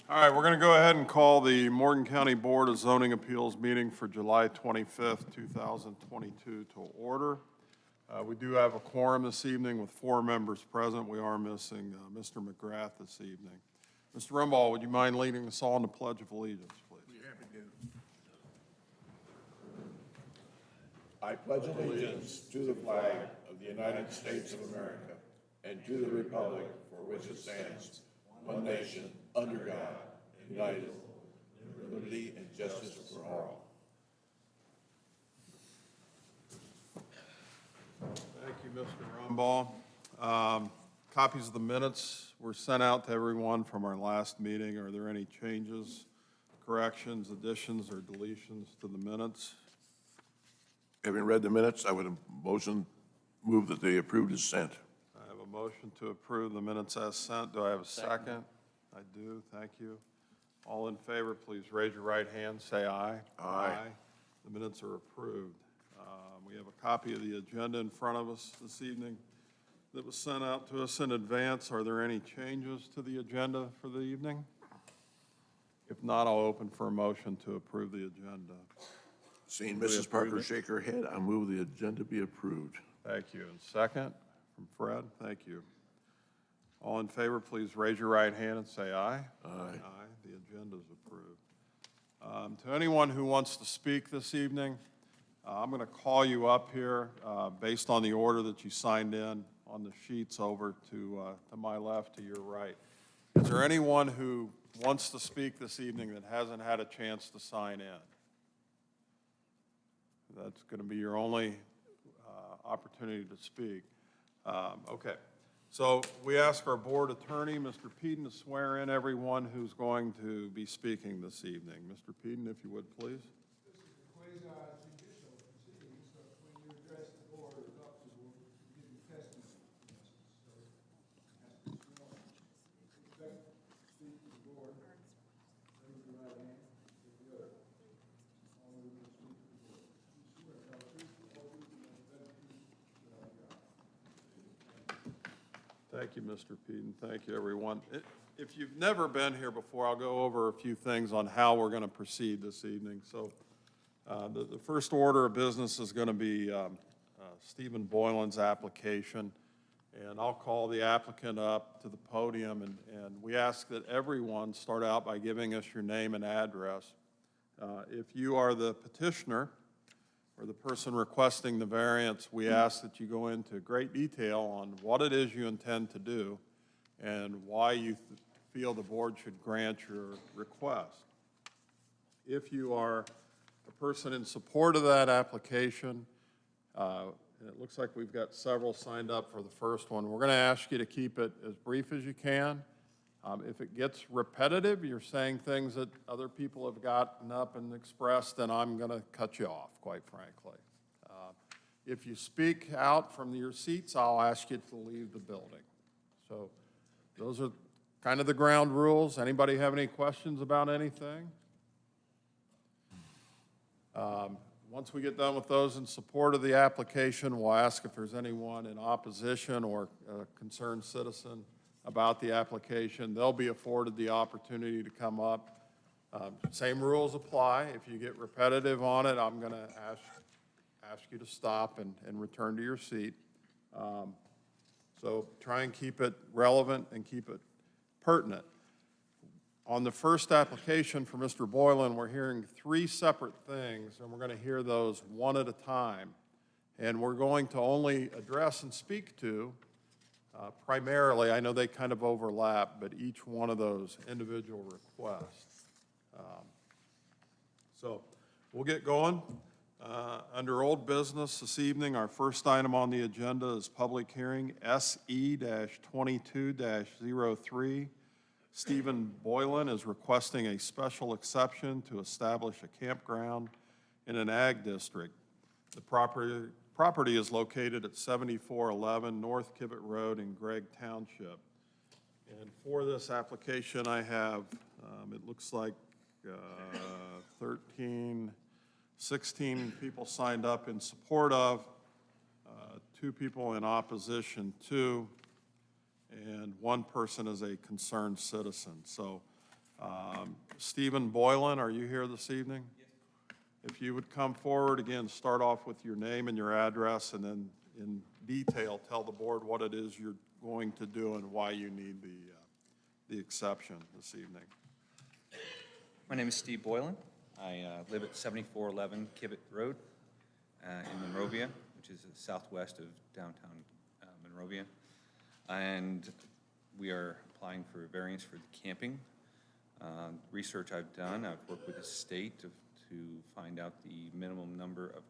All right, we're going to go ahead and call the Morgan County Board of Zoning Appeals meeting for July 25th, 2022 to order. We do have a quorum this evening with 4 members present. We are missing Mr. McGrath this evening. Mr. Rumbaugh, would you mind leading us all in the Pledge of Allegiance, please? Be happy to. I pledge allegiance to the flag of the United States of America and to the republic for which it stands, one nation, under God, united, with liberty and justice for all. Thank you, Mr. Rumbaugh. Copies of the minutes were sent out to everyone from our last meeting. Are there any changes, corrections, additions, or deletions to the minutes? Having read the minutes, I would move that they approved as sent. I have a motion to approve the minutes as sent. Do I have a second? I do, thank you. All in favor, please raise your right hand, say aye. Aye. The minutes are approved. We have a copy of the agenda in front of us this evening that was sent out to us in advance. Are there any changes to the agenda for the evening? If not, I'll open for a motion to approve the agenda. Seeing Mrs. Parker shake her head, I move the agenda be approved. Thank you. And second from Fred, thank you. All in favor, please raise your right hand and say aye. Aye. Aye. The agenda is approved. To anyone who wants to speak this evening, I'm going to call you up here based on the order that you signed in on the sheets over to my left, to your right. Is there anyone who wants to speak this evening that hasn't had a chance to sign in? That's going to be your only opportunity to speak. Okay. So we ask our board attorney, Mr. Peden, to swear in everyone who's going to be speaking this evening. Mr. Peden, if you would, please. This is a quasi-judicial proceeding, so when you address the board or talk to the board, you give your testimony. So, has to be sworn. Expect to speak to the board. Raise your right hand. With the other. All of you will speak to the board. You swear to tell the truth, the whole truth, and nothing but the truth, so help you God. Thank you, Mr. Peden. Thank you, everyone. If you've never been here before, I'll go over a few things on how we're going to proceed this evening. So the first order of business is going to be Stephen Boylan's application. And I'll call the applicant up to the podium, and we ask that everyone start out by giving us your name and address. If you are the petitioner or the person requesting the variance, we ask that you go into great detail on what it is you intend to do and why you feel the board should grant your request. If you are a person in support of that application, and it looks like we've got several signed up for the first one, we're going to ask you to keep it as brief as you can. If it gets repetitive, you're saying things that other people have gotten up and expressed, then I'm going to cut you off, quite frankly. If you speak out from your seats, I'll ask you to leave the building. So those are kind of the ground rules. Anybody have any questions about anything? Once we get done with those in support of the application, we'll ask if there's anyone in opposition or a concerned citizen about the application. They'll be afforded the opportunity to come up. Same rules apply. If you get repetitive on it, I'm going to ask you to stop and return to your seat. So try and keep it relevant and keep it pertinent. On the first application for Mr. Boylan, we're hearing 3 separate things, and we're going to hear those one at a time. And we're going to only address and speak to primarily, I know they kind of overlap, but each one of those individual requests. So we'll get going. Under old business this evening, our first item on the agenda is public hearing SE-22-03. Stephen Boylan is requesting a special exception to establish a campground in an ag district. The property is located at 7411 North Kivett Road in Gregg Township. And for this application, I have, it looks like 16 people signed up in support of, 2 people in opposition to, and 1 person is a concerned citizen. So Stephen Boylan, are you here this evening? Yes. If you would come forward, again, start off with your name and your address, and then in detail, tell the board what it is you're going to do and why you need the exception this evening. My name is Steve Boylan. I live at 7411 Kivett Road in Monrovia, which is southwest of downtown Monrovia. And we are applying for a variance for the camping. Research I've done, I've worked with the state to find out the minimum number of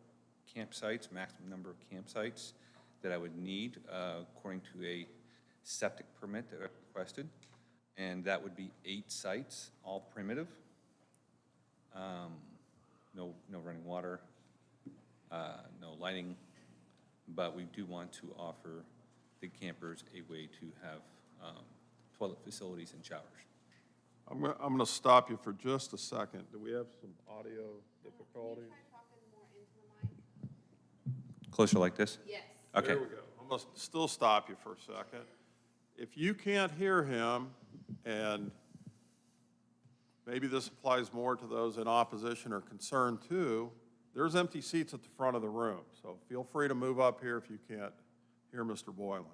campsites, maximum number of campsites that I would need according to a septic permit that I requested. And that would be 8 sites, all primitive. No running water, no lighting, but we do want to offer the campers a way to have toilet facilities and showers. I'm going to stop you for just a second. Do we have some audio difficulties? Closer like this? Yes. Okay. There we go. I'm going to still stop you for a second. If you can't hear him, and maybe this applies more to those in opposition or concerned too, there's empty seats at the front of the room. So feel free to move up here if you can't hear Mr. Boylan.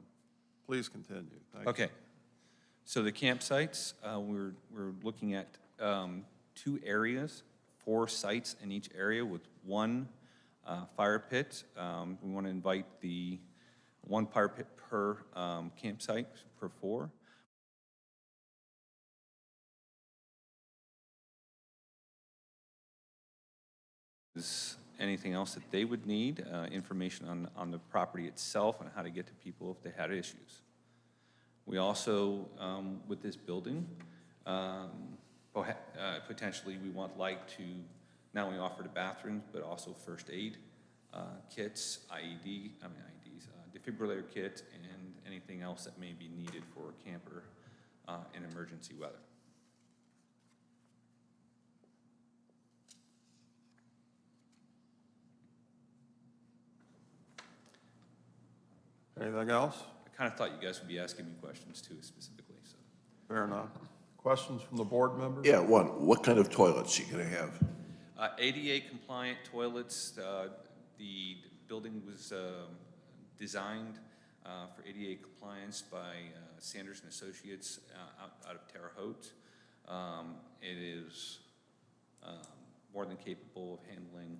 Please continue. Thank you. Okay. So the campsites, we're looking at 2 areas, 4 sites in each area with 1 fire pit. We want to invite the 1 fire pit per campsite per 4. Is anything else that they would need, information on the property itself and how to get to people if they had issues. We also, with this building, potentially we want light to not only offer the bathrooms, but also first aid kits, IEDs, defibrillator kits, and anything else that may be needed for a camper in emergency weather. Anything else? I kind of thought you guys would be asking me questions too, specifically, so. Fair enough. Questions from the board members? Yeah, what kind of toilets you gonna have? ADA compliant toilets. The building was designed for ADA compliance by Sanders and Associates out of Terre Haute. It is more than capable of handling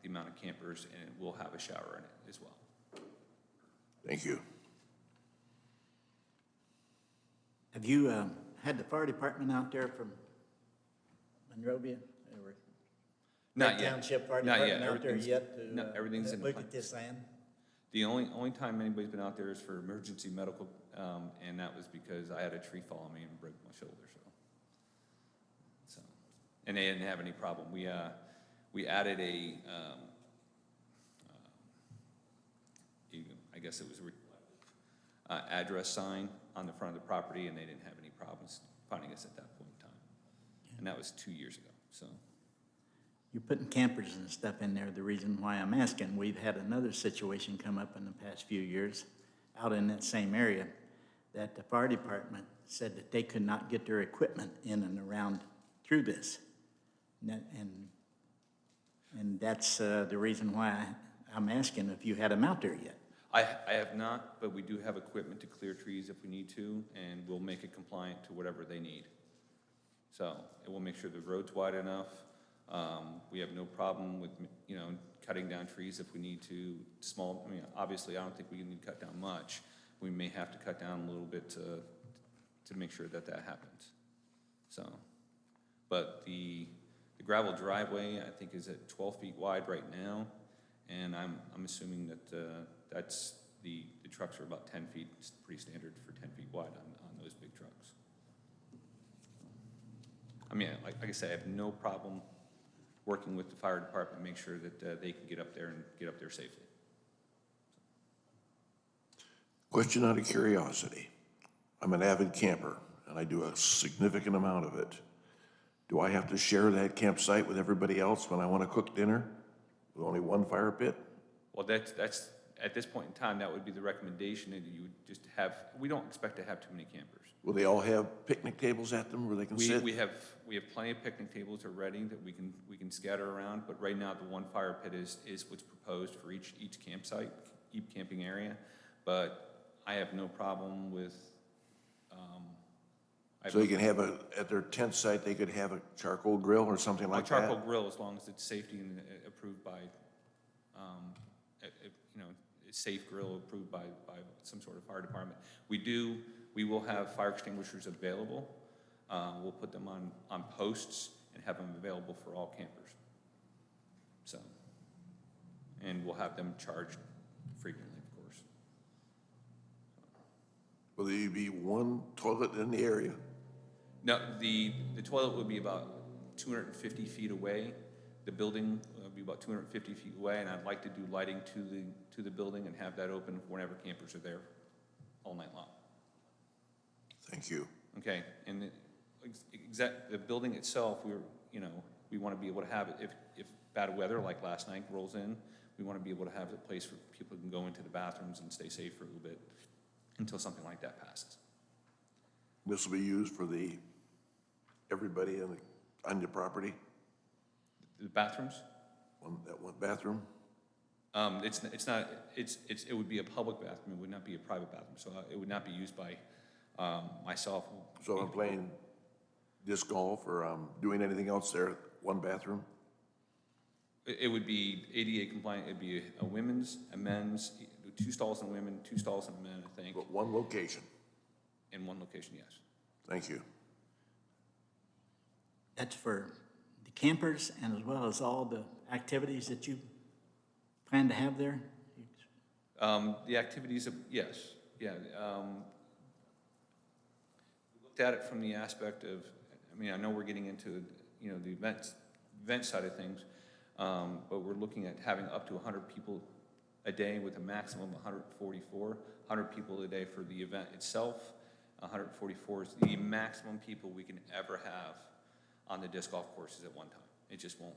the amount of campers, and it will have a shower in it as well. Thank you. Have you had the fire department out there from Monrovia? Or Not Wright yet. Township Fire Not yet. Department out there Everything's- yet to no, everything's in the look plan. at this land? The only time anybody's been out there is for emergency medical, and that was because I had a tree fall on me and broke my shoulder. So, and they didn't have any problem. We added a I guess it was address sign on the front of the property, and they didn't have any problems finding us at that point in time. And that was 2 years ago. So. You're putting campers and stuff in there. The reason why I'm asking, we've had another situation come up in the past few years out in that same area that the fire department said that they could not get their equipment in and around through this. And that's the reason why I'm asking if you had them out there yet. I have not, but we do have equipment to clear trees if we need to, and we'll make it compliant to whatever they need. So it will make sure the road's wide enough. We have no problem with, cutting down trees if we need to. Obviously, I don't think we need to cut down much. We may have to cut down a little bit to make sure that happens. So, but the gravel driveway, I think, is at 12 feet wide right now, and I'm assuming that that's the trucks are about 10 feet. It's pretty standard for 10 feet wide on those big trucks. Like I said, I have no problem working with the fire department, make sure that they can get up there and get up there safely. Question out of curiosity. I'm an avid camper, and I do a significant amount of it. Do I have to share that campsite with everybody else when I want to cook dinner with only 1 fire pit? Well, that's at this point in time, that would be the recommendation, that you would just have. We don't expect to have too many campers. Will they all have picnic tables at them where they can sit? We have plenty of picnic tables already that we can scatter around, but right now the one fire pit is what's proposed for each campsite, each camping area. But I have no problem with, So you can have at their tent site, they could have a charcoal grill or something a like charcoal that? grill, as long as it's safety and approved by, you know, a safe grill approved by some sort of fire department. We will have fire extinguishers available. We'll put them on posts and have them available for all campers. So, and we'll have them charged frequently, of course. Will there be one toilet in the area? No, the toilet would be about 250 feet away. The building would be about 250 feet away, and I'd like to do lighting to the building and have that open whenever campers are there all night long. Thank you. Okay, and the building itself, we want to be able to have it, if bad weather like last night rolls in, we want to be able to have a place where people can go into the bathrooms and stay safe for a little bit until something like that passes. This will be used for everybody on your property? The bathrooms? That one bathroom? It would be a public bathroom, it would not be a private bathroom, so it would not be used by myself. So I'm playing disc golf or doing anything else there, one bathroom? It would be ADA compliant, it'd be a women's, a men's, 2 stalls in women, 2 stalls in men, I think, But one location? in one location, yes. Thank you. That's for the campers and as well as all the activities that you plan to have there? The activities, yes, yeah. We looked at it from the aspect of, I know we're getting into, the event side of things, but we're looking at having up to 100 people a day with a maximum of 144, 100 people a day for the event itself. 144 is the maximum people we can ever have on the disc golf courses at one time.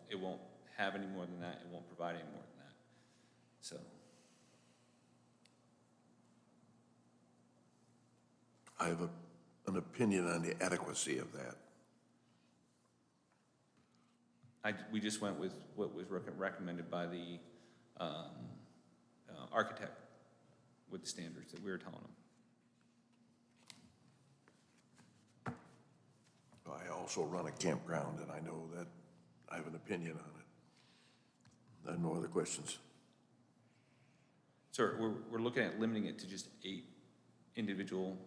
It won't have any more than that. It won't provide any more than that. So. I have an opinion on the adequacy of that. We just went with what was recommended by the architect with the standards that we were telling them. I also run a campground, and I know that I have an opinion on it. I have no other questions. Sir, we're looking at limiting it to just 8 individual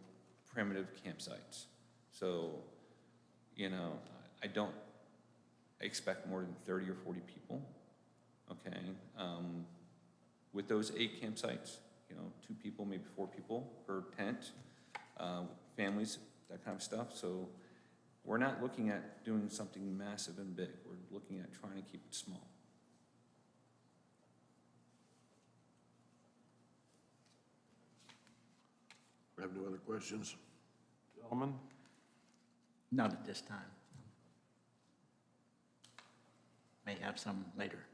primitive campsites. So, I don't expect more than 30 or 40 people, okay? With those 8 campsites, 2 people, maybe 4 people per tent, families, that kind of stuff. So we're not looking at doing something massive and big. We're looking at trying to keep it small. I have no other questions. Gentlemen? Not at this time. May have some later.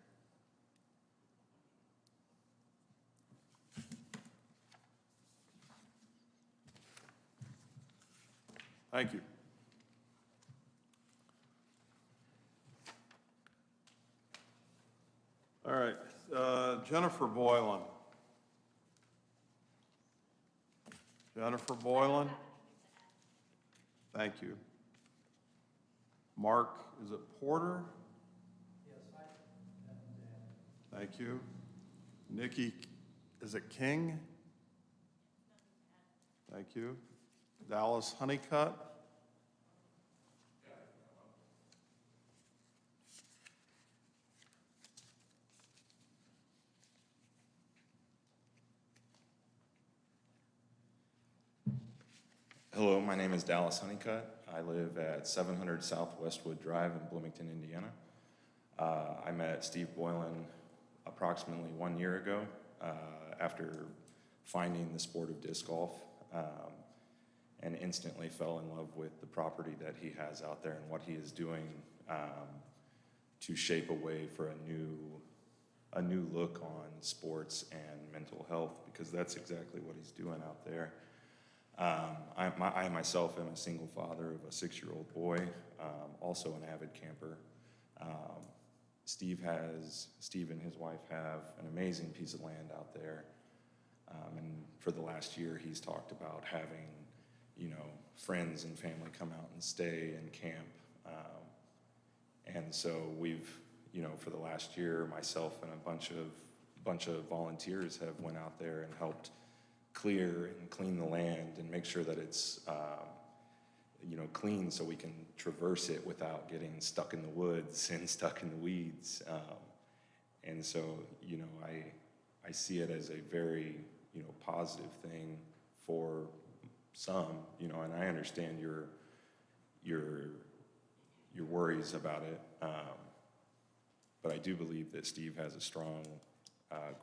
Thank you. All right, Jennifer Boylan. Jennifer Boylan? Thank you. Mark, is it Porter? Yes, thank you. Nikki, is it King? Thank you. Dallas Honeycutt? Hello, my name is Dallas Honeycutt. I live at 700 South Westwood Drive in Bloomington, Indiana. I met Steve Boylan approximately 1 year ago after finding the sport of disc golf and instantly fell in love with the property that he has out there and what he is doing to shape a way for a new look on sports and mental health, because that's exactly what he's doing out there. I myself am a single father of a 6-year-old boy, also an avid camper. Steve and his wife have an amazing piece of land out there. And for the last year, he's talked about having, friends and family come out and stay and camp. And so we've, for the last year, myself and a bunch of volunteers have went out there and helped clear and clean the land and make sure that it's, clean so we can traverse it without getting stuck in the woods and stuck in the weeds. And so, I see it as a very, positive thing for some, and I understand your worries about it. But I do believe that Steve has a strong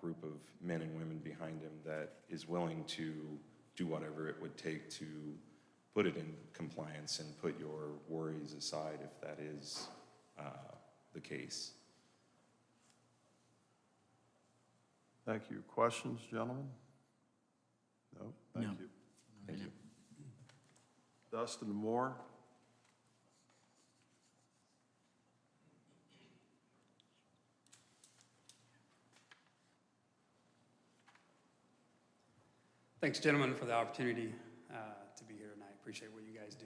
group of men and women behind him that is willing to do whatever it would take to put it in compliance and put your worries aside if that is the case. Thank you. Questions, gentlemen? No? Thank No. you. Thank you. Dustin Moore? Thanks, gentlemen, for the opportunity to be here tonight. Appreciate what you guys do.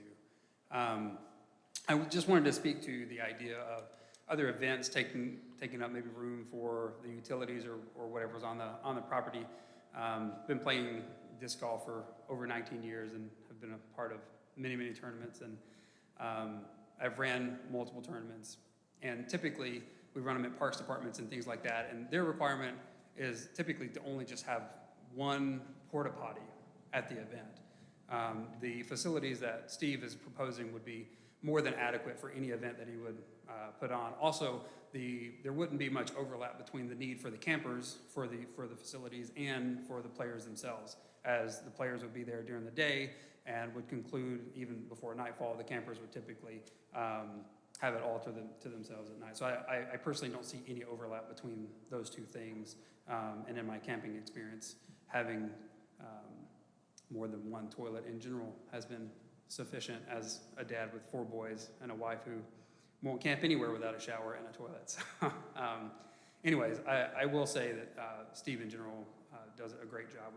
I just wanted to speak to the idea of other events taking up maybe room for the utilities or whatever's on the property. Been playing disc golf for over 19 years and have been a part of many tournaments, and I've ran multiple tournaments. And typically we run them at parks departments and things like that, and their requirement is typically to only just have one porta potty at the event. The facilities that Steve is proposing would be more than adequate for any event that he would put on. Also, there wouldn't be much overlap between the need for the campers for the facilities and for the players themselves, as the players would be there during the day and would conclude even before nightfall. The campers would typically have it all to themselves at night. So I personally don't see any overlap between those two things. And in my camping experience, having more than one toilet in general has been sufficient as a dad with 4 boys and a wife who won't camp anywhere without a shower and a toilet. So, anyways, I will say that Steve in general does a great job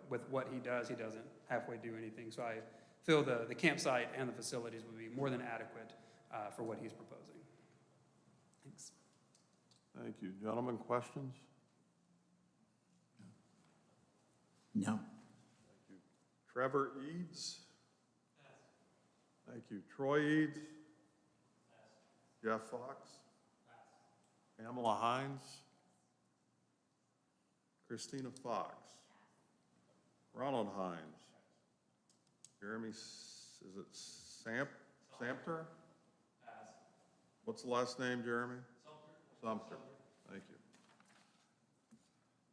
with what he does. He doesn't halfway do anything. So I feel the campsite and the facilities would be more than adequate for what he's proposing. Thanks. Thank you. Gentlemen, questions? No. Trevor Eads? Thank you. Troy Eads? Jeff Fox? Pamela Hines? Christina Fox? Ronald Hines? Jeremy, is it Samter? What's the last name, Jeremy? Sumter. Thank you.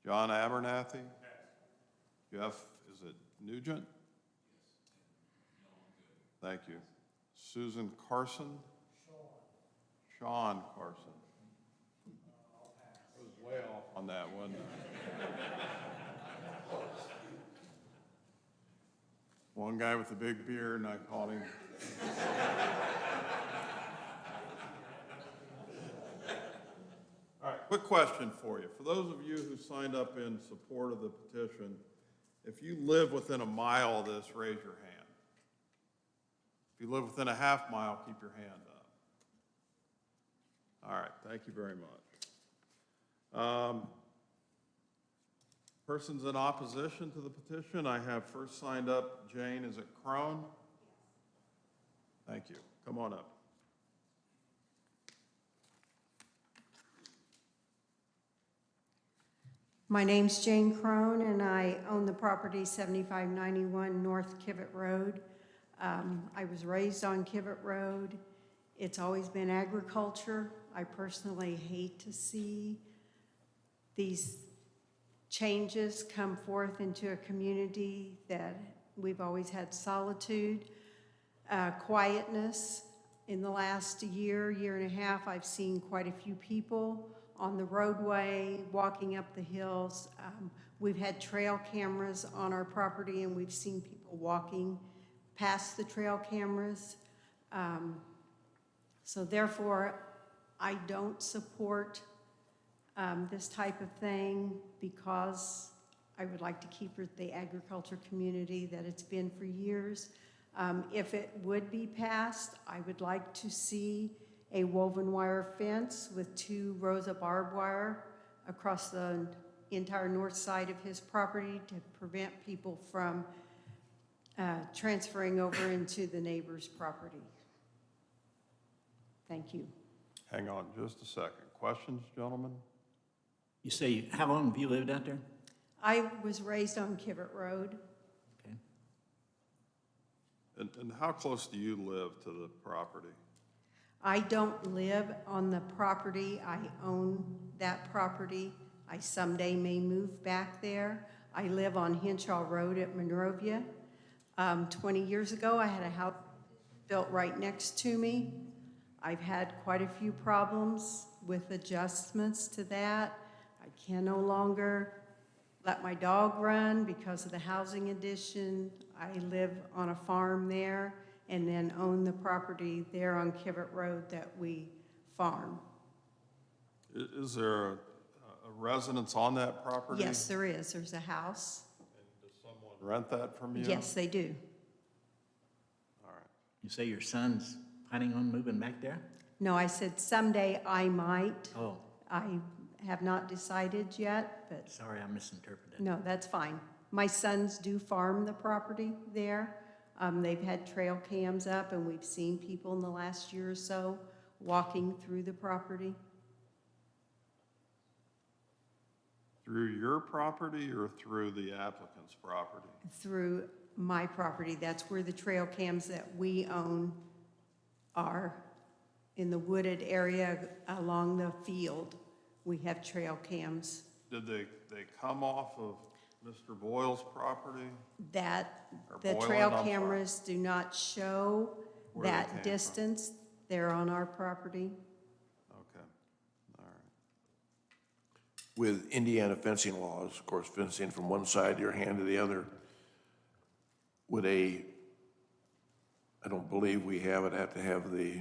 John Abernathy? Jeff, is it Nugent? Thank you. Susan Carson? Sean Carson. I was way off on that one. One guy with a big beard, and I called him. All right, quick question for you. For those of you who signed up in support of the petition, if you live within a mile of this, raise your hand. If you live within a half mile, keep your hand up. All right, thank you very much. Persons in opposition to the petition, I have first signed up, Jane, is it Crone? Thank you. Come on up. My name's Jane Crone, and I own the property 7591 North Kivett Road. I was raised on Kivett Road. It's always been agriculture. I personally hate to see these changes come forth into a community that we've always had solitude, quietness. In the last year and a half, I've seen quite a few people on the roadway, walking up the hills. We've had trail cameras on our property, and we've seen people people walking past the trail cameras. So therefore, I don't support this type of thing because I would like to keep it the agriculture community that it's been for years. If it would be passed, I would like to see a woven wire fence with 2 rows of barbed wire across the entire north side of his property to prevent people from transferring over into the neighbor's property. Thank you. Hang on just a second. Questions, gentlemen? You say, how long have you lived out there? I was raised on Kivett Road. Okay. And how close do you live to the property? I don't live on the property. I own that property. I someday may move back there. I live on Henshaw Road at Monrovia. 20 years ago, I had a house built right next to me. I've had quite a few problems with adjustments to that. I can no longer let my dog run because of the housing addition. I live on a farm there and then own the property there on Kivett Road that we farm. Is there a residence on that property? Yes, there is. There's a house. And does someone rent that from you? Yes, they do. All right. You say your son's planning on moving back there? No, I said someday I might. Oh, I have not decided yet, but sorry, I misinterpreted. no, that's fine. My sons do farm the property there. They've had trail cams up, and we've seen people in the last year or so walking through the property. Through your property or through the applicant's property? Through my property. That's where the trail cams that we own are, in the wooded area along the field. We have trail cams. Did they come off of Mr. Boyle's property? That, Or the Boylan, trail I'm sorry. cameras do not show Where they came that from. distance. They're on our property. Okay, all right. With Indiana fencing laws, of course, fencing from one side of your hand to the other, would I don't believe we have it, have to have the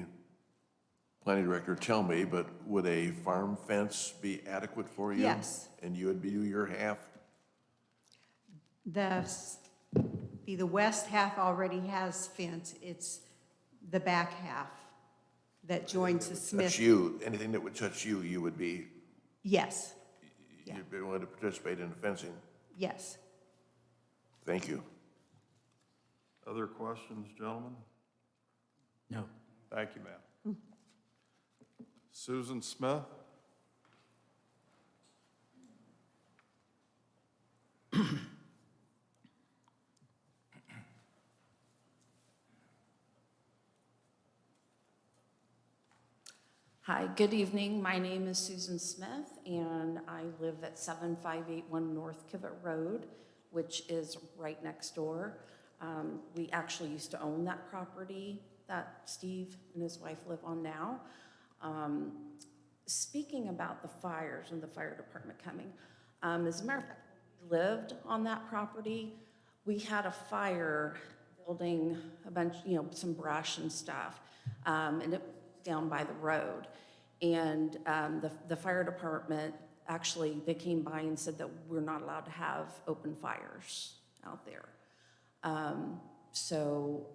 planning director tell me, but would a farm fence be adequate for you? Yes. And you would do your half? The west half already has fence. It's the back half that joins the Touch Smith. you, anything that would touch you, you would be, Yes, Yeah. you'd be willing to participate in the fencing? yes. Thank you. Other questions, gentlemen? No. Thank you, ma'am. Susan Smith? Hi, good evening. My name is Susan Smith, and I live at 7581 North Kivett Road, which is right next door. We actually used to own that property that Steve and his wife live on now. Speaking about the fires and the fire department coming, as a matter of fact, we lived on that property. We had a fire building a bunch, some brush and stuff, and it was down by the road. And the fire department, actually, they came by and said that we're not allowed to have open fires out there. So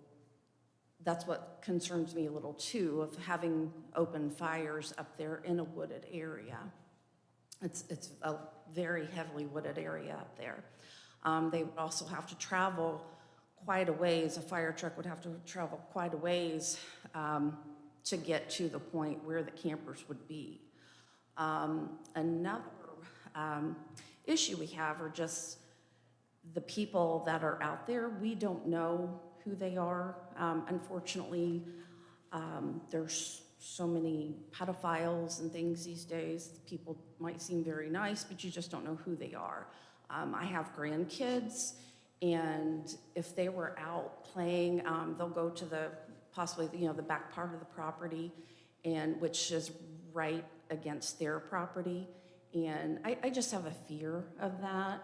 that's what concerns me a little too, of having open fires up there in a wooded area. It's a very heavily wooded area up there. They would also have to travel quite a ways. A fire truck would have to travel quite a ways to get to the point where the campers would be. Another issue we have are just the people that are out there. We don't know who they are. Unfortunately, there's so many pedophiles and things these days. People might seem very nice, but you just don't know who they are. I have grandkids, and if they were out playing, they'll go to possibly the back part of the property, and which is right against their property. And I just have a fear of that.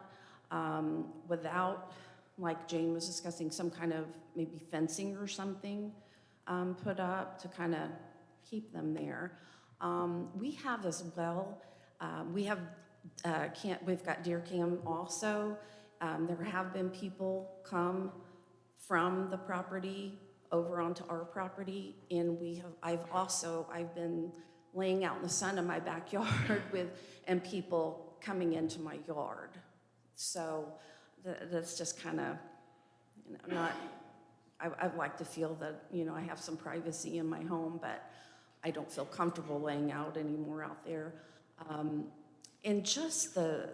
Without like Jane was discussing, some kind of maybe fencing or something put up to kind of keep them there. We have as well, we have we've got deer cam also. There have been people come from the property over onto our property, and I've been laying out in the sun in my backyard and people coming into my yard. So that's just kind of, I'd like to feel that, I have some privacy in my home, but I don't feel comfortable laying out anymore out there. And just the,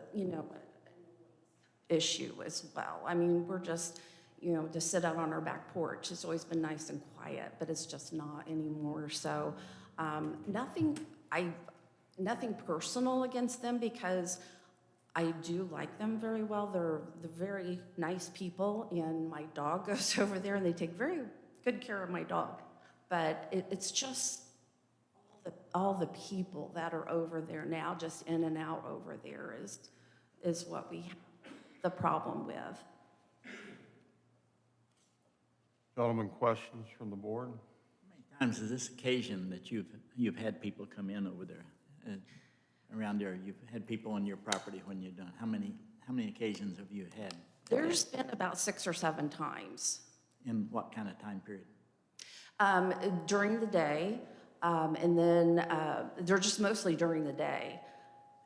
issue as well. I mean, we're just, to sit out on our back porch. It's always been nice and quiet, but it's just not anymore. So nothing personal against them, because I do like them very well. They're very nice people, and my dog goes over there, and they take very good care of my dog. But it's just all the people that are over there now, just in and out over there, is what we have the problem with. Gentlemen, questions from the board? How many times is this occasion that you've had people come in over there, around there? You've had people on your property when you're done. How many occasions have you had? There's been about 6 or 7 times. In what kind of time period? During the day, and then they're just mostly during the day.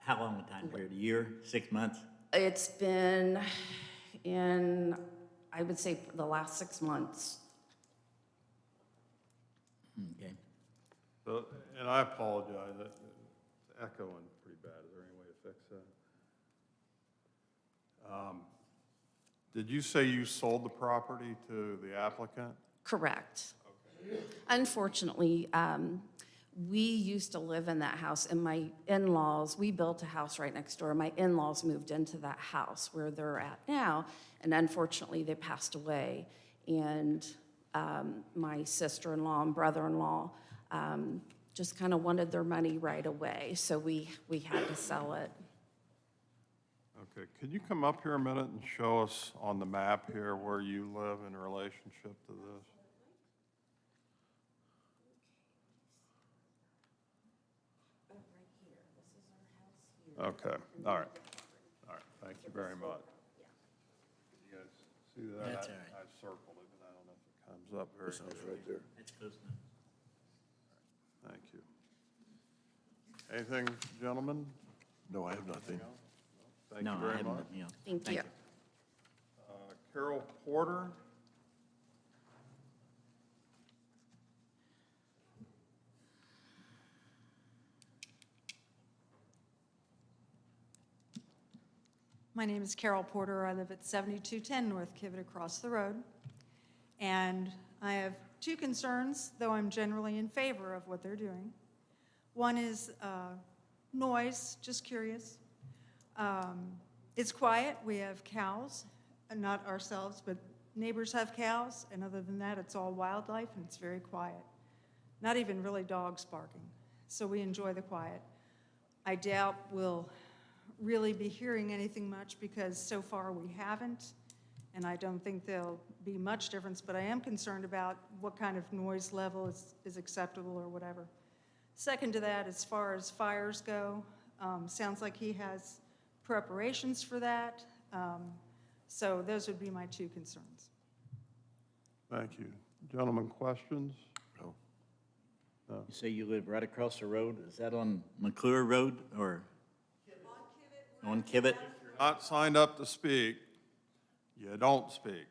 How long a time period? A year? 6 months? It's been in, I would say, the last 6 months. Okay. So, and I apologize, it's echoing pretty bad. Is there any way to fix that? Did you say you sold the property to the applicant? Correct. Okay. Unfortunately, we used to live in that house, and my in-laws, we built a house right next door. My in-laws moved into that house where they're at now, and unfortunately, they passed away. And my sister-in-law and brother-in-law just kind of wanted their money right away, so we had to sell it. Okay, could you come up here a minute and show us on the map here where you live in relationship to this? Okay, all right, thank you very much. You guys see that? That's all right. I circled it, but I don't know if it comes up very This house good. right there. That's close enough. Thank you. Anything, gentlemen? No, I have nothing. Thank No, you I very haven't, much. Thank you. Carol Porter? My name is Carol Porter. I live at 7210 North Kivett across the road. And I have 2 concerns, though I'm generally in favor of what they're doing. One is noise, just curious. It's quiet. We have cows, not ourselves, but neighbors have cows. And other than that, it's all wildlife, and it's very quiet. Not even really dogs barking. So we enjoy the quiet. I doubt we'll really be hearing anything much, because so far we haven't, and I don't think there'll be much difference, but I am concerned about what kind of noise level is acceptable or whatever. Second to that, as far as fires go, sounds like he has preparations for that, so those would be my 2 concerns. Thank you. Gentlemen, questions? No. No. You say you live right across the road? Is that on McClure Road or? On Kivett? Not signed up to speak, you don't speak.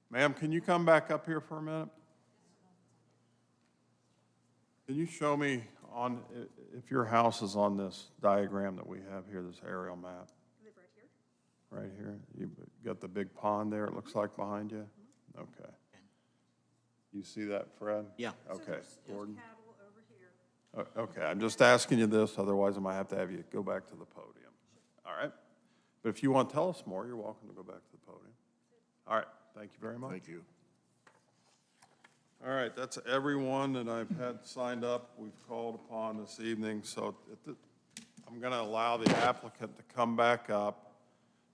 Ma'am, can you come back up here for a minute? Can you show me if your house is on this diagram that we have here, this aerial map? I live right here. Right here? You got the big pond there, it looks like, behind you? Okay. You see that, Fred? Yeah. Okay, Gordon? Cattle over here. Okay, I'm just asking you this, otherwise I might have to have you go back to the podium. All right? But if you want to tell us more, you're welcome to go back to the podium. All right, thank you very much. Thank you. All right, that's everyone that I've had signed up, we've called upon this evening. So I'm going to allow the applicant to come back up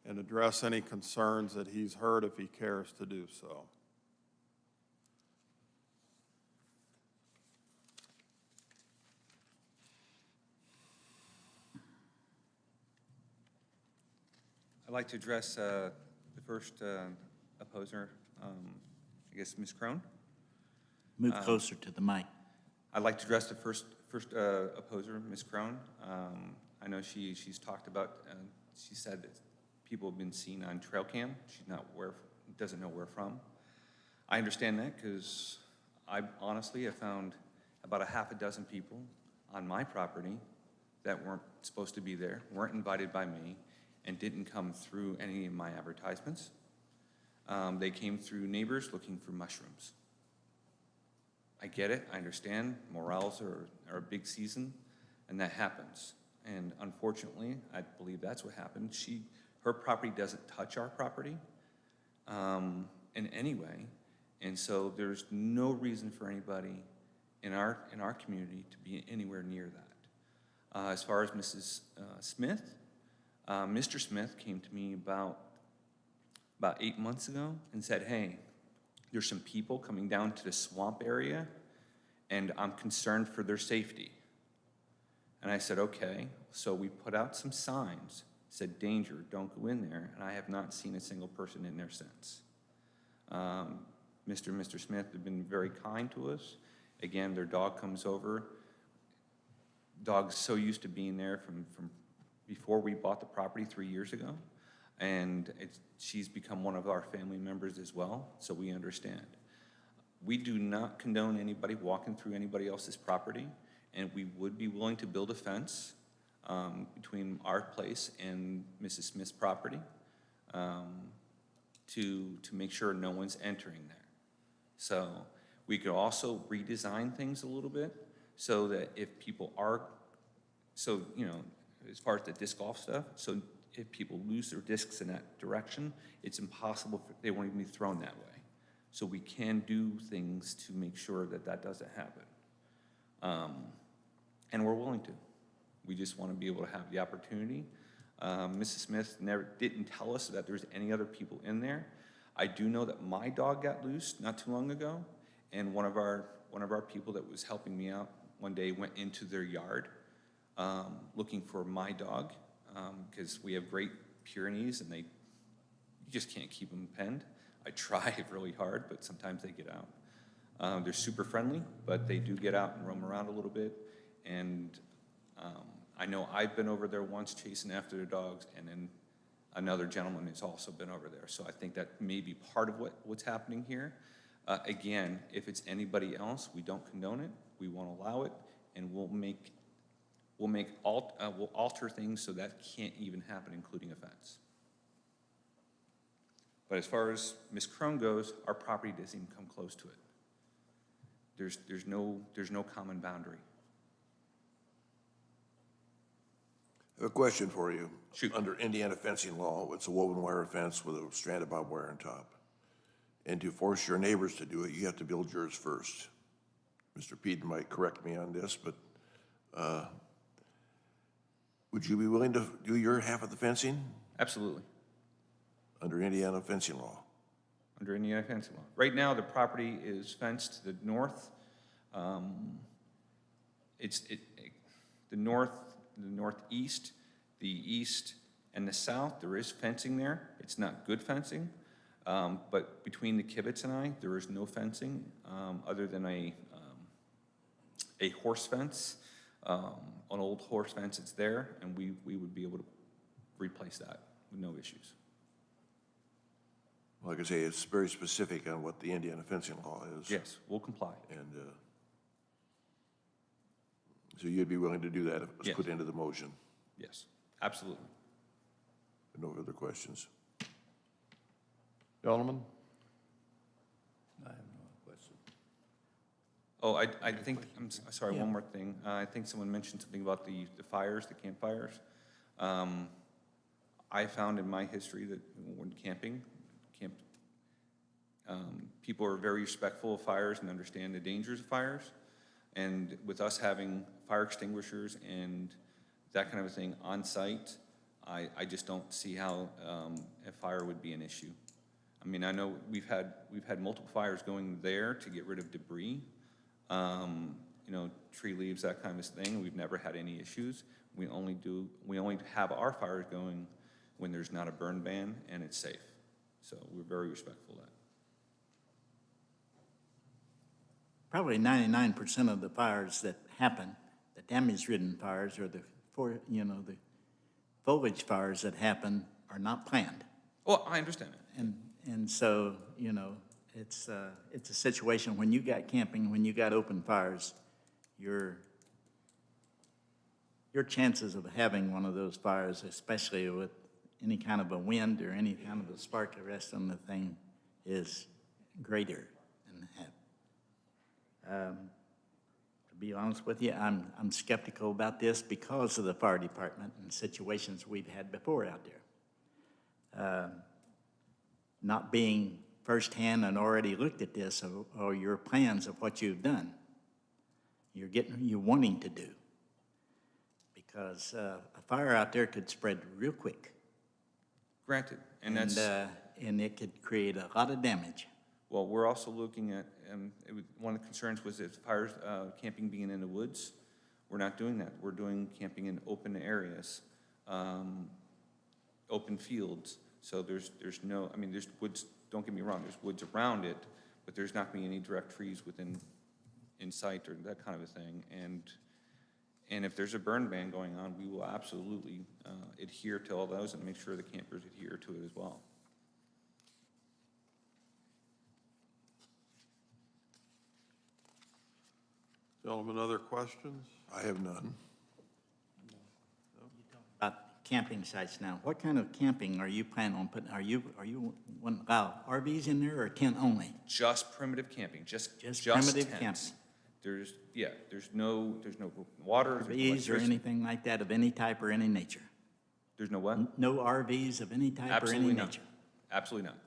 and address any concerns that he's heard if he cares to do so. I'd like to address the first opposer, I guess Ms. Crone. Move closer to the mic. I'd like to address the first opposer, Ms. Crone. I know she's talked about, she said that people have been seen on trail cam. She's not doesn't know where from. I understand that because I honestly have found about a half a dozen people on my property that weren't supposed to be there, weren't invited by me, and didn't come through any of my advertisements. They came through neighbors looking for mushrooms. I get it, I understand, morels are a big season, and that happens. And unfortunately, I believe that's what happened. Her property doesn't touch our property in any way, and so there's no reason for anybody in our community to be anywhere near that. As far as Mrs. Smith, Mr. Smith came to me about 8 months ago and said, hey, there's some people coming down to the swamp area, and I'm concerned for their safety. And I said, okay. So we put out some signs, said, danger, don't go in there, and I have not seen a single person in there since. Mr. and Mr. Smith have been very kind to us. Again, their dog comes over. Dog's so used to being there from before we bought the property 3 years ago, and she's become one of our family members as well, so we understand. We do not condone anybody walking through anybody else's property, and we would be willing to build a fence between our place and Mrs. Smith's property to make sure no one's entering there. So we could also redesign things a little bit so that if people are, so, you know, as far as the disc golf stuff, so if people lose their discs in that direction, it's impossible, they won't even be thrown that way. So we can do things to make sure that that doesn't happen. And we're willing to. We just want to be able to have the opportunity. Mrs. Smith didn't tell us that there's any other people in there. I do know that my dog got loose not too long ago, and one of our people that was helping me out one day went into their yard looking for my dog because we have Great Pyrenees and you just can't keep them penned. I try really hard, but sometimes they get out. They're super friendly, but they do get out and roam around a little bit. And I know I've been over there once chasing after the dogs, and then another gentleman has also been over there. So I think that may be part of what's happening here. Again, if it's anybody else, we don't condone it. We won't allow it, and we'll alter things so that can't even happen, including a fence. But as far as Ms. Crone goes, our property doesn't even come close to it. There's no common boundary. I have a question for you. Shoot. Under Indiana fencing law, it's a woven wire fence with a strand of barbed wire on top. And to force your neighbors to do it, you have to build yours first. Mr. Peden might correct me on this, but would you be willing to do your half of the fencing Absolutely. under Indiana fencing law? Under Indiana fencing law. Right now, the property is fenced to the north. The northeast, the east, and the south, there is fencing there. It's not good fencing, but between the Kivitz and I, there is no fencing other than a horse fence, an old horse fence. It's there, and we would be able to replace that with no issues. Like I say, it's very specific on what the Indiana fencing law is. Yes, we'll comply. And so you'd be willing to do that if it was Yes. put into the motion? Yes, absolutely. No further questions? Gentlemen? I have no question. Oh, I think, sorry, one more thing. I think someone mentioned something about the fires, the campfires. I found in my history that when camping, people are very respectful of fires and understand the dangers of fires. And with us having fire extinguishers and that kind of a thing on site, I just don't see how a fire would be an issue. I mean, I know we've had multiple fires going there to get rid of debris, you know, tree leaves, that kind of thing. We've never had any issues. We only have our fires going when there's not a burn ban and it's safe. So we're very respectful of that. Probably 99% of the fires that happen, the damage-ridden fires or the foliage fires that happen are not planned. Well, I understand it. And so, you know, it's a situation when you got camping, when you got open fires, your chances of having one of those fires, especially with any kind of a wind or any kind of a spark arrest on the thing, is greater than that. To be honest with you, I'm skeptical about this because of the fire department and situations we've had before out there. Not being firsthand and already looked at this or your plans of what you've done, you're wanting to do. Because a fire out there could spread real quick. Granted, and that's... And it could create a lot of damage. Well, we're also looking at, one of the concerns was if fires, camping being in the woods. We're not doing that. We're doing camping in open areas, open fields. So there's no, I mean, there's woods, don't get me wrong, there's woods around it, but there's not going to be any direct trees in sight or that kind of a thing. And if there's a burn ban going on, we will absolutely adhere to all those and make sure the campers adhere to it as well. Gentlemen, other questions? I have none. About camping sites now, what kind of camping are you planning on putting? Are you want to allow RVs in there or tent only? Just primitive camping, just primitive tents. There's no water. there's no RVs or electricity. anything like that of any type or any nature? There's no what? No RVs of any type or any Absolutely not. nature? Absolutely not.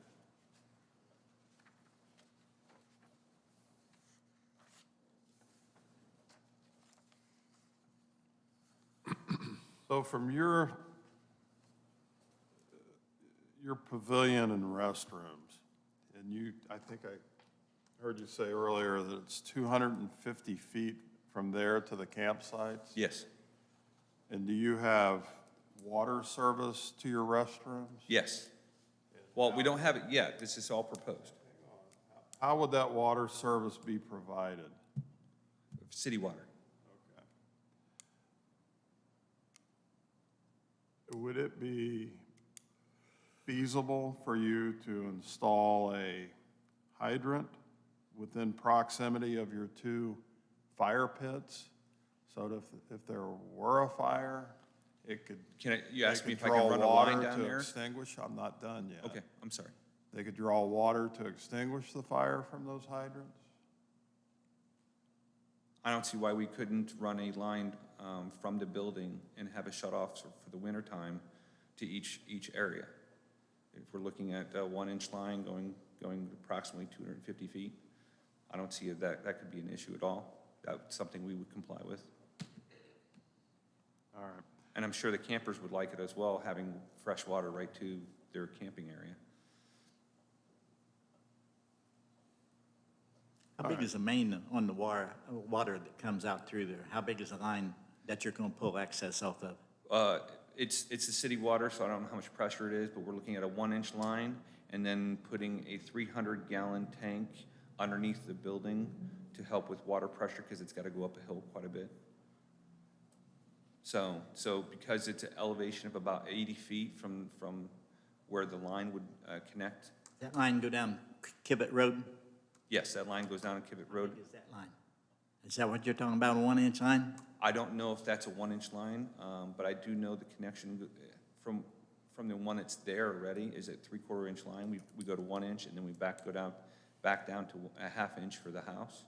So from your pavilion and restrooms, and I think I heard you say earlier that it's 250 feet from there to the campsites? Yes, And do you have water service to your restrooms? yes. Well, we don't have it yet. This is all proposed. How would that water service be provided? City water. Would it be feasible for you to install a hydrant within proximity of your two fire pits? So that if there were a fire, it could. You asked me they if I could can draw run a water line down to there? extinguish? I'm not done yet. Okay, I'm sorry. They could draw water to extinguish the fire from those hydrants? I don't see why we couldn't run a line from the building and have a shut-off for the wintertime to each area. If we're looking at a 1-inch line going approximately 250 feet, I don't see that could be an issue at all. That's something we would comply with. All right. And I'm sure the campers would like it as well, having fresh water right to their camping area. How big is the main on the water that comes out through there? How big is the line that you're going to pull access off of? It's the city water, so I don't know how much pressure it is, but we're looking at a 1-inch line and then putting a 300-gallon tank underneath the building to help with water pressure because it's got to go up a hill quite a bit. So because it's an elevation of about 80 feet from where the line would connect, That line go down Kivett Road? yes, that line goes down Kivett Road. Is that line? Is that what you're talking about, a 1-inch line? I don't know if that's a 1-inch line, but I do know the connection from the one that's there already is a 3/4-inch line. We go to 1 inch and then we go back down to a 1/2 inch for the house.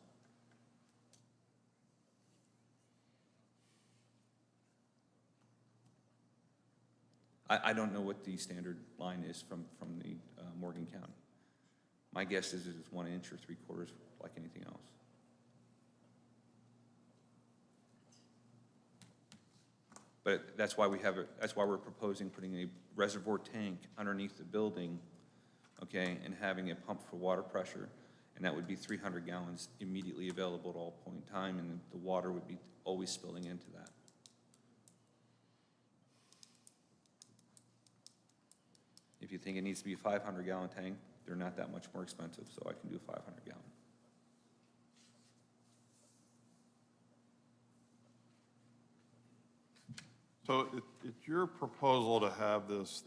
I don't know what the standard line is from the Morgan County. My guess is it's 1 inch or 3/4 like anything else. But that's why we have it, that's why we're proposing putting a reservoir tank underneath the building, okay, and having a pump for water pressure. And that would be 300 gallons immediately available at all point in time, and the water would be always spilling into that. If you think it needs to be a 500-gallon tank, they're not that much more expensive, so I can do 500 gallon. So it's your proposal to have this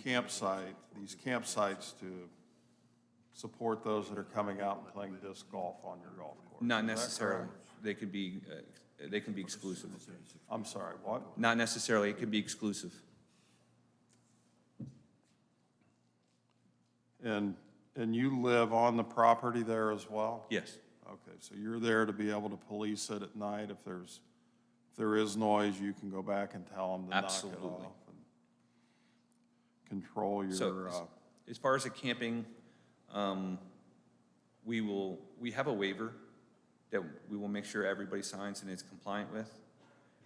campsite, these campsites to support those that are coming out and playing disc golf on your golf course? Not Is that necessarily. correct? They can be exclusive. I'm sorry, what? Not necessarily, it can be exclusive. And you live on the property there as well? Yes, Okay, so you're there to be able to police it at night. If there is noise, you can go back and tell them to knock it Absolutely. off. And control so your, as far as the camping, we have a waiver that we will make sure everybody signs and is compliant with.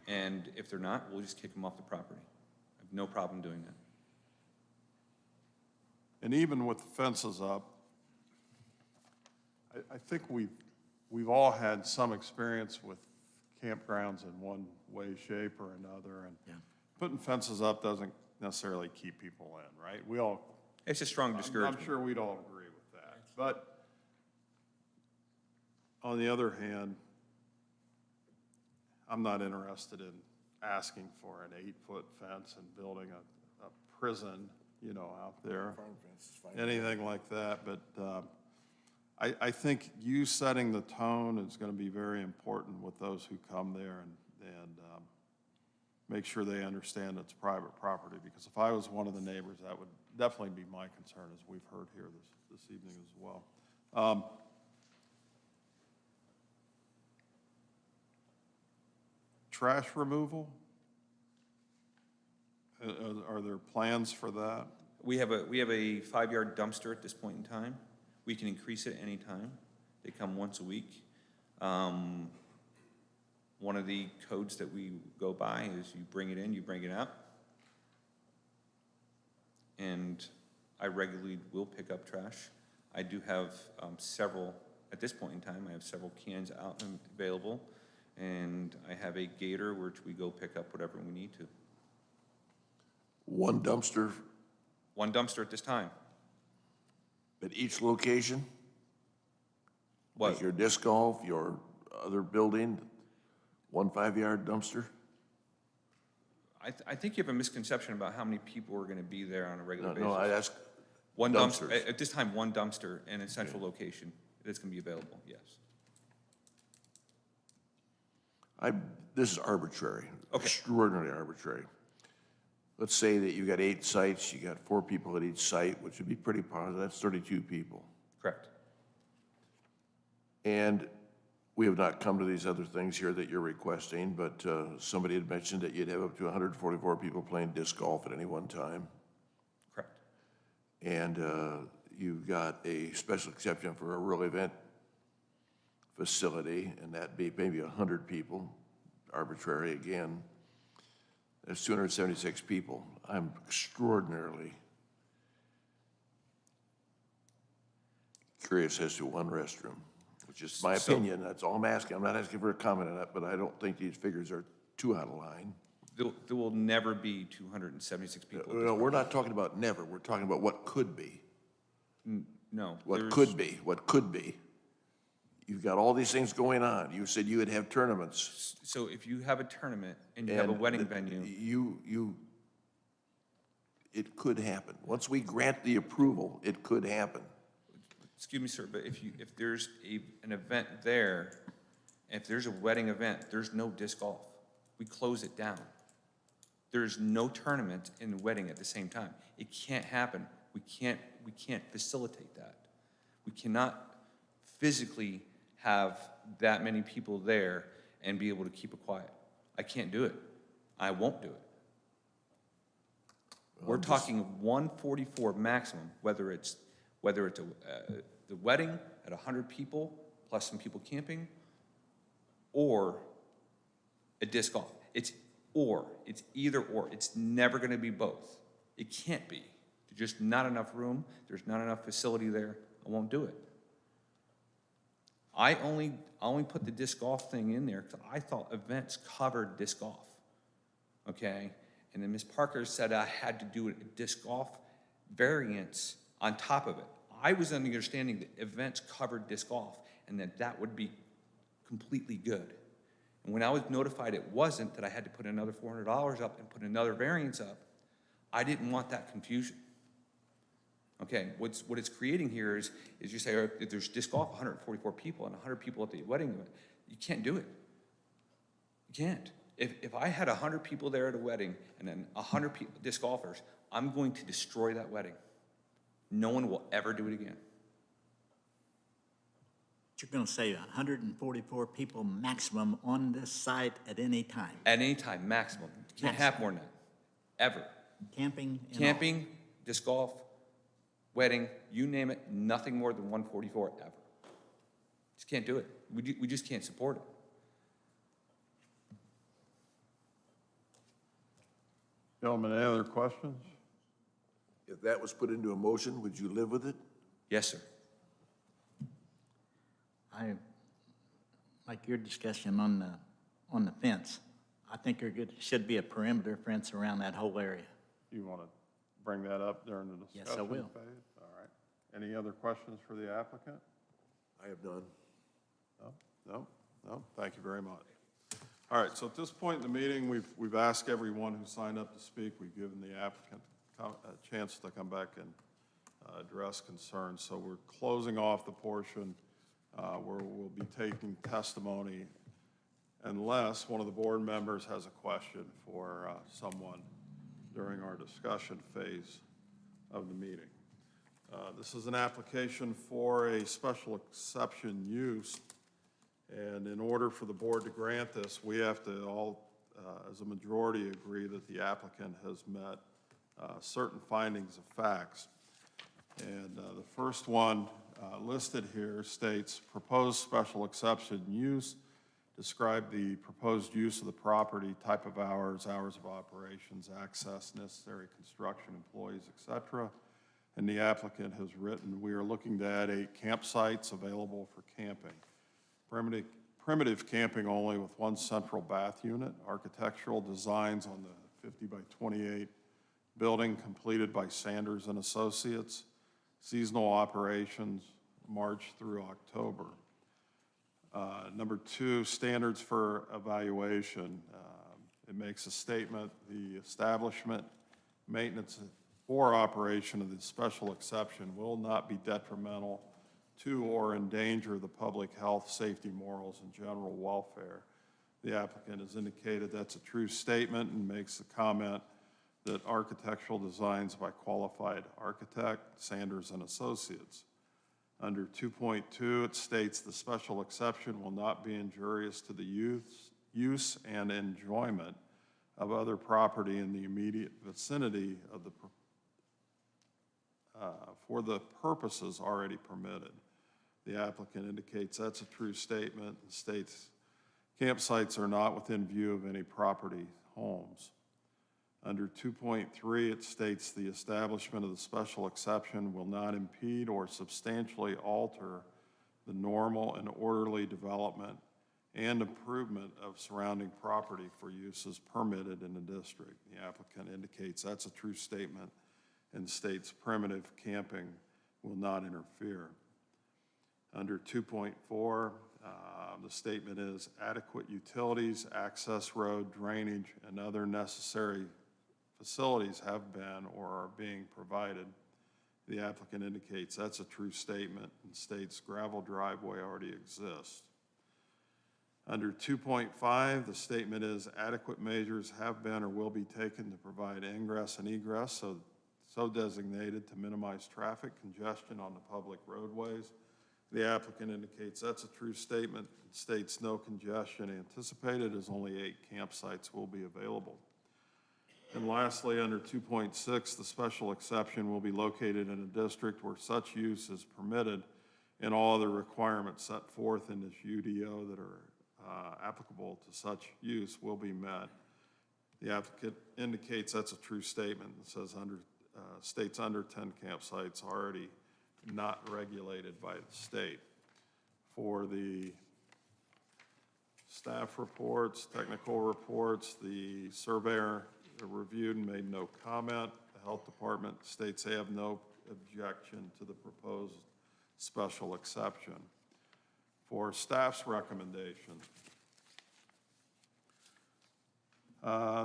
And if they're not, we'll just kick them off the property. I have no problem doing that. and even with the fences up, I think we've all had some experience with campgrounds in one way, shape, or another, and Yeah. putting fences up doesn't necessarily keep people in, right? We all, It's a strong I'm discouragement. sure we'd all agree with that. But on the other hand, I'm not interested in asking for an 8-foot fence and building a prison, you know, out there, anything like that. But I think you setting the tone is going to be very important with those who come there, and make sure they understand it's private property. Because if I was one of the neighbors, that would definitely be my concern, as we've heard here this evening as well. Trash removal? Are there plans for that? We have a 5-yard dumpster at this point in time. We can increase it anytime. They come once a week. One of the codes that we go by is you bring it in, you bring it out. And I regularly will pick up trash. I do have several, at this point in time, I have several cans out and available. And I have a gator which we go pick up whatever we need to. One dumpster One dumpster at this time. at each location? What? Like your disc golf, your other building, one 5-yard dumpster? I think you have a misconception about how many people are gonna be there on a regular No, basis. no, I ask One dumpster, dumpsters. at this time, one dumpster in a central location that's gonna be available, yes. This is arbitrary. Okay. Extraordinarily arbitrary. Let's say that you got 8 sites, you got 4 people at each site, which would be pretty positive, that's 32 people. Correct. And we have not come to these other things here that you're requesting, but somebody had mentioned that you'd have up to 144 people playing disc golf at any one time. Correct. And you've got a special exception for a real event facility, and that'd be maybe 100 people, arbitrary again. That's 276 people. I'm extraordinarily curious as to one restroom, which is my opinion. That's all I'm asking. I'm not asking for a comment on that, but I don't think these figures are too out of line. There will never be 276 people. No, we're not talking about never. We're talking about what could be. No. What there's- could be, what could be. You've got all these things going on. You said you would have tournaments. So if you have a tournament and you have a wedding venue, It could happen. Once we grant the approval, it could happen. excuse me, sir, but if there's an event there, if there's a wedding event, there's no disc golf. We close it down. There's no tournament in the wedding at the same time. It can't happen. We can't facilitate that. We cannot physically have that many people there and be able to keep it quiet. I can't do it. I won't do it. We're talking 144 maximum, whether it's the wedding at 100 people plus some people camping, or a disc golf. or. It's either or. It's never gonna be both. It can't be. There's just not enough room. There's not enough facility there. I won't do it. I only put the disc golf thing in there because I thought events covered disc golf. Okay? And then Ms. Parker said I had to do a disc golf variance on top of it. I was under the understanding that events covered disc golf and that would be completely good. And when I was notified it wasn't, that I had to put another $400 up and put another variance up, I didn't want that confusion. Okay, what it's creating here is you say, if there's disc golf, 144 people and 100 people at the wedding event, you can't do it. You can't. If I had 100 people there at a wedding and then 100 disc golfers, I'm going to destroy that wedding. No one will ever do it again. You're going to say 144 people maximum on this site at any time? At any time, maximum. You can't have more than that, ever. Camping? and all. Camping, disc golf, wedding, you name it, nothing more than 144 ever. Just can't do it. We just can't support it. Gentlemen, any other questions? If that was put into a motion, would you live with it? Yes, sir. I like your discussion on the fence. I think should be a perimeter fence around that whole area. You want to bring that up during the discussion Yes, I will. phase? All right. Any other questions for the applicant? I have none. No? Thank you very much. All right, so at this point in the meeting, we've asked everyone who signed up to speak. We've given the applicant a chance to come back and address concerns. So we're closing off the portion where we'll be taking testimony unless one of the board members has a question for someone during our discussion phase of the meeting. This is an application for a special exception use, and in order for the board to grant this, we have to all, as a majority, agree that the applicant has met certain findings of facts. And the first one listed here states, proposed special exception use, describe the proposed use of the property, type of hours, hours of operations, access, necessary construction, employees, et cetera. And the applicant has written, we are looking to add 8 campsites available for camping. Primitive camping only with 1 central bath unit, architectural designs on the 50 by 28 building completed by Sanders and Associates, seasonal operations, March through October. Number 2, standards for evaluation. It makes a statement, the establishment, maintenance, or operation of the special exception will not be detrimental to or endanger the public health, safety, morals, and general welfare. The applicant has indicated that's a true statement and makes the comment that architectural designs by qualified architect, Sanders and Associates. Under 2.2, it states the special exception will not be injurious to the use and enjoyment of other property in the immediate vicinity of the for the purposes already permitted. The applicant indicates that's a true statement and states campsites are not within view of any property homes. Under 2.3, it states the establishment of the special exception will not impede or substantially alter the normal and orderly development and improvement of surrounding property for uses permitted in the district. The applicant indicates that's a true statement and states primitive camping will not interfere. Under 2.4, the statement is adequate utilities, access road, drainage, and other necessary facilities have been or are being provided. The applicant indicates that's a true statement and states gravel driveway already exists. Under 2.5, the statement is adequate measures have been or will be taken to provide ingress and egress so designated to minimize traffic congestion on the public roadways. The applicant indicates that's a true statement and states no congestion anticipated as only 8 campsites will be available. And lastly, under 2.6, the special exception will be located in a district where such use is permitted and all other requirements set forth in this UDO that are applicable to such use will be met. The applicant indicates that's a true statement. It says states under 10 campsites already not regulated by the state. For the staff reports, technical reports, the surveyor reviewed and made no comment. The health department states they have no objection to the proposed special exception. For staff's recommendation,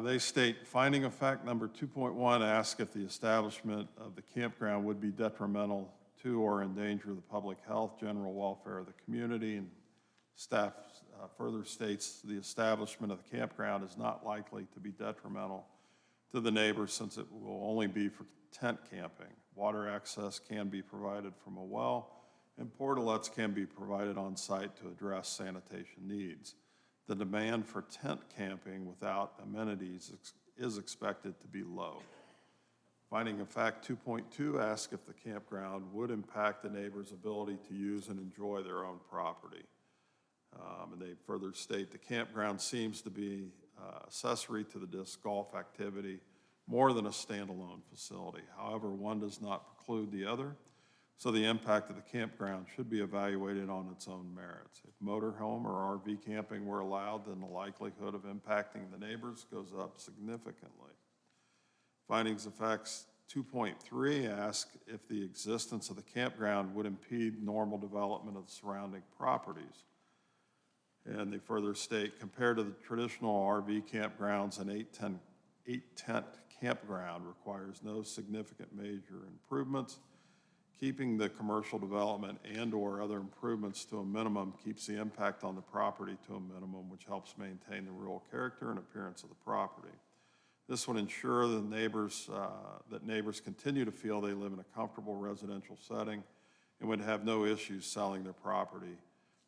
they state, finding of fact number 2.1, ask if the establishment of the campground would be detrimental to or endanger the public health, general welfare of the community, and staff further states the establishment of the campground is not likely to be detrimental to the neighbors since it will only be for tent camping. Water access can be provided from a well, and portalets can be provided on site to address sanitation needs. The demand for tent camping without amenities is expected to be low. Finding of fact 2.2, ask if the campground would impact the neighbor's ability to use and enjoy their own property. And they further state the campground seems to be accessory to the disc golf activity more than a standalone facility. However, one does not preclude the other, so the impact of the campground should be evaluated on its own merits. If motorhome or RV camping were allowed, then the likelihood of impacting the neighbors goes up significantly. Findings of facts 2.3 ask if the existence of the campground would impede normal development of the surrounding properties. And they further state, compared to the traditional RV campgrounds, an eight-tent campground requires no significant major improvements. Keeping the commercial development and/or other improvements to a minimum keeps the impact on the property to a minimum, which helps maintain the rural character and appearance of the property. This would ensure that neighbors continue to feel they live in a comfortable residential setting and would have no issues selling their property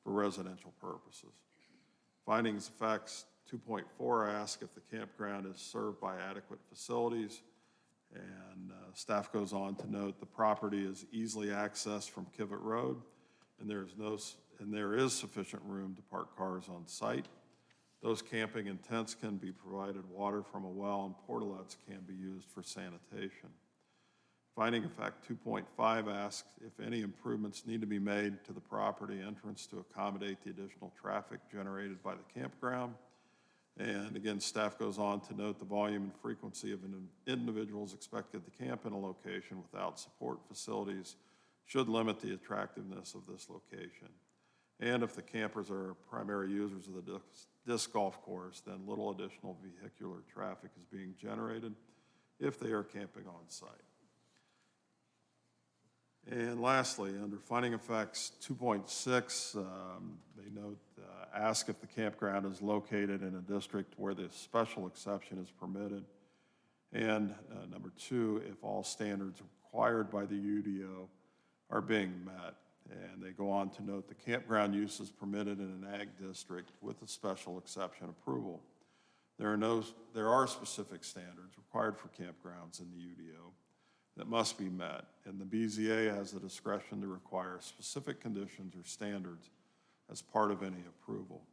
for residential purposes. Findings of facts 2.4 ask if the campground is served by adequate facilities, and staff goes on to note the property is easily accessed from Kivett Road, and there is sufficient room to park cars on site. Those camping in tents can be provided water from a well, and portalets can be used for sanitation. Finding of fact 2.5 asks if any improvements need to be made to the property entrance to accommodate the additional traffic generated by the campground. And again, staff goes on to note the volume and frequency of individuals expected to camp in a location without support facilities should limit the attractiveness of this location. And if the campers are primary users of the disc golf course, then little additional vehicular traffic is being generated if they are camping on site. And lastly, under finding of facts 2.6, they note, ask if the campground is located in a district where the special exception is permitted. And number 2, if all standards required by the UDO are being met. And they go on to note the campground use is permitted in an ag district with a special exception approval. There are specific standards required for campgrounds in the UDO that must be met, and the BZA has the discretion to require specific conditions or standards as part of any approval.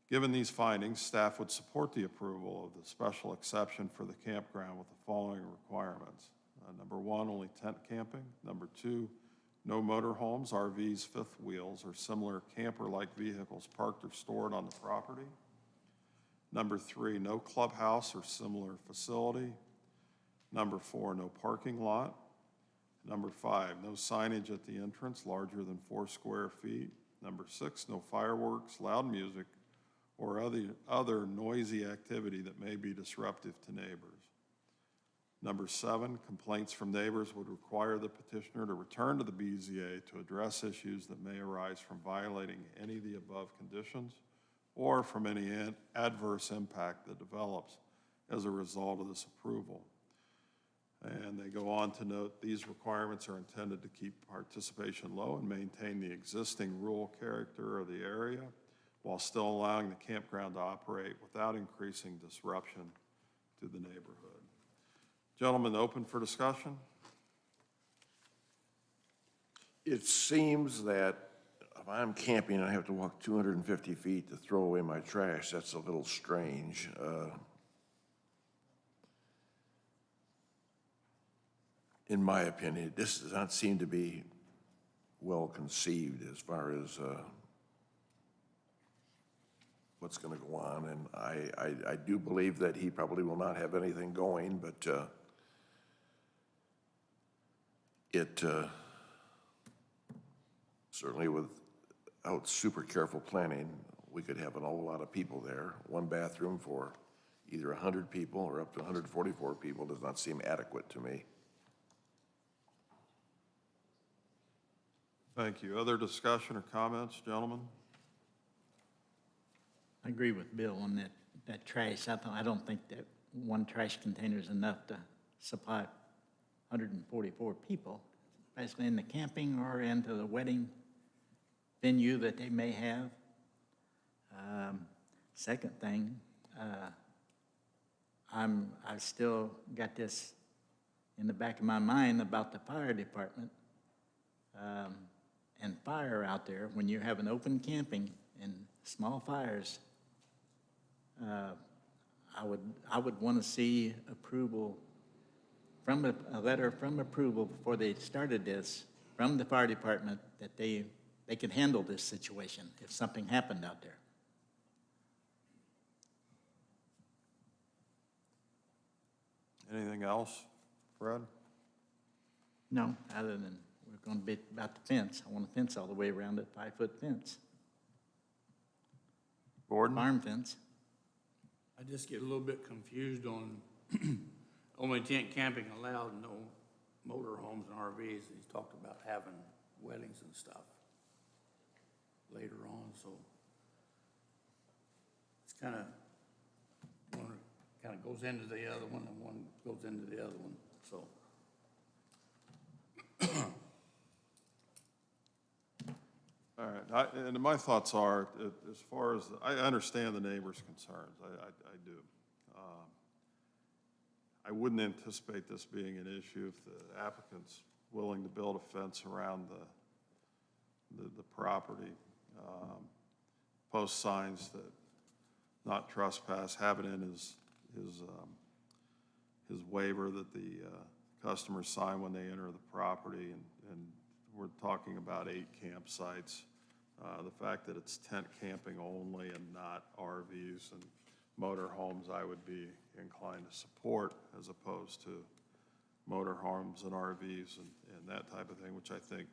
Given these findings, staff would support the approval of the special exception for the campground with the following requirements. Number 1, only tent camping. Number 2, no motorhomes, RVs, fifth wheels, or similar camper-like vehicles parked or stored on the property. Number 3, no clubhouse or similar facility. Number 4, no parking lot. Number 5, no signage at the entrance larger than 4 square feet. Number 6, no fireworks, loud music, or other noisy activity that may be disruptive to neighbors. Number 7, complaints from neighbors would require the petitioner to return to the BZA to address issues that may arise from violating any of the above conditions or from any adverse impact that develops as a result of this approval. And they go on to note these requirements are intended to keep participation low and maintain the existing rural character of the area while still allowing the campground to operate without increasing disruption to the neighborhood. Gentlemen, open for discussion? It seems that if I'm camping and I have to walk 250 feet to throw away my trash, that's a little strange. in my opinion, this does not seem to be well conceived as far as what's going to go on. And I do believe that he probably will not have anything going, but it certainly without super careful planning, we could have an awful lot of people there. One bathroom for either 100 people or up to 144 people does not seem adequate to me. Thank you. Other discussion or comments, gentlemen? I agree with Bill on that trash. I don't think that one trash container is enough to supply 144 people, especially in the camping or into the wedding venue that they may have. Second thing, I've still got this in the back of my mind about the fire department and fire out there. When you're having open camping and small fires, I would want to see approval from a letter from approval before they started this from the fire department that they could handle this situation if something happened out there. Anything else, Fred? No, other than we're going to be about the fence. I want a fence all the way around it, 5-foot fence, Gordon? farm fence. I just get a little bit confused on only tent camping allowed, no motor homes and RVs. He's talked about having weddings and stuff later on, so it's kind of, one kind of goes into the other one and one goes into the other one, so. All right, and my thoughts are, as far as, I understand the neighbors' concerns, I do. I wouldn't anticipate this being an issue if the applicant's willing to build a fence around the property. Post signs that not trespass, have it in his waiver that the customers sign when they enter the property, and we're talking about 8 campsites. The fact that it's tent camping only and not RVs and motor homes, I would be inclined to support as opposed to motor homes and RVs and that type of thing, which I think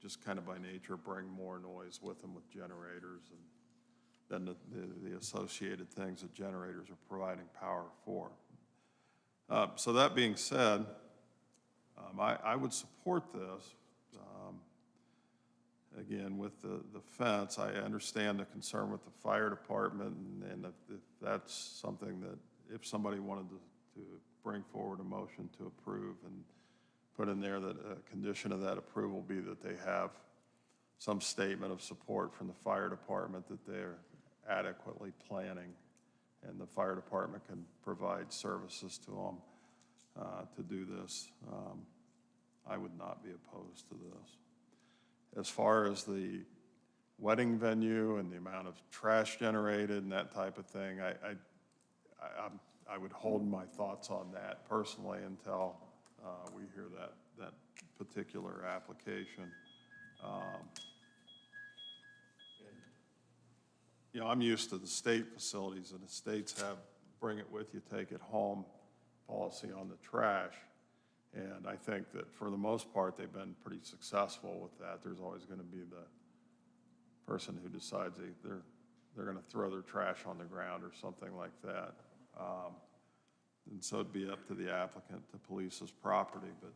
just kind of by nature bring more noise with them with generators and then the associated things that generators are providing power for. So that being said, I would support this. Again, with the fence, I understand the concern with the fire department, and if that's something that, if somebody wanted to bring forward a motion to approve and put in there that a condition of that approval be that they have some statement of support from the fire department that they're adequately planning and the fire department can provide services to them to do this, I would not be opposed to this. As far as the wedding venue and the amount of trash generated and that type of thing, I would hold my thoughts on that personally until we hear that particular application. You know, I'm used to the state facilities, and the states have bring it with you, take it home policy on the trash. And I think that for the most part, they've been pretty successful with that. There's always going to be the person who decides they're going to throw their trash on the ground or something like that. And so it'd be up to the applicant to police his property. But,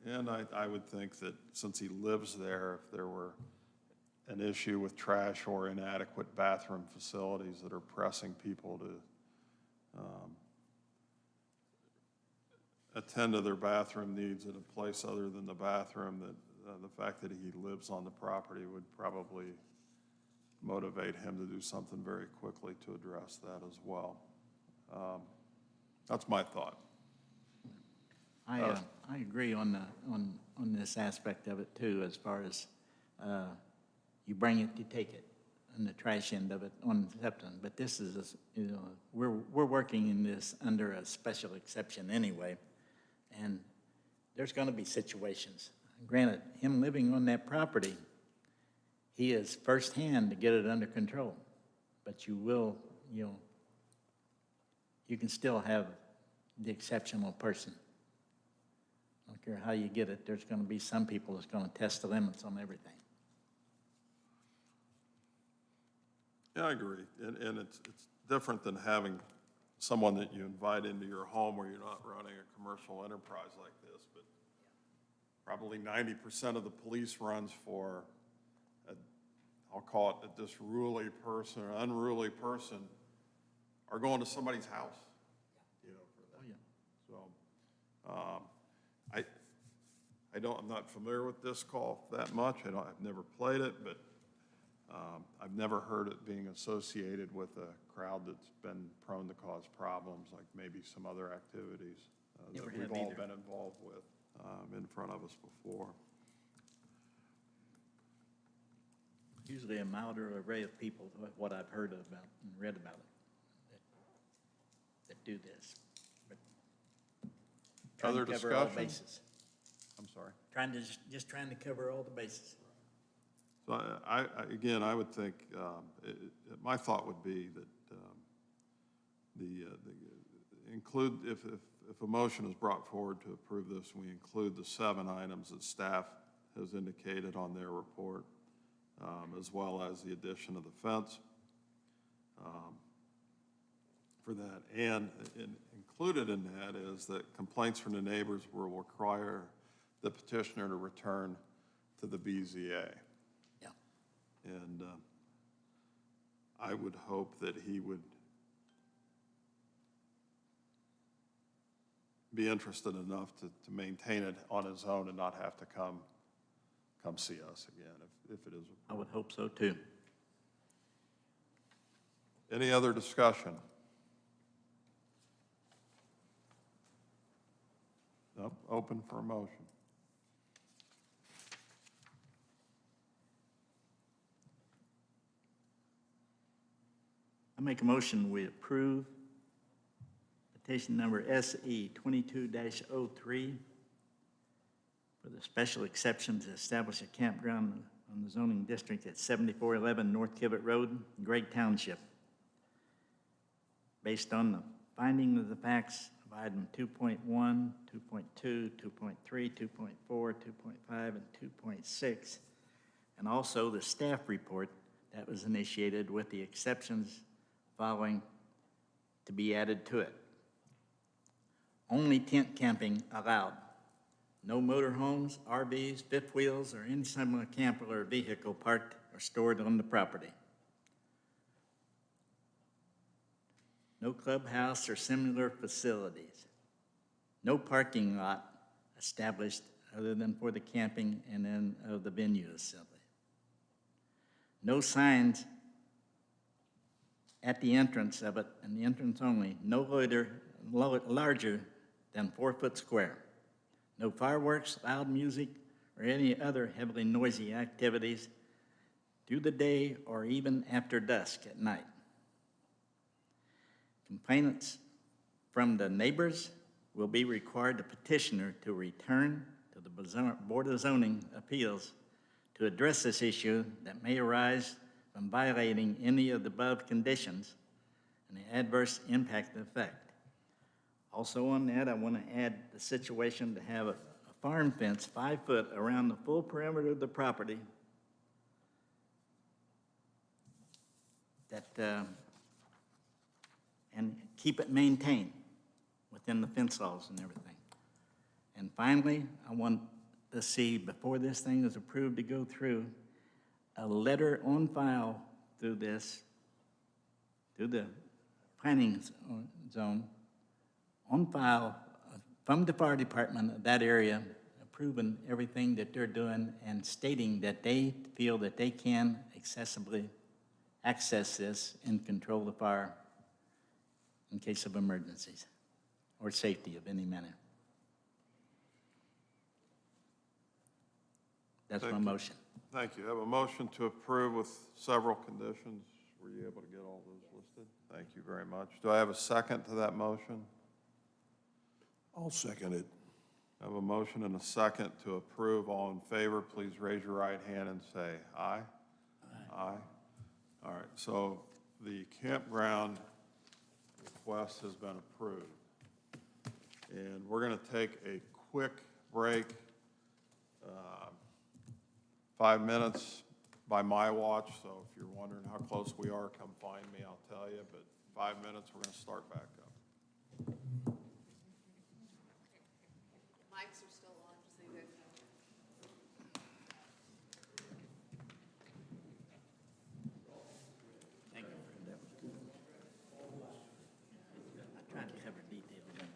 and I would think that since he lives there, if there were an issue with trash or inadequate bathroom facilities that are pressing people to attend to their bathroom needs at a place other than the bathroom, that the fact that he lives on the property would probably motivate him to do something very quickly to address that as well. That's my thought. I agree on this aspect of it too, as far as you bring it, you take it, and the trash end of it on Septon. But this is, you know, we're working in this under a special exception anyway, and there's gonna be situations. Granted, him living on that property, he is firsthand to get it under control. But you will, you can still have the exceptional person. I don't care how you get it, there's gonna be some people that's gonna test the limits on everything. Yeah, I agree. And it's different than having someone that you invite into your home where you're not running a commercial enterprise like this. But probably 90% of the police runs for, I'll call it a disruly person or unruly person, are going to somebody's house, for that. So, I'm not familiar with disc golf that much. I've never played it, but I've never heard it being associated with a crowd that's been prone to cause problems, like maybe some other activities that Never we've have all either. been involved with in front of us before. Usually a milder array of people, what I've heard about and read about it, that do this. But trying to Other cover all discussion? bases. I'm sorry. Just trying to cover all the bases. So again, I would think, my thought would be that include, if a motion is brought forward to approve this, we include the 7 items that staff has indicated on their report, as well as the addition of the fence for that. And included in that is that complaints from the neighbors will require the petitioner to return to the BZA. Yeah. And I would hope that he would be interested enough to maintain it on his own and not have to come see us again, if it is. I would hope so too. Any other discussion? Nope, open for a motion. I make a motion, we approve petition number SE 22-03 for the special exception to establish a campground on the zoning district at 7411 North Kivett Road, Gregg Township, based on the finding of the facts of item 2.1, 2.2, 2.3, 2.4, 2.5, and 2.6, and also the staff report that was initiated with the exceptions following to be added to it. Only tent camping allowed. No motorhomes, RVs, fifth wheels, or any similar camper or vehicle parked or stored on the property. No clubhouse or similar facilities. No parking lot established other than for the camping and then of the venue assembly. No signs at the entrance of it, and the entrance only, no larger than 4 foot square. No fireworks, loud music, or any other heavily noisy activities through the day or even after dusk at night. Complainants from the neighbors will be required the petitioner to return to the Board of Zoning Appeals to address this issue that may arise from violating any of the above conditions and the adverse impact effect. Also on that, I want to add the situation to have a farm fence 5 foot around the full perimeter of the property that, and keep it maintained within the fence laws and everything. And finally, I want to see, before this thing is approved to go through, a letter on file through this, through the planning zone, on file from the fire department of that area, approving everything that they're doing and stating that they feel that they can accessibly access this and control the fire in case of emergencies or safety of any manner. That's my Thank you. motion. Thank you. I have a motion to approve with several conditions. Were you able to get all those listed? Thank you very much. Do I have a second to that motion? I'll second it. I have a motion and a second to approve. All in favor, please raise your right hand and say aye. Aye. All right, so the campground request has been approved. And we're going to take a quick break, 5 minutes by my watch, so if you're wondering how close we are, come find me, I'll tell you, but 5 minutes, we're going to start back up. Mics are still on, just so you guys know. Thank you, Fred, that was good. I tried to cover details in it.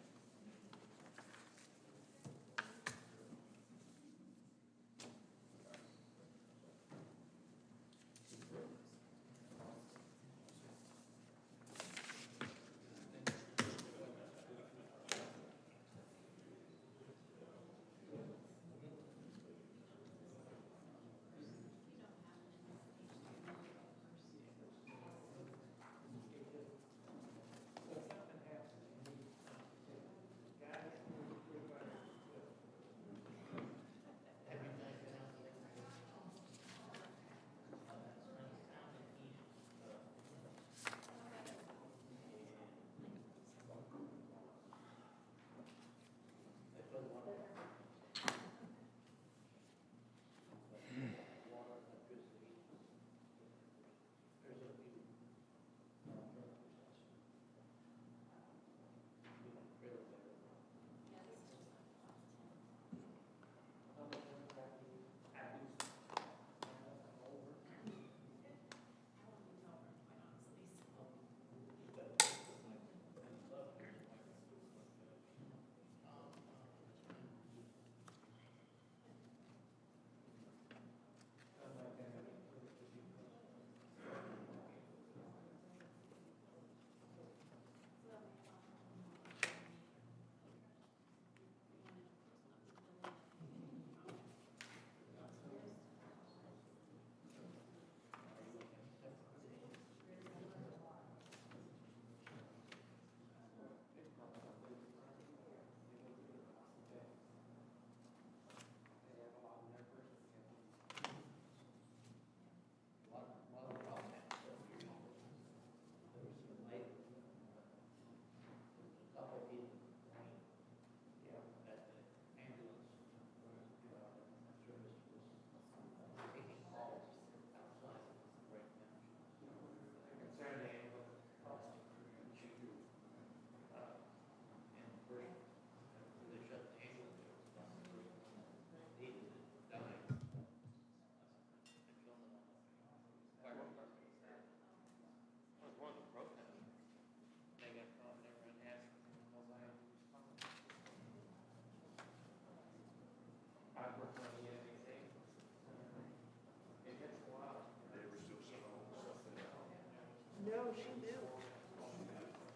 No, she moved.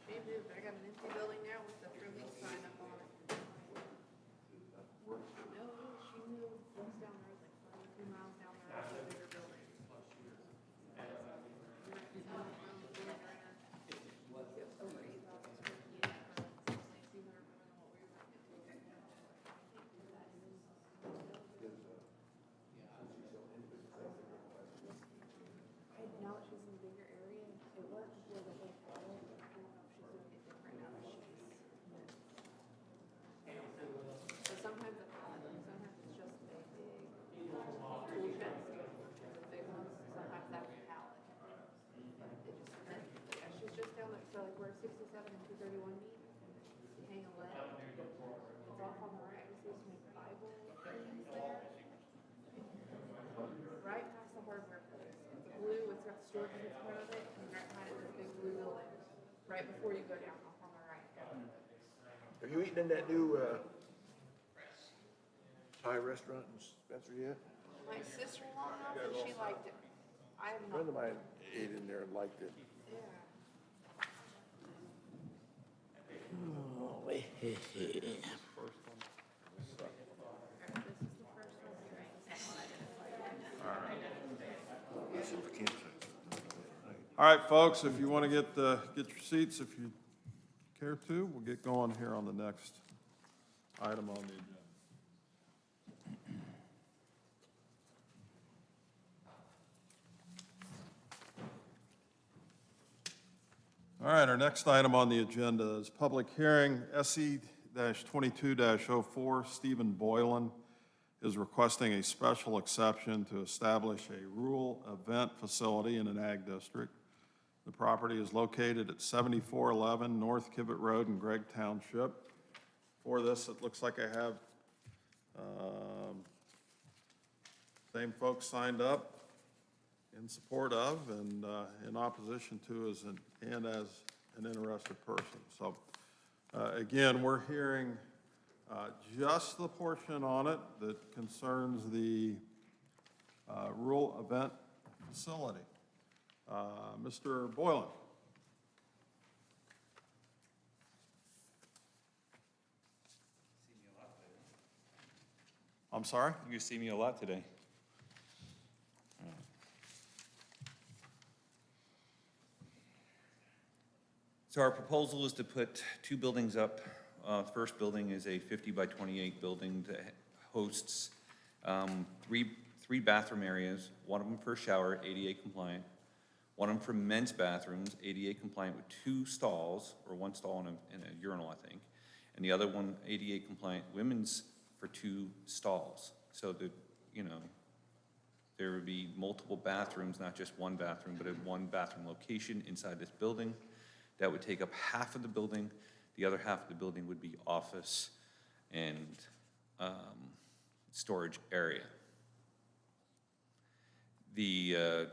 She moved. I got an empty building now with the trimming sign up on it. No, she moved just down the road, like 2 miles down the road to a bigger building. Yep, over 8,000 square feet. 1,600 more than what we were renting. Now that she's in a bigger area, it worked before the whole problem. I don't know if she's doing it different now that she's. So sometimes it's not, sometimes it's just a big tool chest, the big ones, sometimes that's a pallet. But it just, yeah, she's just down there, so like where 67 and 231 meet, you hang a lead, it's off on the right, we see some Bible things there. Right past the hardware place. It's blue, it's got storage in front of it, and right behind it, there's a big blue building. Right before you go down off on the right. Have you eaten in that new Thai restaurant in Spencer yet? My sister-in-law has it, she liked it. I have A not. friend of mine ate in there and liked it. Yeah. Oh, wait. This is the first one. Super campsite. All right, folks, if you want to get your seats, if you care to, we'll get going here on the next item on the agenda. All right, our next item on the agenda is public hearing, SE-22-04. Stephen Boylan is requesting a special exception to establish a rural event facility in an ag district. The property is located at 7411 North Kivett Road in Gregg Township. For this, it looks like I have same folks signed up in support of and in opposition to as an interested person. So again, we're hearing just the portion on it that concerns the rural event facility. Mr. Boylan. I'm sorry? You see me a lot today. So our proposal is to put two buildings up. The first building is a 50 by 28 building that hosts three bathroom areas, one of them for a shower, ADA compliant, one of them for men's bathrooms, ADA compliant with 2 stalls, or 1 stall and a urinal, I think, and the other one ADA compliant women's for 2 stalls. So that, you know, there would be multiple bathrooms, not just one bathroom, but at one bathroom location inside this building. That would take up half of the building. The other half of the building would be office and storage area. The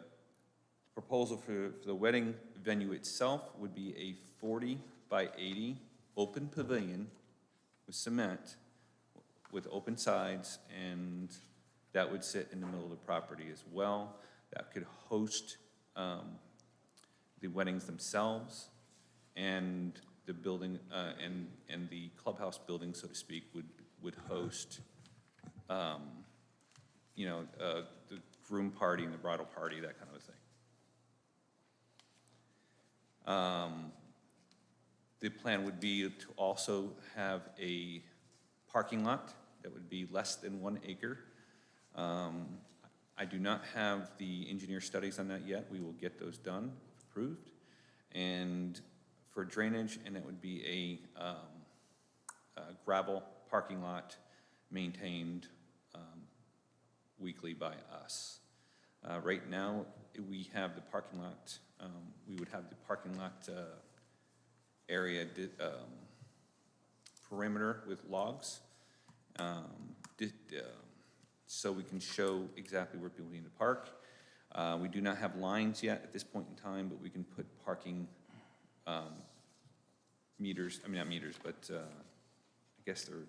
proposal for the wedding venue itself would be a 40 by 80 open pavilion with cement with open sides, and that would sit in the middle of the property as well. That could host the weddings themselves, and the building and the clubhouse building, so to speak, would host, you know, the groom party and the bridal party, that kind of a thing. The plan would be to also have a parking lot that would be less than 1 acre. I do not have the engineer studies on that yet. We will get those done, approved. And for drainage, and it would be a gravel parking lot maintained weekly by us. Right now, we have the parking lot, we would have the parking lot area perimeter with logs, so we can show exactly where people need to park. We do not have lines yet at this point in time, but we can put parking meters, I mean, not meters, but I guess they're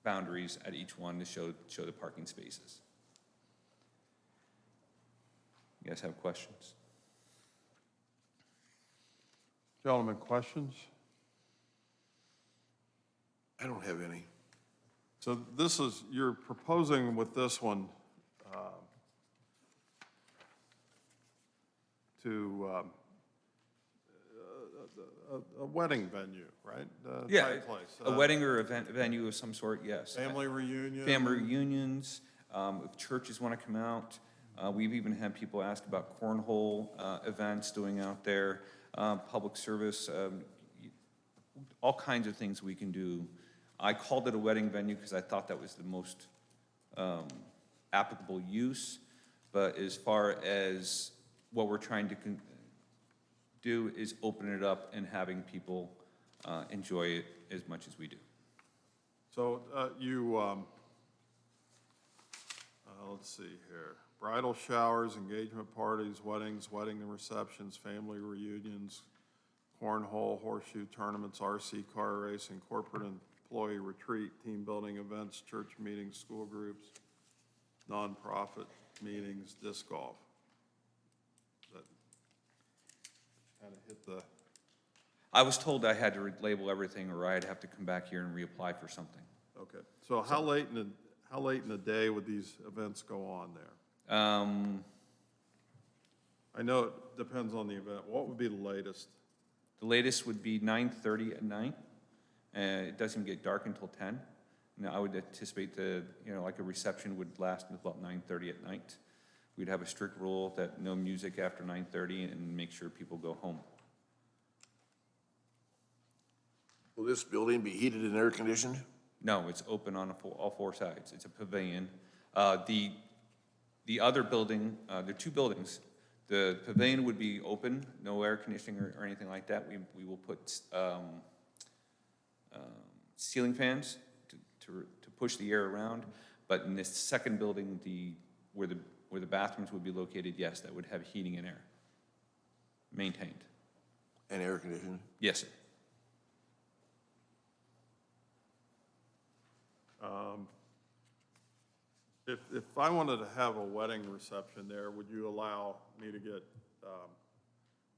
boundaries at each one to show the parking spaces. You guys have questions? Gentlemen, questions? I don't have any. So this is, you're proposing with this one to a wedding venue, right? Yeah, type place. a wedding or event venue of some sort, yes. Family reunion? Family reunions, if churches want to come out. We've even had people ask about cornhole events doing out there, public service, all kinds of things we can do. I called it a wedding venue because I thought that was the most applicable use, but as far as what we're trying to do is open it up and having people enjoy it as much as we do. So let's see here. Bridal showers, engagement parties, weddings, wedding and receptions, family reunions, cornhole, horseshoe tournaments, RC car racing, corporate employee retreat, team building events, church meetings, school groups, nonprofit meetings, disc golf. That kind of hit the... I was told I had to label everything, or I'd have to come back here and reapply for something. Okay. So how late in the day would these events go on there? I know it depends on the event. What would be the latest? The latest would be 9:30 at night. It doesn't get dark until 10. Now, I would anticipate like a reception would last until about 9:30 at night. We'd have a strict rule that no music after 9:30 and make sure people go home. Will this building be heated and air conditioned? No, it's open on all four sides. It's a pavilion. The other building, there are two buildings. The pavilion would be open, no air conditioning or anything like that. We will put ceiling fans to push the air around. But in this second building, where the bathrooms would be located, yes, that would have heating and air maintained. And air conditioned? Yes, sir. If I wanted to have a wedding reception there, would you allow me to get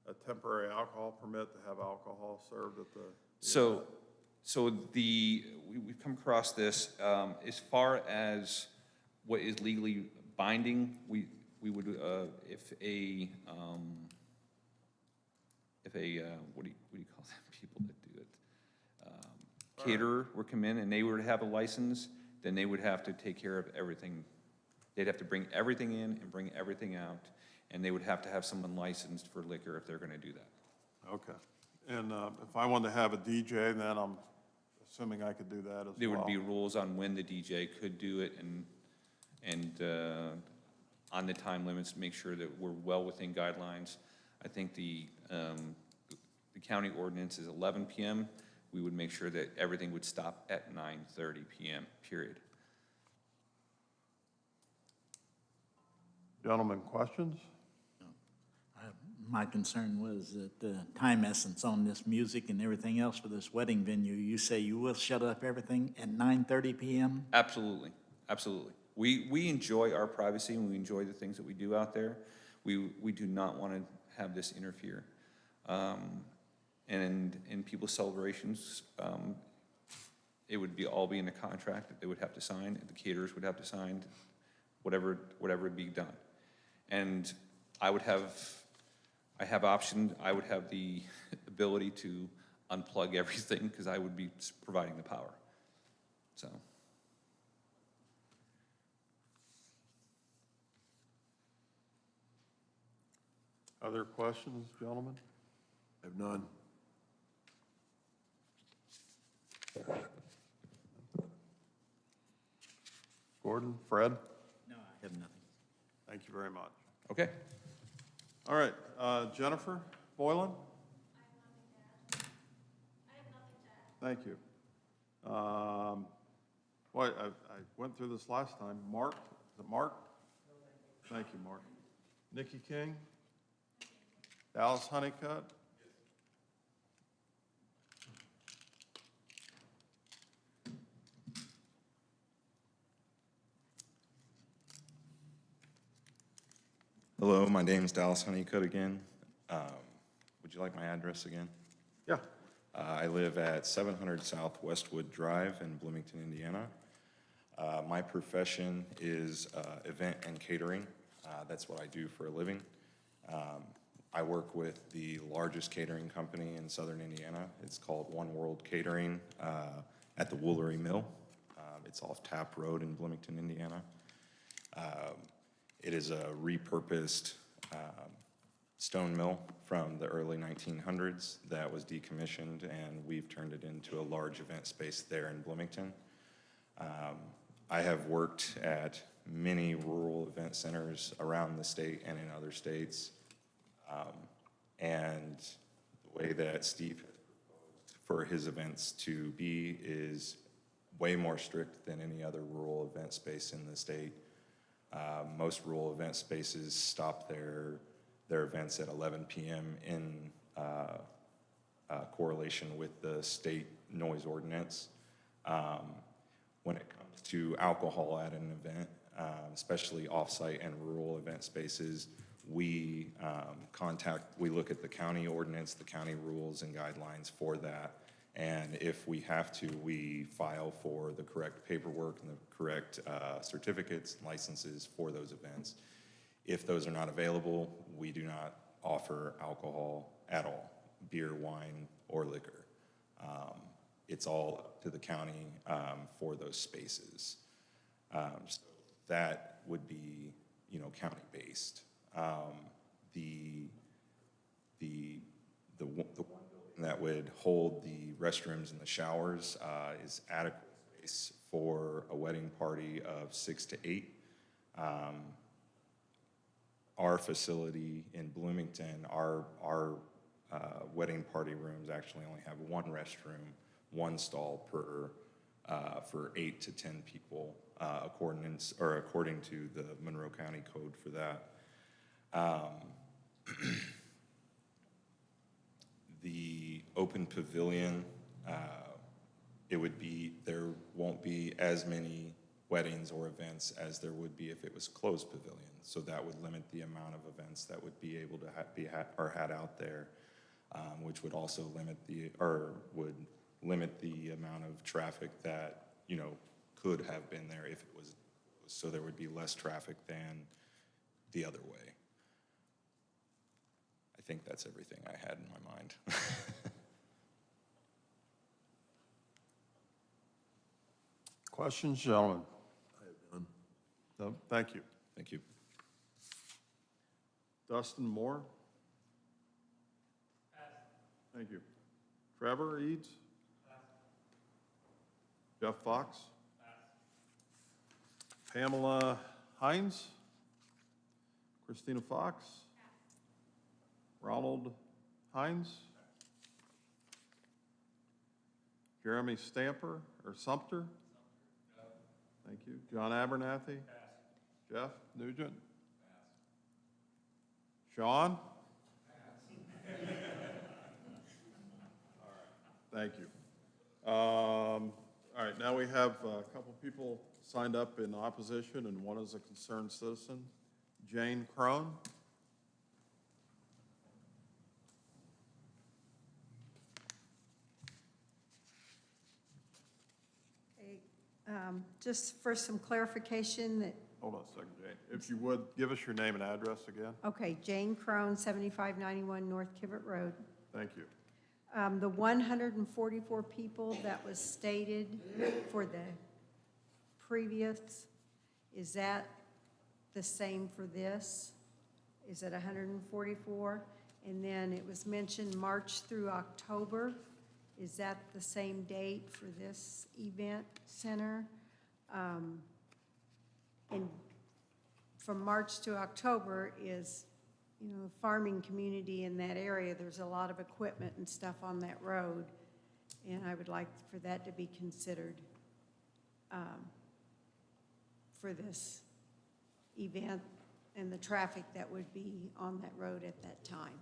a temporary alcohol permit to have alcohol served at the? We've come across this, as far as what is legally binding, we would, if a, what do you call them, people that do it? Caterer would come in and they were to have a license, then they would have to take care of everything. They'd have to bring everything in and bring everything out, and they would have to have someone licensed for liquor if they're gonna do that. Okay. And if I wanted to have a DJ, then I'm assuming I could do that as well? There would be rules on when the DJ could do it and on the time limits, make sure that we're well within guidelines. I think the county ordinance is 11 p.m. We would make sure that everything would stop at 9:30 p.m., period. Gentlemen, questions? My concern was that the time essence on this music and everything else for this wedding venue, you say you will shut up everything at 9:30 p.m.? Absolutely, absolutely. We enjoy our privacy and we enjoy the things that we do out there. We do not want to have this interfere. And in people's celebrations, it would all be in a contract that they would have to sign, the caterers would have to sign, whatever would be done. And I have options, I would have the ability to unplug everything because I would be providing the power, so. Other questions, gentlemen? I have none. Gordon, Fred? No, I have nothing. Thank you very much. Okay. All right, Jennifer Boylan? I have nothing to add. Thank you. Boy, I went through this last time. Mark, is it Mark? Thank you, Mark. Nikki King? Dallas Honeycutt? Hello, my name is Dallas Honeycutt again. Would you like my address again? Yeah. I live at 700 South Westwood Drive in Bloomington, Indiana. My profession is event and catering. That's what I do for a living. I work with the largest catering company in southern Indiana. It's called One World Catering at the Woolery Mill. It's off Tapp Road in Bloomington, Indiana. It is a repurposed stone mill from the early 1900s that was decommissioned, and we've turned it into a large event space there in Bloomington. I have worked at many rural event centers around the state and in other states. And the way that Steve has proposed for his events to be is way more strict than any other rural event space in the state. Most rural event spaces stop their events at 11 p.m. in correlation with the state noise ordinance. When it comes to alcohol at an event, especially off-site and rural event spaces, we look at the county ordinance, the county rules and guidelines for that. And if we have to, we file for the correct paperwork and the correct certificates and licenses for those events. If those are not available, we do not offer alcohol at all, beer, wine, or liquor. It's all up to the county for those spaces. So that would be you know, county-based. The one building that would hold the restrooms and the showers is adequate space for a wedding party of 6 to 8. Our facility in Bloomington, our wedding party rooms actually only have one restroom, one stall per for 8 to 10 people, according to the Monroe County Code for that. The open pavilion, there won't be as many weddings or events as there would be if it was closed pavilion. So that would limit the amount of events that would be able to had out there, which would also would limit the amount of traffic that, you know, could have been there if it was, so there would be less traffic than the other way. I think that's everything I had in my mind. Questions, gentlemen? I have none. No, thank you. Thank you. Dustin Moore? Thank you. Trevor Eads? Jeff Fox? Pamela Hines? Christina Fox? Ronald Hines? Jeremy Stamper or Sumter? Thank you. John Abernathy? Jeff Nugent? Sean? Thank you. All right, now we have a couple people signed up in opposition and one is a concerned citizen. Jane Crone. Okay, just for some clarification that, Hold on a second, Jane. If you would, give us your name and address again. okay, Jane Crone, 7591 North Kivett Road. Thank you. The 144 people that was stated for the previous, is that the same for this? Is it 144? And then it was mentioned March through October. Is that the same date for this event center? And from March to October is, you know, farming community in that area. There's a lot of equipment and stuff on that road. And I would like for that to be considered for this event and the traffic that would be on that road at that time.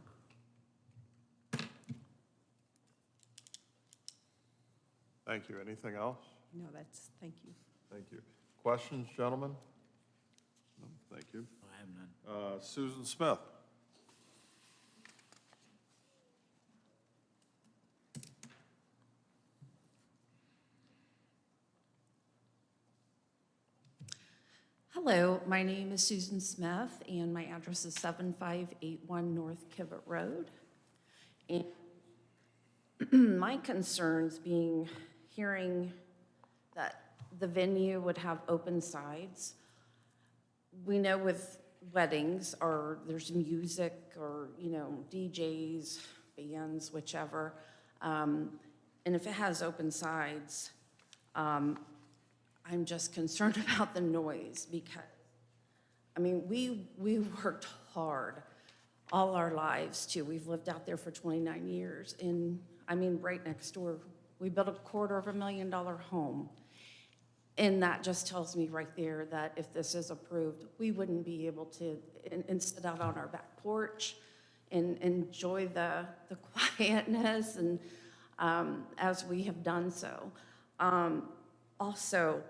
Thank you. Anything else? No, that's, thank you. Thank you. Questions, gentlemen? No, thank you. I have none. Susan Smith. Hello, my name is Susan Smith, and my address is 7581 North Kivett Road. And my concerns being hearing that the venue would have open sides. We know with weddings, or there's music, or, you know, DJs, bands, whichever. And if it has open sides, I'm just concerned about the noise because, I mean, we worked hard all our lives too. We've lived out there for 29 years. And I mean, right next door, we built a $250,000 home. And that just tells me right there that if this is approved, we wouldn't be able to and sit out on our back porch and enjoy the quietness and as we have done so. Also,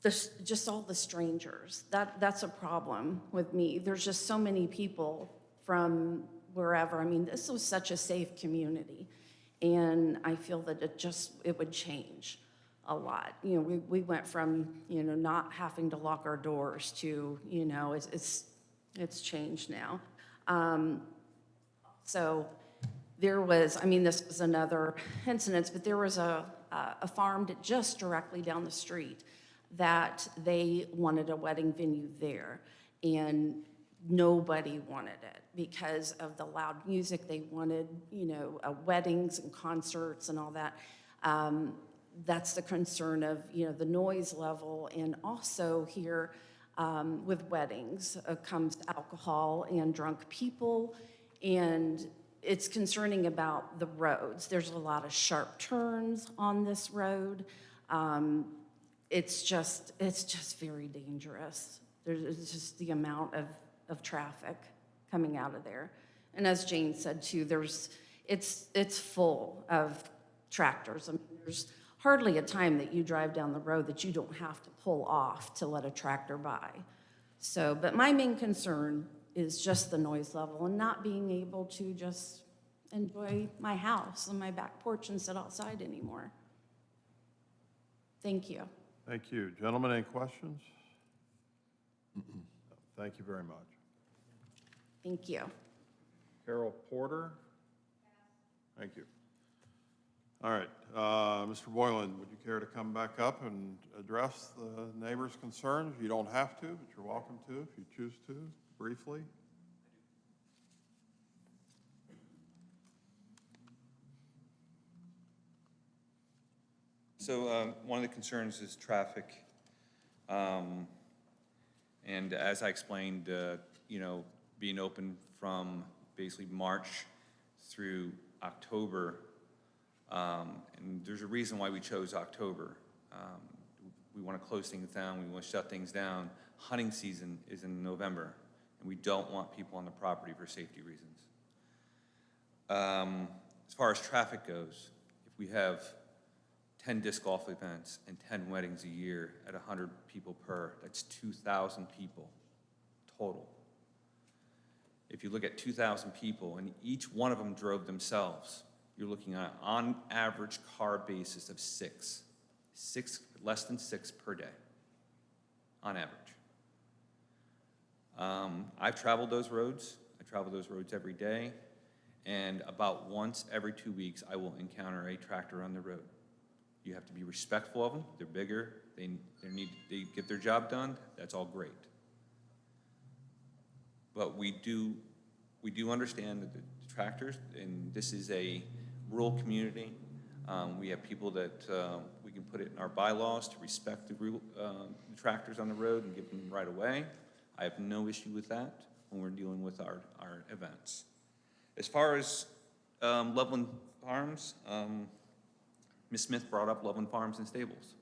just all the strangers, that's a problem with me. There's just so many people from wherever. I mean, this was such a safe community, and I feel that it would change a lot. You know, we went from, you know, not having to lock our doors to, you know, it's changed now. So there was, I mean, this was another incident, but there was a farm just directly down the street that they wanted a wedding venue there, and nobody wanted it because of the loud music. They wanted, weddings and concerts and all that. That's the concern of, the noise level. And also here with weddings comes alcohol and drunk people. And it's concerning about the roads. There's a lot of sharp turns on this road. It's just very dangerous. There's just the amount of traffic coming out of there. And as Jane said too, it's full of tractors. I mean, there's hardly a time that you drive down the road that you don't have to pull off to let a tractor by. So, but my main concern is just the noise level and not being able to just enjoy my house on my back porch and sit outside anymore. Thank you. Thank you. Gentlemen, any questions? Thank you very much. Thank you. Carol Porter? Thank you. All right, Mr. Boylan, would you care to come back up and address the neighbors' concerns? You don't have to, but you're welcome to if you choose to, briefly. So one of the concerns is traffic. And as I explained, being open from basically March through October, and there's a reason why we chose October. We want to close things down, we want to shut things down. Hunting season is in November, and we don't want people on the property for safety reasons. As far as traffic goes, if we have 10 disc golf events and 10 weddings a year at 100 people per, that's 2,000 people total. If you look at 2,000 people and each one of them drove themselves, you're looking at on average car basis of six, less than 6 per day, on average. I've traveled those roads. I travel those roads every day, and about once every 2 weeks, I will encounter a tractor on the road. You have to be respectful of them. They're bigger. They get their job done. That's all great. But we do understand that the tractors, and this is a rural community. We have people that we can put it in our bylaws to respect the tractors on the road and give them right away. I have no issue with that when we're dealing with our events. As far as Loveland Farms, Ms. Smith brought up Loveland Farms and Stables.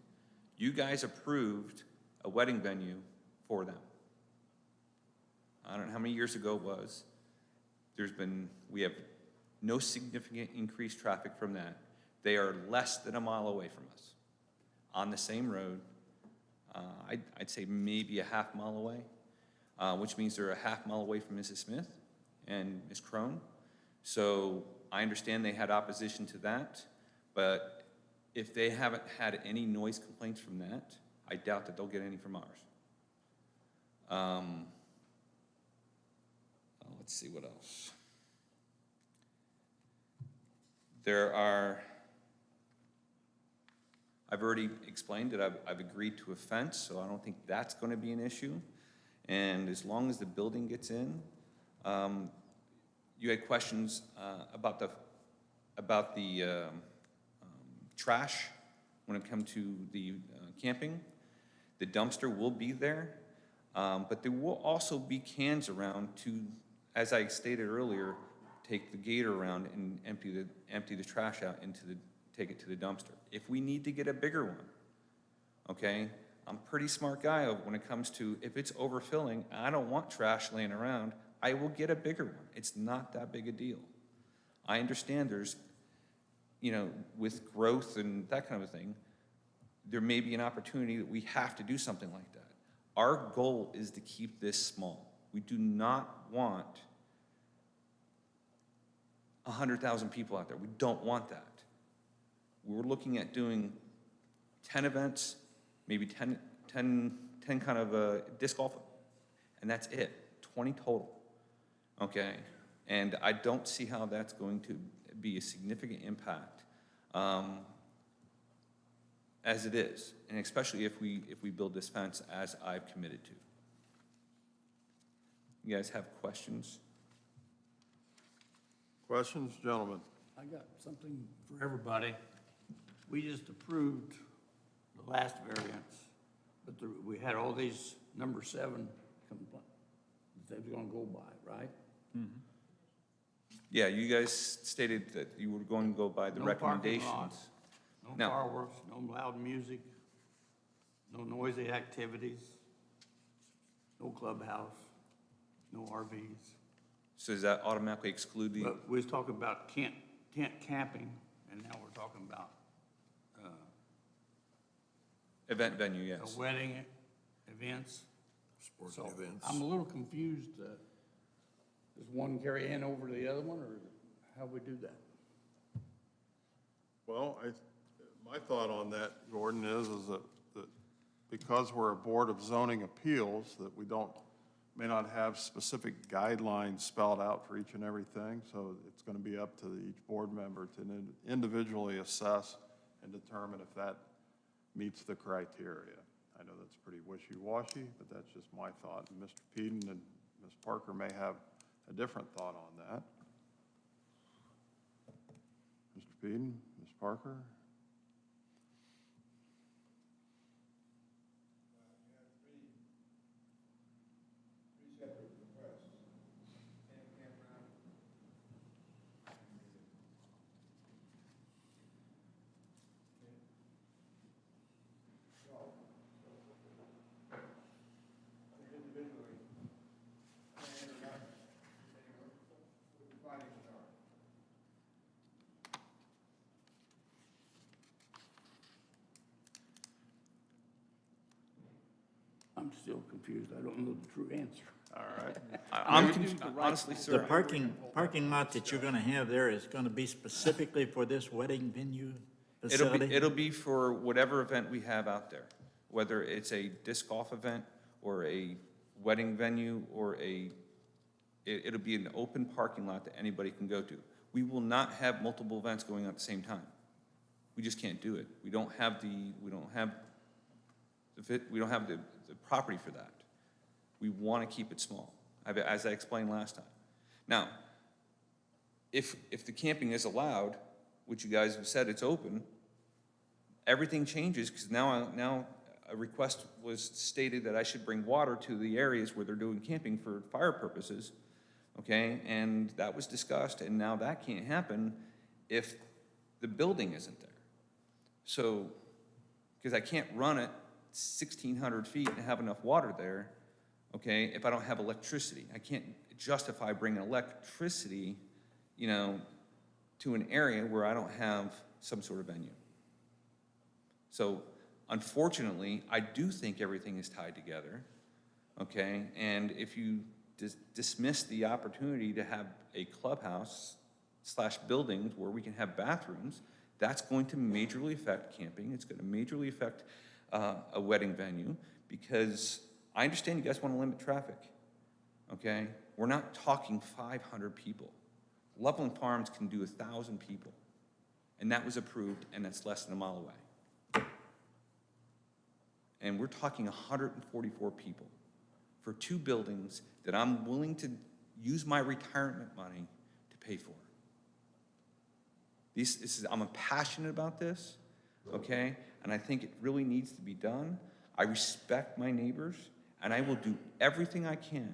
You guys approved a wedding venue for them. I don't know how many years ago it was. We have no significant increased traffic from that. They are less than a mile away from us on the same road. I'd say maybe a half mile away, which means they're a half mile away from Mrs. Smith and Ms. Crone. So I understand they had opposition to that, but if they haven't had any noise complaints from that, I doubt that they'll get any from ours. Let's see what else. I've already explained that I've agreed to a fence, so I don't think that's going to be an issue. And as long as the building gets in, you had questions about the trash when it comes to the camping. The dumpster will be there, but there will also be cans around to, as I stated earlier, take the gate around and empty the trash out take it to the dumpster. If we need to get a bigger one, okay? I'm a pretty smart guy when it comes to, if it's overfilling, I don't want trash laying around, I will get a bigger one. It's not that big a deal. I understand there's, with growth and that kind of a thing, there may be an opportunity that we have to do something like that. Our goal is to keep this small. We do not want 100,000 people out there. We don't want that. We're looking at doing 10 events, maybe 10 kind of disc golf, and that's it, 20 total, okay? And I don't see how that's going to be a significant impact. as it is, and especially if we build this fence as I've committed to. You guys have questions? Questions, gentlemen? I got something for everybody. We just approved the last variance, but we had all these number 7 complaints that they were gonna go by, right? Yeah, you guys stated that you were going to go by the No parking recommendations. lots, no Now- fireworks, no loud music, no noisy activities, no clubhouse, no RVs. So does that automatically exclude the, But we was talking about tent camping, and now we're talking about event venue, yes? the wedding events. Sporting So events. I'm a little confused. Does one carry in over to the other one, or how we do that? Well, my thought on that, Gordon, is that because we're a Board of Zoning Appeals, that we may not have specific guidelines spelled out for each and everything, so it's going to be up to each board member to individually assess and determine if that meets the criteria. I know that's pretty wishy-washy, but that's just my thought. And Mr. Peden and Ms. Parker may have a different thought on that. Mr. Peden, Ms. Parker? Three separate requests. Campground. Individually, and or not, what the findings are. I'm still confused. I don't know the true answer. All right. Honestly, The sir, parking lot that you're gonna have there is gonna be specifically for this wedding venue facility? it'll be for whatever event we have out there, whether it's a disc golf event or a wedding venue or it'll be an open parking lot that anybody can go to. We will not have multiple events going on at the same time. We just can't do it. We don't have the property for that. We want to keep it small, as I explained last time. Now, if the camping is allowed, which you guys have said it's open, everything changes, because now a request was stated that I should bring water to the areas where they're doing camping for fire purposes, okay? And that was discussed, and now that can't happen if the building isn't there. So, because I can't run it 1,600 feet and have enough water there, okay, if I don't have electricity. I can't justify bringing electricity, to an area where I don't have some sort of venue. So unfortunately, I do think everything is tied together, okay? And if you dismiss the opportunity to have a clubhouse / buildings where we can have bathrooms, that's going to majorly affect camping. It's going to majorly affect a wedding venue, because I understand you guys want to limit traffic, okay? We're not talking 500 people. Loveland Farms can do 1,000 people, and that was approved, and that's less than a mile away. And we're talking 144 people for 2 buildings that I'm willing to use my retirement money to pay for. I'm passionate about this, okay? And I think it really needs to be done. I respect my neighbors, and I will do everything I can,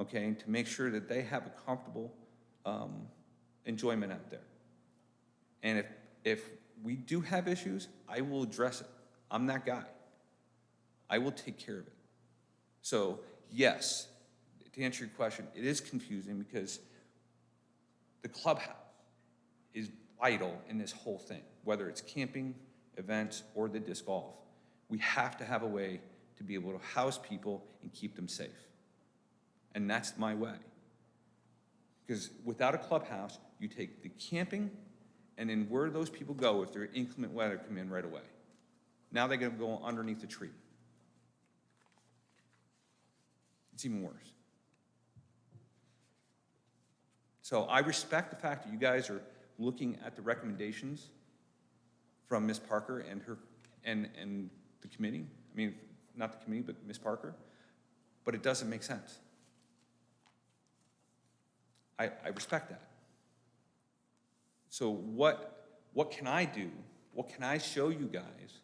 okay, to make sure that they have a comfortable enjoyment out there. And if we do have issues, I will address it. I'm that guy. I will take care of it. So, yes, to answer your question, it is confusing because the clubhouse is vital in this whole thing, whether it's camping, events, or the disc golf. We have to have a way to be able to house people and keep them safe. And that's my way. Because without a clubhouse, you take the camping, and then where do those people go if their inclement weather come in right away? Now they're gonna go underneath the tree. It's even worse. So I respect the fact that you guys are looking at the recommendations from Ms. Parker and the committee, I mean, not the committee, but Ms. Parker, but it doesn't make sense. I respect that. So what can I do? What can I show you guys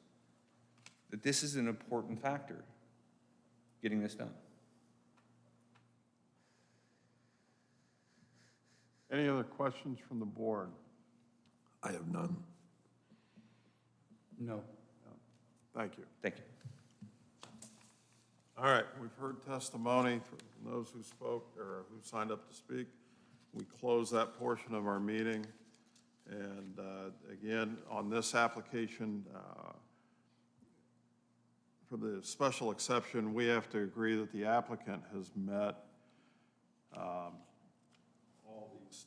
that this is an important factor, getting this done? Any other questions from the board? I have none. No. Thank you. Thank you. All right, we've heard testimony from those who spoke or who signed up to speak. We close that portion of our meeting. And again, on this application, for the special exception, we have to agree that the applicant has met all these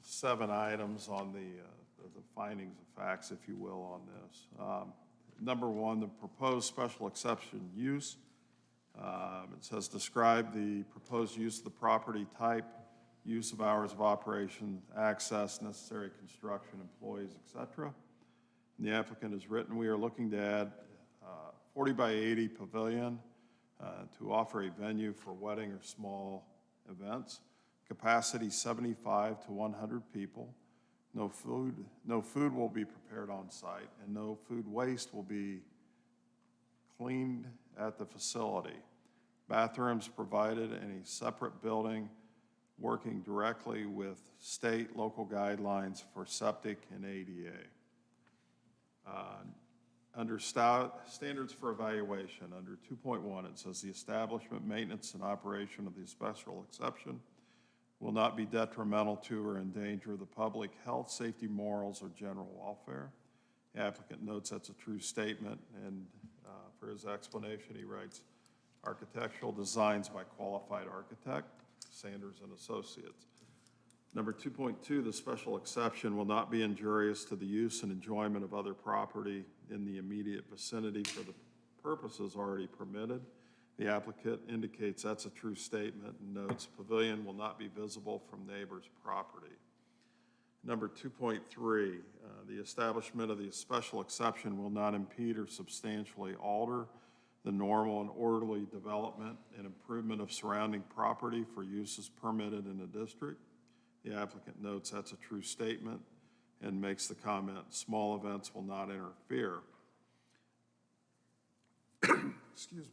7 items on the findings of facts, if you will, on this. Number 1, the proposed special exception use. It says describe the proposed use of the property type, use of hours of operation, access, necessary construction, employees, et cetera. And the applicant has written, we are looking to add 40 by 80 pavilion to offer a venue for wedding or small events. Capacity 75 to 100 people. No food will be prepared on site, and no food waste will be cleaned at the facility. Bathrooms provided in a separate building, working directly with state, local guidelines for septic and ADA. Under standards for evaluation, under 2.1, it says the establishment, maintenance, and operation of the special exception will not be detrimental to or endanger the public health, safety, morals, or general welfare. The applicant notes that's a true statement, and for his explanation, he writes, architectural designs by qualified architect, Sanders and Associates. Number 2.2, the special exception will not be injurious to the use and enjoyment of other property in the immediate vicinity for the purposes already permitted. The applicant indicates that's a true statement and notes pavilion will not be visible from neighbor's property. Number 2.3, the establishment of the special exception will not impede or substantially alter the normal and orderly development and improvement of surrounding property for uses permitted in the district. The applicant notes that's a true statement and makes the comment, small events will not interfere. Excuse me.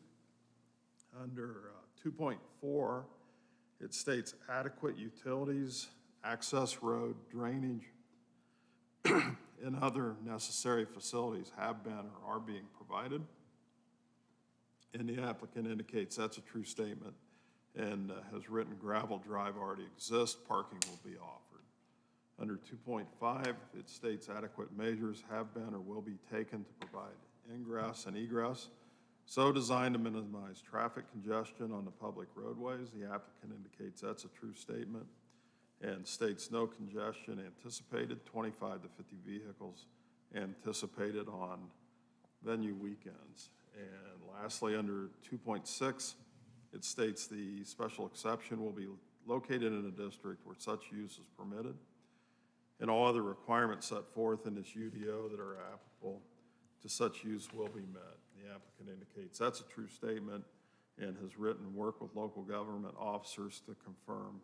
Under 2.4, it states adequate utilities, access road, drainage, and other necessary facilities have been or are being provided. And the applicant indicates that's a true statement and has written gravel drive already exists, parking will be offered. Under 2.5, it states adequate measures have been or will be taken to provide ingress and egress, so designed to minimize traffic congestion on the public roadways. The applicant indicates that's a true statement and states no congestion anticipated, 25 to 50 vehicles anticipated on venue weekends. And lastly, under 2.6, it states the special exception will be located in a district where such use is permitted, and all other requirements set forth in this UDO that are applicable to such use will be met. The applicant indicates that's a true statement and has written work with local government officers to confirm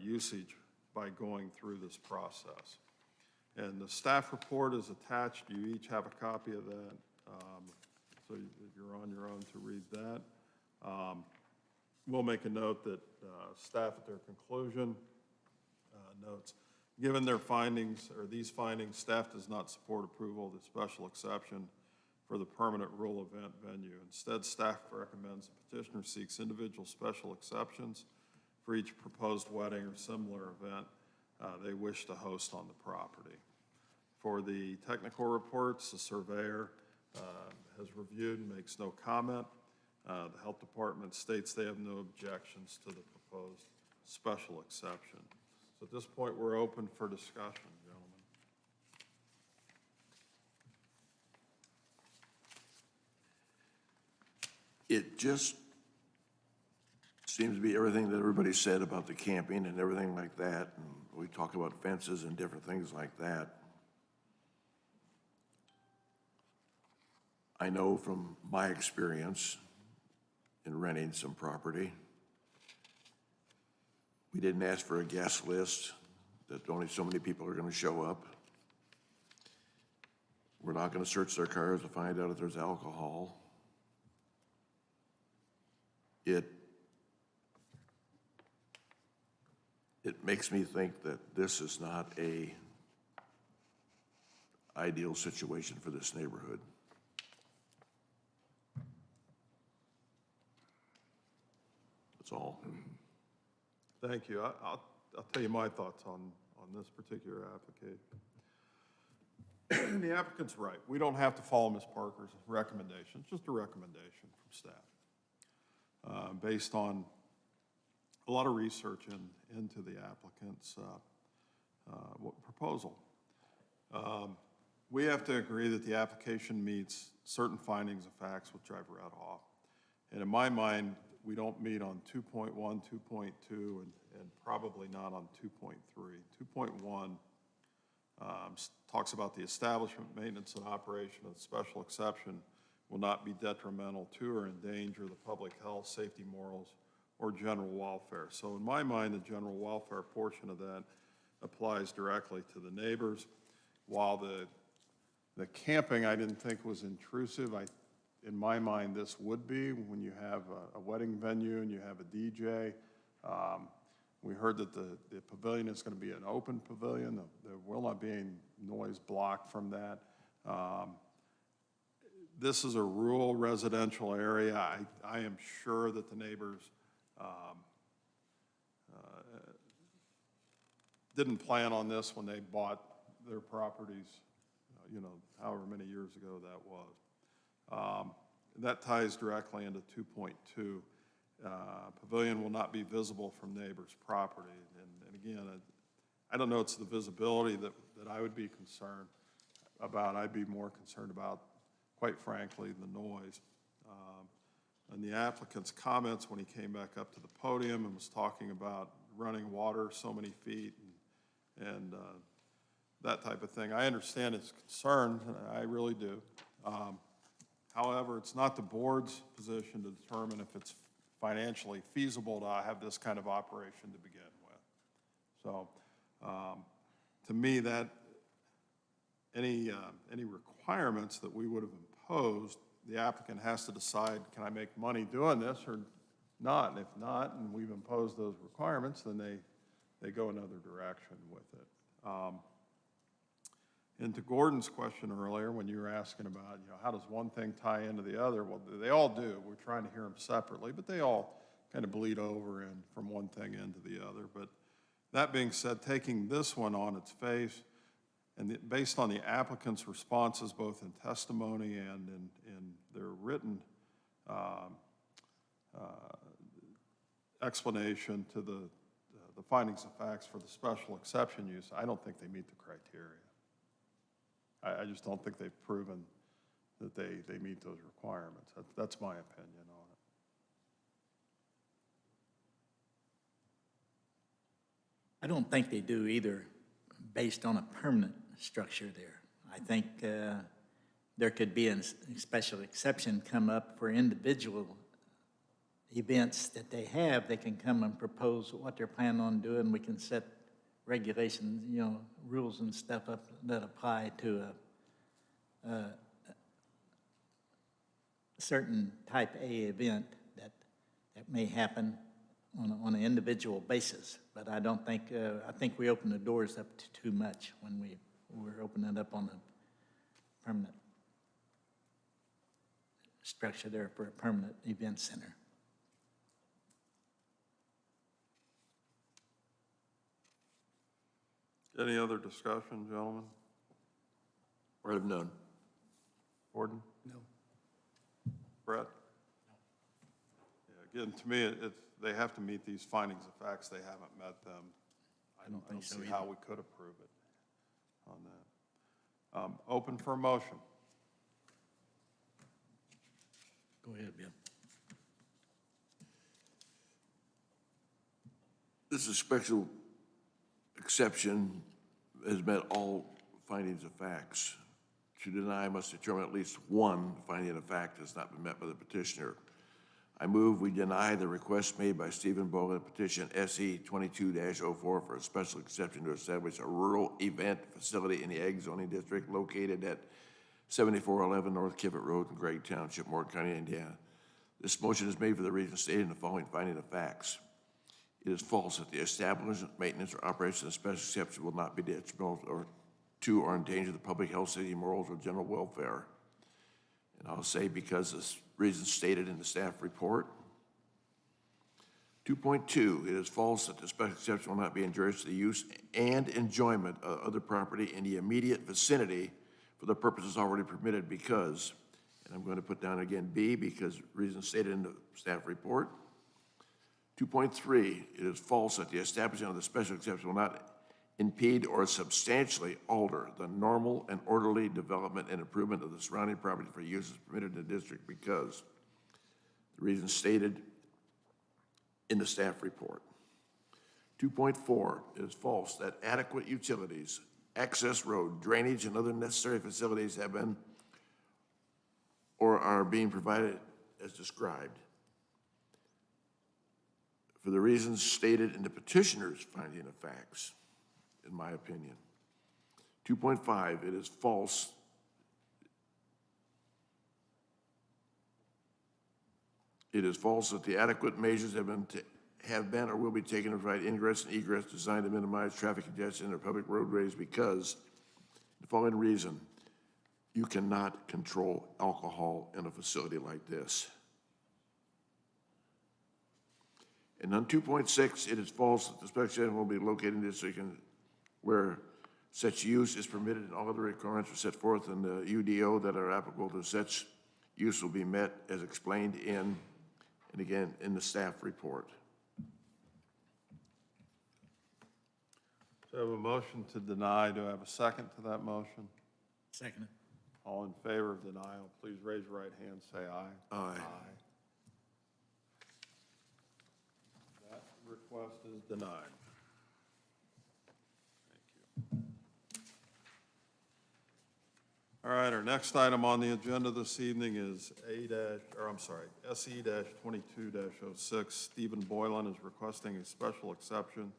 usage by going through this process. And the staff report is attached. You each have a copy of that, so you're on your own to read that. We'll make a note that staff at their conclusion notes, given their findings, or these findings, staff does not support approval of the special exception for the permanent rural event venue. Instead, staff recommends the petitioner seeks individual special exceptions for each proposed wedding or similar event they wish to host on the property. For the technical reports, the surveyor has reviewed and makes no comment. The health department states they have no objections to the proposed special exception. So at this point, we're open for discussion, gentlemen. It just seems to be everything that everybody said about the camping and everything like that. And we talk about fences and different things like that. I know from my experience in renting some property, we didn't ask for a guest list, that only so many people are going to show up. We're not going to search their cars to find out if there's alcohol. It makes me think that this is not a ideal situation for this neighborhood. That's all. Thank you. I'll tell you my thoughts on this particular application. The applicant's right. We don't have to follow Ms. Parker's recommendation, it's just a recommendation from staff, based on a lot of research into the applicant's proposal. We have to agree that the application meets certain findings of facts, which I've read off. And in my mind, we don't meet on 2.1, 2.2, and probably not on 2.3. 2.1 talks about the establishment, maintenance, and operation of the special exception will not be detrimental to or endanger the public health, safety, morals, or general welfare. So in my mind, the general welfare portion of that applies directly to the neighbors, while the camping I didn't think was intrusive. In my mind, this would be when you have a wedding venue and you have a DJ. We heard that the pavilion is going to be an open pavilion. There will not be any noise blocked from that. This is a rural residential area. I am sure that the neighbors didn't plan on this when they bought their properties, however many years ago that was. That ties directly into 2.2. Pavilion will not be visible from neighbors' property. And again, I don't know it's the visibility that I would be concerned about. I'd be more concerned about, quite frankly, the noise. And the applicant's comments when he came back up to the podium and was talking about running water so many feet and that type of thing. I understand his concern, I really do. However, it's not the board's position to determine if it's financially feasible to have this kind of operation to begin with. So, to me, that any requirements that we would have imposed, the applicant has to decide, can I make money doing this or not? And if not, and we've imposed those requirements, then they go another direction with it. And to Gordon's question earlier, when you were asking about, how does one thing tie into the other? Well, they all do. We're trying to hear them separately, but they all kind of bleed over and from one thing into the other. But that being said, taking this one on its face, and based on the applicant's responses, both in testimony and in their written explanation to the findings of facts for the special exception use, I don't think they meet the criteria. I just don't think they've proven that they meet those requirements. That's my opinion on it. I don't think they do either, based on a permanent structure there. I think there could be a special exception come up for individual events that they have. They can come and propose what they're planning on doing. We can set regulations, rules and stuff up that apply to a certain type A event that may happen on an individual basis. But I don't think, I think we open the doors up to too much when we're opening it up on a permanent structure there for a permanent event center. Any other discussion, gentlemen? I have none. Gordon? No. Brett? Yeah, again, to me, they have to meet these findings of facts. They haven't met them. I don't so see either. how we could approve it on that. Open for a motion. Go ahead, Bill. This is special exception has met all findings of facts. to deny must determine at least one finding of fact has not been met by the petitioner. I move we deny the request made by Stephen Bowen, petition SE 22-04 for a special exception to establish a rural event facility in the Ag zoning district located at 7411 North Kivett Road in Gregg Township, Morgan County, Indiana. This motion is made for the reasons stated in the following finding of facts. It is false that the establishment, maintenance, or operation of special exception will not be detrimental or endanger the public health, safety, morals, or general welfare. And I'll say because the reasons stated in the staff report. 2.2, it is false that the special exception will not be injurious to the use and enjoyment of other property in the immediate vicinity for the purposes already permitted because, and I'm going to put down again B, because reasons stated in the staff report. 2.3, it is false that the establishment of the special exception will not impede or substantially alter the normal and orderly development and improvement of the surrounding property for uses permitted in the district because the reasons stated in the staff report. 2.4, it is false that adequate utilities, access road, drainage, and other necessary facilities have been or are being provided as described for the reasons stated in the petitioner's finding of facts, in my opinion. 2.5, it is false. It is false that the adequate measures have been or will be taken to provide ingress and egress designed to minimize traffic congestion or public roadways because the following reason: you cannot control alcohol in a facility like this. And on 2.6, it is false that the special exception will be located in the district where such use is permitted and all other requirements are set forth in the UDO that are applicable to such use will be met as explained in, and again, in the staff report. So I have a motion to deny. Do I have a second to that motion? Second. All in favor of denial, please raise your right hand, say aye. Aye. That request is denied. All right, our next item on the agenda this evening is SE-22-06. Stephen Boylan is requesting a special exception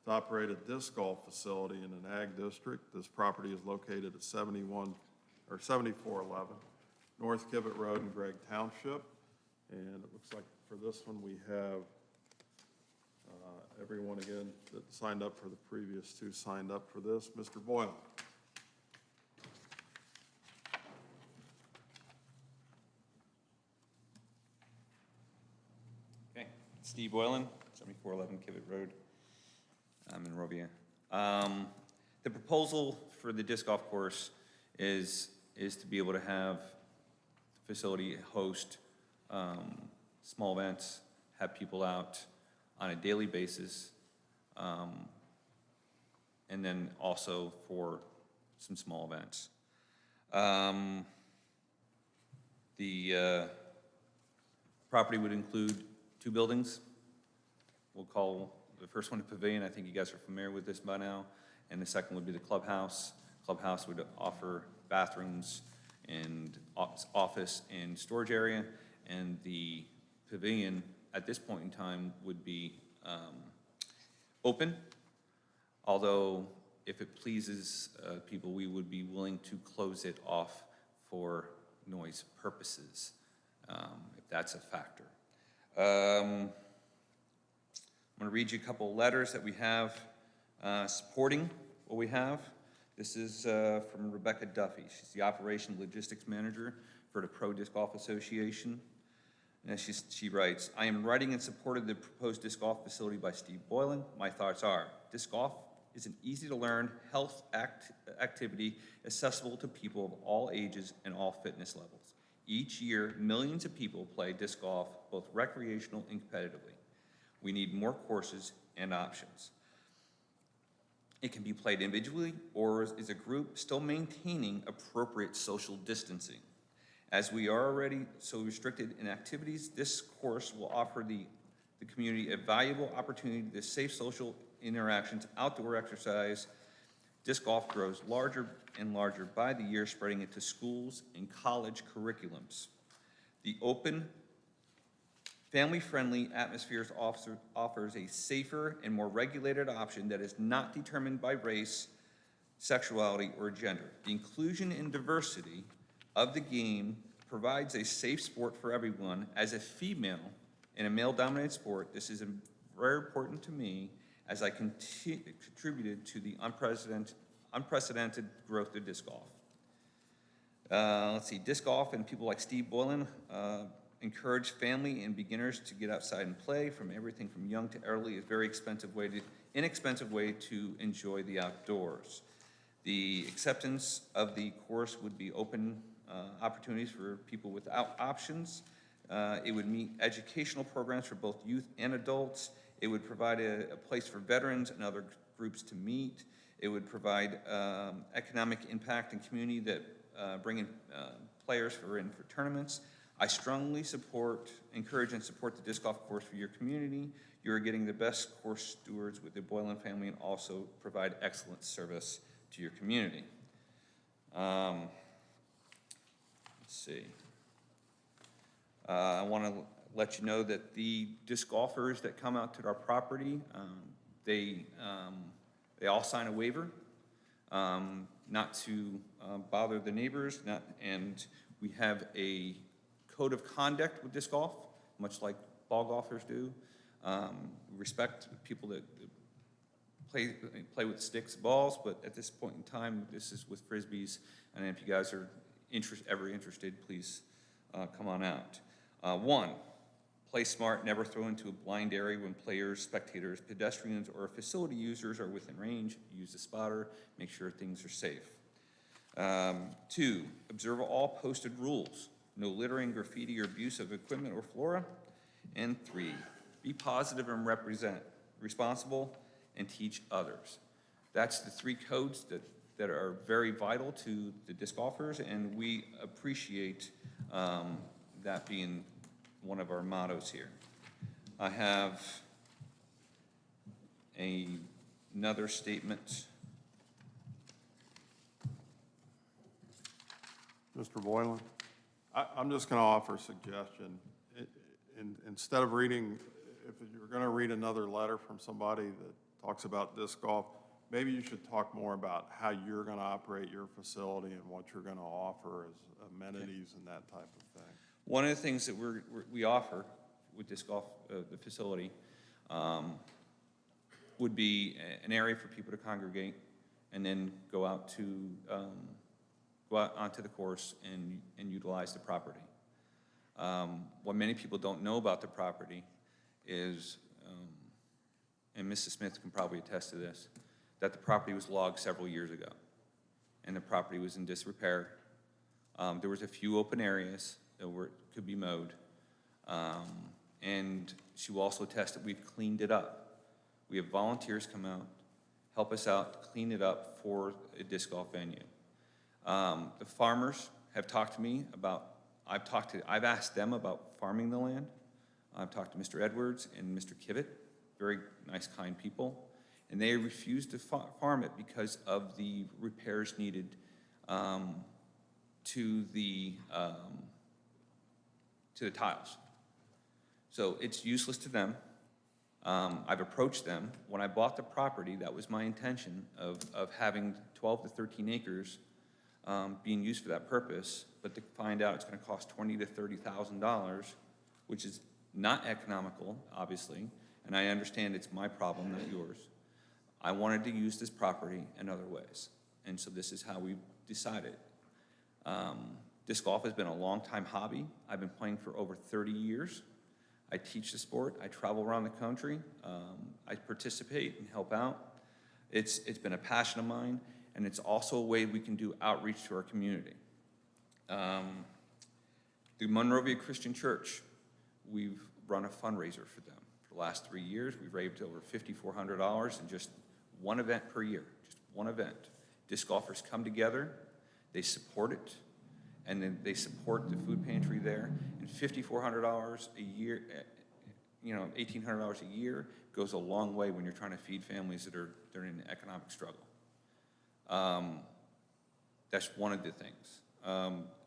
to operate a disc golf facility in an ag district. This property is located at 7411 North Kivett Road in Gregg Township. And it looks like for this one, we have everyone again that signed up for the previous two signed up for this. Mr. Boylan. Okay, Steve Boylan, 7411 Kivett Road. I'm in Rovia. The proposal for the disc golf course is to be able to have the facility host small events, have people out on a daily basis, and then also for some small events. The property would include 2 buildings. We'll call the first one a pavilion. I think you guys are familiar with this by now. And the second would be the clubhouse. Clubhouse would offer bathrooms and office and storage area. And the pavilion at this point in time would be open. Although if it pleases people, we would be willing to close it off for noise purposes, if that's a factor. I'm going to read you a couple of letters that we have supporting what we have. This is from Rebecca Duffy. She's the Operation Logistics Manager for the Pro Disc Golf Association. And she writes, I am writing in support of the proposed disc golf facility by Steve Boylan. My thoughts are, disc golf is an easy-to-learn health activity accessible to people of all ages and all fitness levels. Each year, millions of people play disc golf, both recreational and competitively. We need more courses and options. It can be played individually or as a group, still maintaining appropriate social distancing. As we are already so restricted in activities, this course will offer the community a valuable opportunity to safe social interactions, outdoor exercise, Disc golf grows larger and larger by the year, spreading into schools and college curriculums. The open, family-friendly atmosphere offers a safer and more regulated option that is not determined by race, sexuality, or gender. The inclusion and diversity of the game provides a safe sport for everyone. As a female in a male-dominated sport, this is very important to me as I contributed to the unprecedented growth of disc golf. Let's see, disc golf and people like Steve Boylan encourage family and beginners to get outside and play, from everything from young to elderly, a very inexpensive way to enjoy the outdoors. The acceptance of the course would be open opportunities for people without options. It would meet educational programs for both youth and adults. It would provide a place for veterans and other groups to meet. It would provide economic impact and community that bring in players for tournaments. I strongly encourage and support the disc golf course for your community. You are getting the best course stewards with the Boylan family and also provide excellent service to your community. Let's see. I want to let you know that the disc golfers that come out to our property, they all sign a waiver not to bother the neighbors, and we have a code of conduct with disc golf, much like ball golfers do. Respect people that play with sticks, balls, but at this point in time, this is with frisbees, and if you guys are ever interested, please come on out. 1, play smart, never throw into a blind area when players, spectators, pedestrians, or facility users are within range. Use the spotter, make sure things are safe. 2, observe all posted rules. No littering, graffiti, or abuse of equipment or flora. And 3, be positive and responsible, and teach others. That's the 3 codes that are very vital to the disc golfers, and we appreciate that being one of our mottos here. I have another statement. Mr. Boylan, I'm just going to offer a suggestion. Instead of reading, if you're going to read another letter from somebody that talks about disc golf, maybe you should talk more about how you're going to operate your facility and what you're going to offer as amenities and that type of thing. One of the things that we offer with disc golf, the facility, would be an area for people to congregate and then go out onto the course and utilize the property. What many people don't know about the property is, and Mrs. Smith can probably attest to this, that the property was logged several years ago, and the property was in disrepair. There was a few open areas that could be mowed, and she will also attest that we've cleaned it up. We have volunteers come out, help us out, clean it up for a disc golf venue. The farmers have talked to me about, I've asked them about farming the land. I've talked to Mr. Edwards and Mr. Kivett, very nice, kind people, and they refused to farm it because of the repairs needed to the tiles. So it's useless to them. I've approached them. When I bought the property, that was my intention of having 12 to 13 acres being used for that purpose, but to find out it's going to cost $20,000 to $30,000, which is not economical, obviously, and I understand it's my problem, not yours. I wanted to use this property in other ways, and so this is how we decided. Disc golf has been a long-time hobby. I've been playing for over 30 years. I teach the sport. I travel around the country. I participate and help out. It's been a passion of mine, and it's also a way we can do outreach to our community. The Monrovia Christian Church, we've run a fundraiser for them. For the last 3 years, we've raised over $5,400 in just one event per year, just one event. Disc golfers come together, they support it, and then they support the food pantry there. And $5,400 a year, $1,800 a year goes a long way when you're trying to feed families that are in an economic struggle. That's one of the things.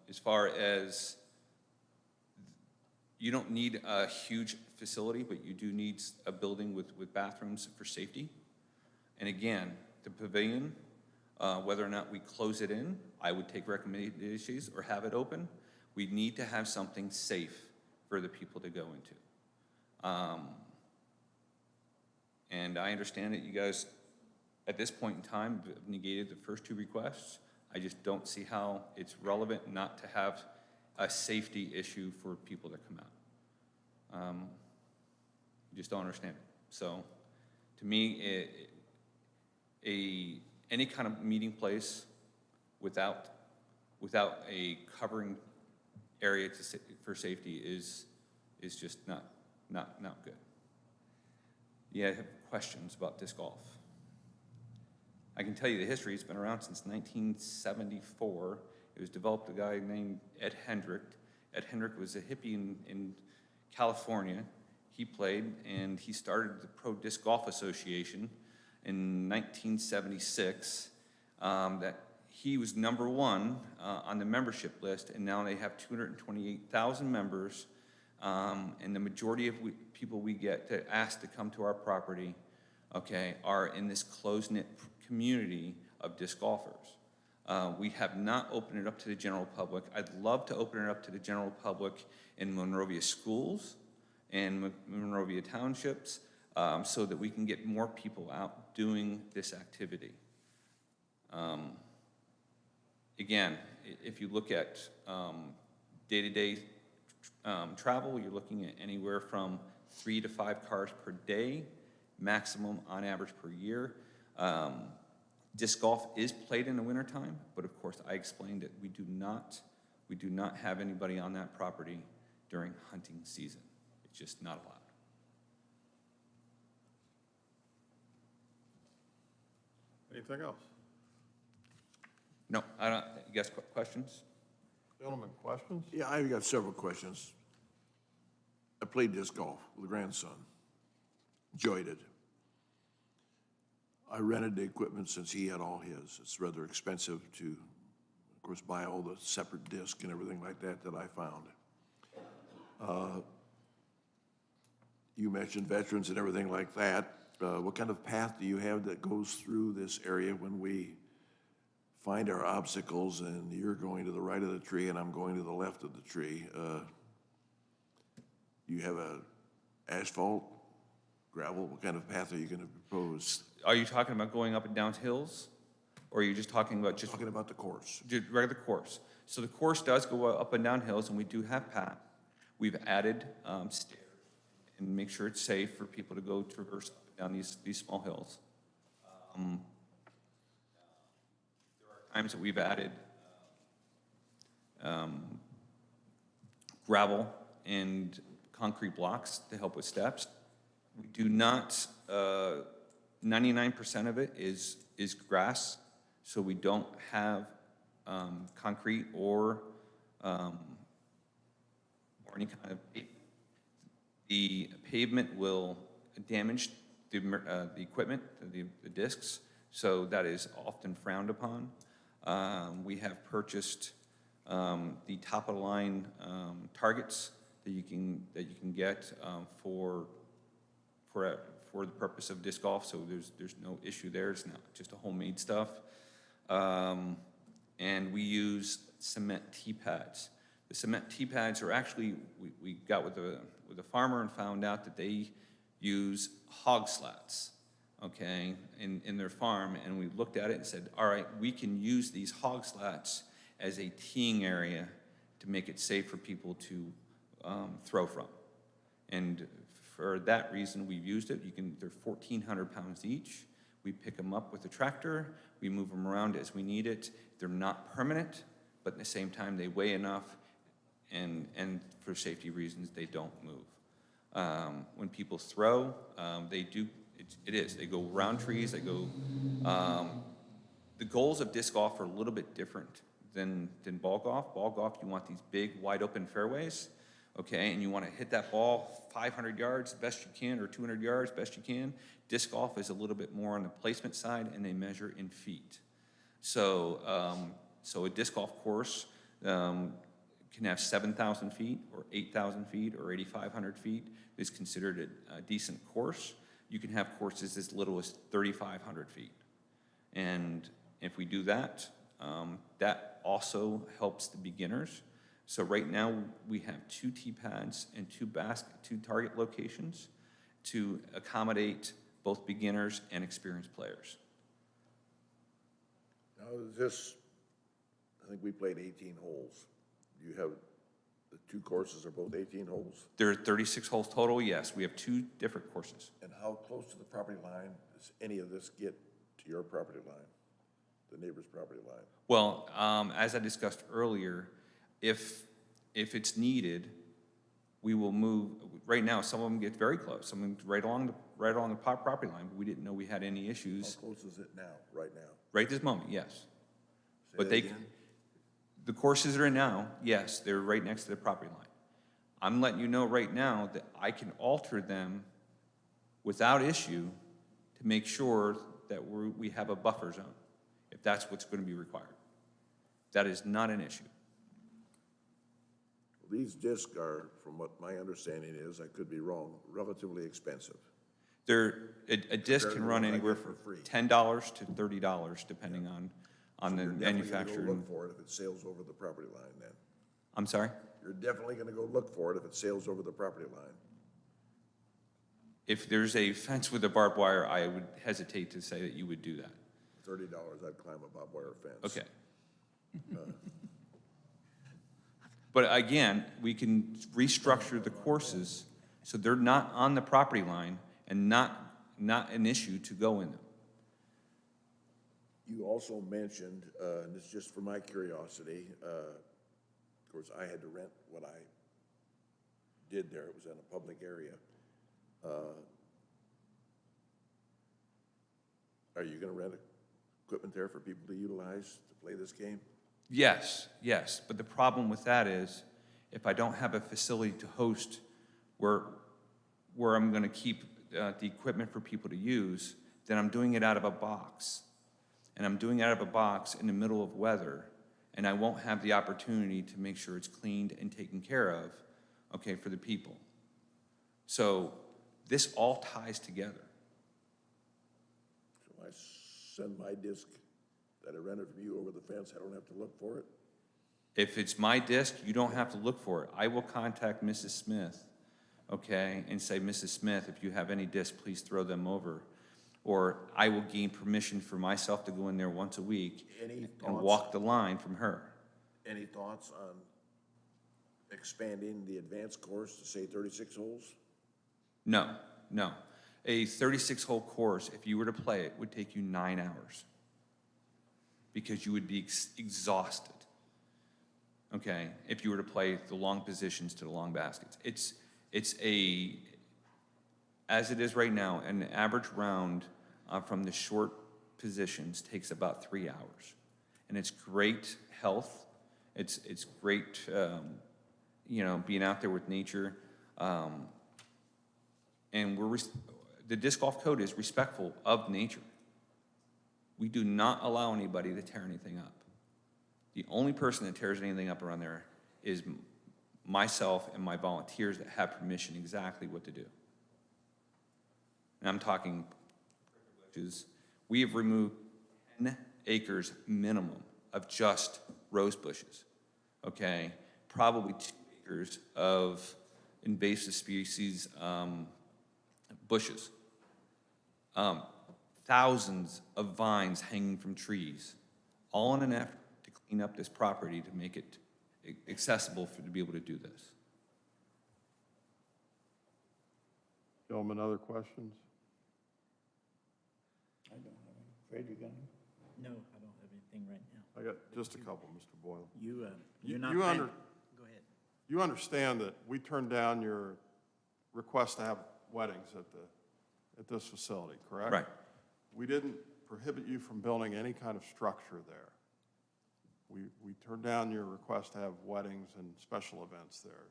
As far as, you don't need a huge facility, but you do need a building with bathrooms for safety. And again, the pavilion, whether or not we close it in, I would take recommendations or have it open. We need to have something safe for the people to go into. And I understand that you guys, at this point in time, have negated the first two requests. I just don't see how it's relevant not to have a safety issue for people that come out. Just don't understand it. So, to me, any kind of meeting place without a covering area for safety is just not good. Yeah, I have questions about disc golf. I can tell you the history. It's been around since 1974. It was developed a guy named Ed Hendrick. Ed Hendrick was a hippie in California. He played, and he started the Pro Disc Golf Association in 1976. That he was number one on the membership list, and now they have 228,000 members. And the majority of people we get to ask to come to our property, okay, are in this close-knit community of disc golfers. We have not opened it up to the general public. I'd love to open it up to the general public in Monrovia schools and Monrovia townships so that we can get more people out doing this activity. Again, if you look at day-to-day travel, you're looking at anywhere from 3 to 5 cars per day, maximum on average per year. Disc golf is played in the wintertime, but of course I explained that we do not have anybody on that property during hunting season. It's just not allowed. Anything else? No, I don't. You guys questions? Gentlemen, questions? Yeah, I've got several questions. I played disc golf with a grandson. Enjoyed it. I rented the equipment since he had all his. It's rather expensive to, of course, buy all the separate discs and everything like that I found. You mentioned veterans and everything like that. What kind of path do you have that goes through this area when we find our obstacles and you're going to the right of the tree and I'm going to the left of the tree? You have a asphalt, gravel? What kind of path are you going to propose? Are you talking about going up and down hills? Or are you just talking about just Talking about the course. regular course? So the course does go up and down hills, and we do have paths. We've added stairs and make sure it's safe for people to go traverse up and down these small hills. There are times that we've added gravel and concrete blocks to help with steps. We do not, 99% of it is grass, so we don't have concrete or any kind of pavement. The pavement will damage the equipment, the discs, so that is often frowned upon. We have purchased the top-of-the-line targets that you can get for the purpose of disc golf, so there's no issue there. It's not just a homemade stuff. And we use cement tee pads. The cement tee pads are actually, we got with a farmer and found out that they use hog slats, okay, in their farm, and we looked at it and said, all right, we can use these hog slats as a teeing area to make it safe for people to throw from. And for that reason, we've used it. They're 1,400 pounds each. We pick them up with a tractor. We move them around as we need it. They're not permanent, but at the same time, they weigh enough, and for safety reasons, they don't move. When people throw, they do, they go around trees, they go, the goals of disc golf are a little bit different than ball golf. Ball golf, you want these big, wide open fairways, okay, and you want to hit that ball 500 yards best you can, or 200 yards best you can. Disc golf is a little bit more on the placement side, and they measure in feet. So, so a disc golf course can have 7,000 feet, or 8,000 feet, or 8,500 feet, is considered a decent course. You can have courses as little as 3,500 feet. And if we do that, that also helps the beginners. So right now, we have 2 tee pads and 2 target locations to accommodate both beginners and experienced players. Now, is this, I think we played 18 holes. Do you have, the 2 courses are both 18 holes? There are 36 holes total, yes. We have 2 different courses. And how close to the property line does any of this get to your property line, the neighbor's property line? Well, as I discussed earlier, if it's needed, we will move. Right now, some of them get very close. Some of them right along the property line, but we didn't know we had any issues. How close is it now, right now? Right this moment, yes. Say But that again? the courses that are in now, yes, they're right next to the property line. I'm letting you know right now that I can alter them without issue to make sure that we have a buffer zone, if that's what's going to be required. That is not an issue. Well, these discs are, from what my understanding is, I could be wrong, relatively expensive. A disc can run anywhere for from free. $10 to $30, depending on So the you're definitely manufacturer. gonna go look for it if it sails over the property line then. I'm sorry? You're definitely gonna go look for it if it sails over the property line. If there's a fence with a barbed wire, I would hesitate to say that you would do that. $30, I'd climb a barbed wire fence. Okay. But again, we can restructure the courses so they're not on the property line and not an issue to go in them. You also mentioned, and it's just for my curiosity, of course, I had to rent what I did there. It was in a public area. Are you gonna rent equipment there for people to utilize to play this game? Yes, yes, but the problem with that is if I don't have a facility to host where I'm going to keep the equipment for people to use, then I'm doing it out of a box. And I'm doing it out of a box in the middle of weather, and I won't have the opportunity to make sure it's cleaned and taken care of, okay, for the people. So this all ties together. So I send my disc that I rented from you over the fence, I don't have to look for it? If it's my disc, you don't have to look for it. I will contact Mrs. Smith, okay, and say, Mrs. Smith, if you have any discs, please throw them over. Or I will gain permission for myself to go in there once a week Any and thoughts? walk the line from her. Any thoughts on expanding the advanced course to, say, 36 holes? No, no. A 36-hole course, if you were to play it, would take you 9 hours because you would be exhausted, okay, if you were to play the long positions to the long baskets. As it is right now, an average round from the short positions takes about 3 hours. And it's great health. It's great, being out there with nature. And the disc golf code is respectful of nature. We do not allow anybody to tear anything up. The only person that tears anything up around there is myself and my volunteers that have permission exactly what to do. And I'm talking, we have removed 10 acres minimum of just rose bushes, okay? Probably 2 acres of invasive species bushes. Thousands of vines hanging from trees, all in an effort to clean up this property to make it accessible to be able to do this. Gentlemen, other questions? I don't have any. Fred, you got any? No, I don't have anything right now. I got just a couple, Mr. Boyle. You're You- not. you planning- under- Go ahead. You understand that we turned down your request to have weddings at this facility, correct? Right. We didn't prohibit you from building any kind of structure there. We turned down your request to have weddings and special events there.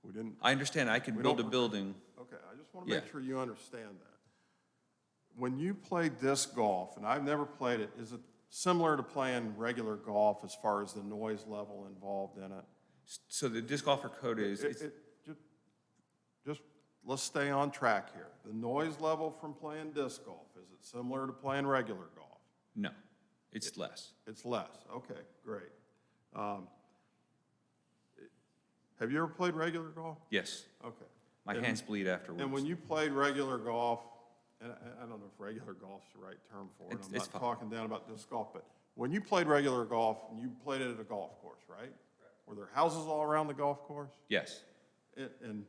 We didn't, I understand I could We build a don't- building. okay, I just want to make Yeah. sure you understand that. When you play disc golf, and I've never played it, is it similar to playing regular golf as far as the noise level involved in it? So the disc golfer code is, it's, Just, let's stay on track here. The noise level from playing disc golf, is it similar to playing regular golf? no, it's less. It's less, okay, great. Have you ever played regular golf? Yes, Okay. my And- hands bleed afterwards. And when you played regular golf, and I don't know if regular golf's the right term for it, I'm It's not fine. talking down about disc golf, but when you played regular golf, you played it at a golf course, right? Were there houses all around the golf course? Yes, And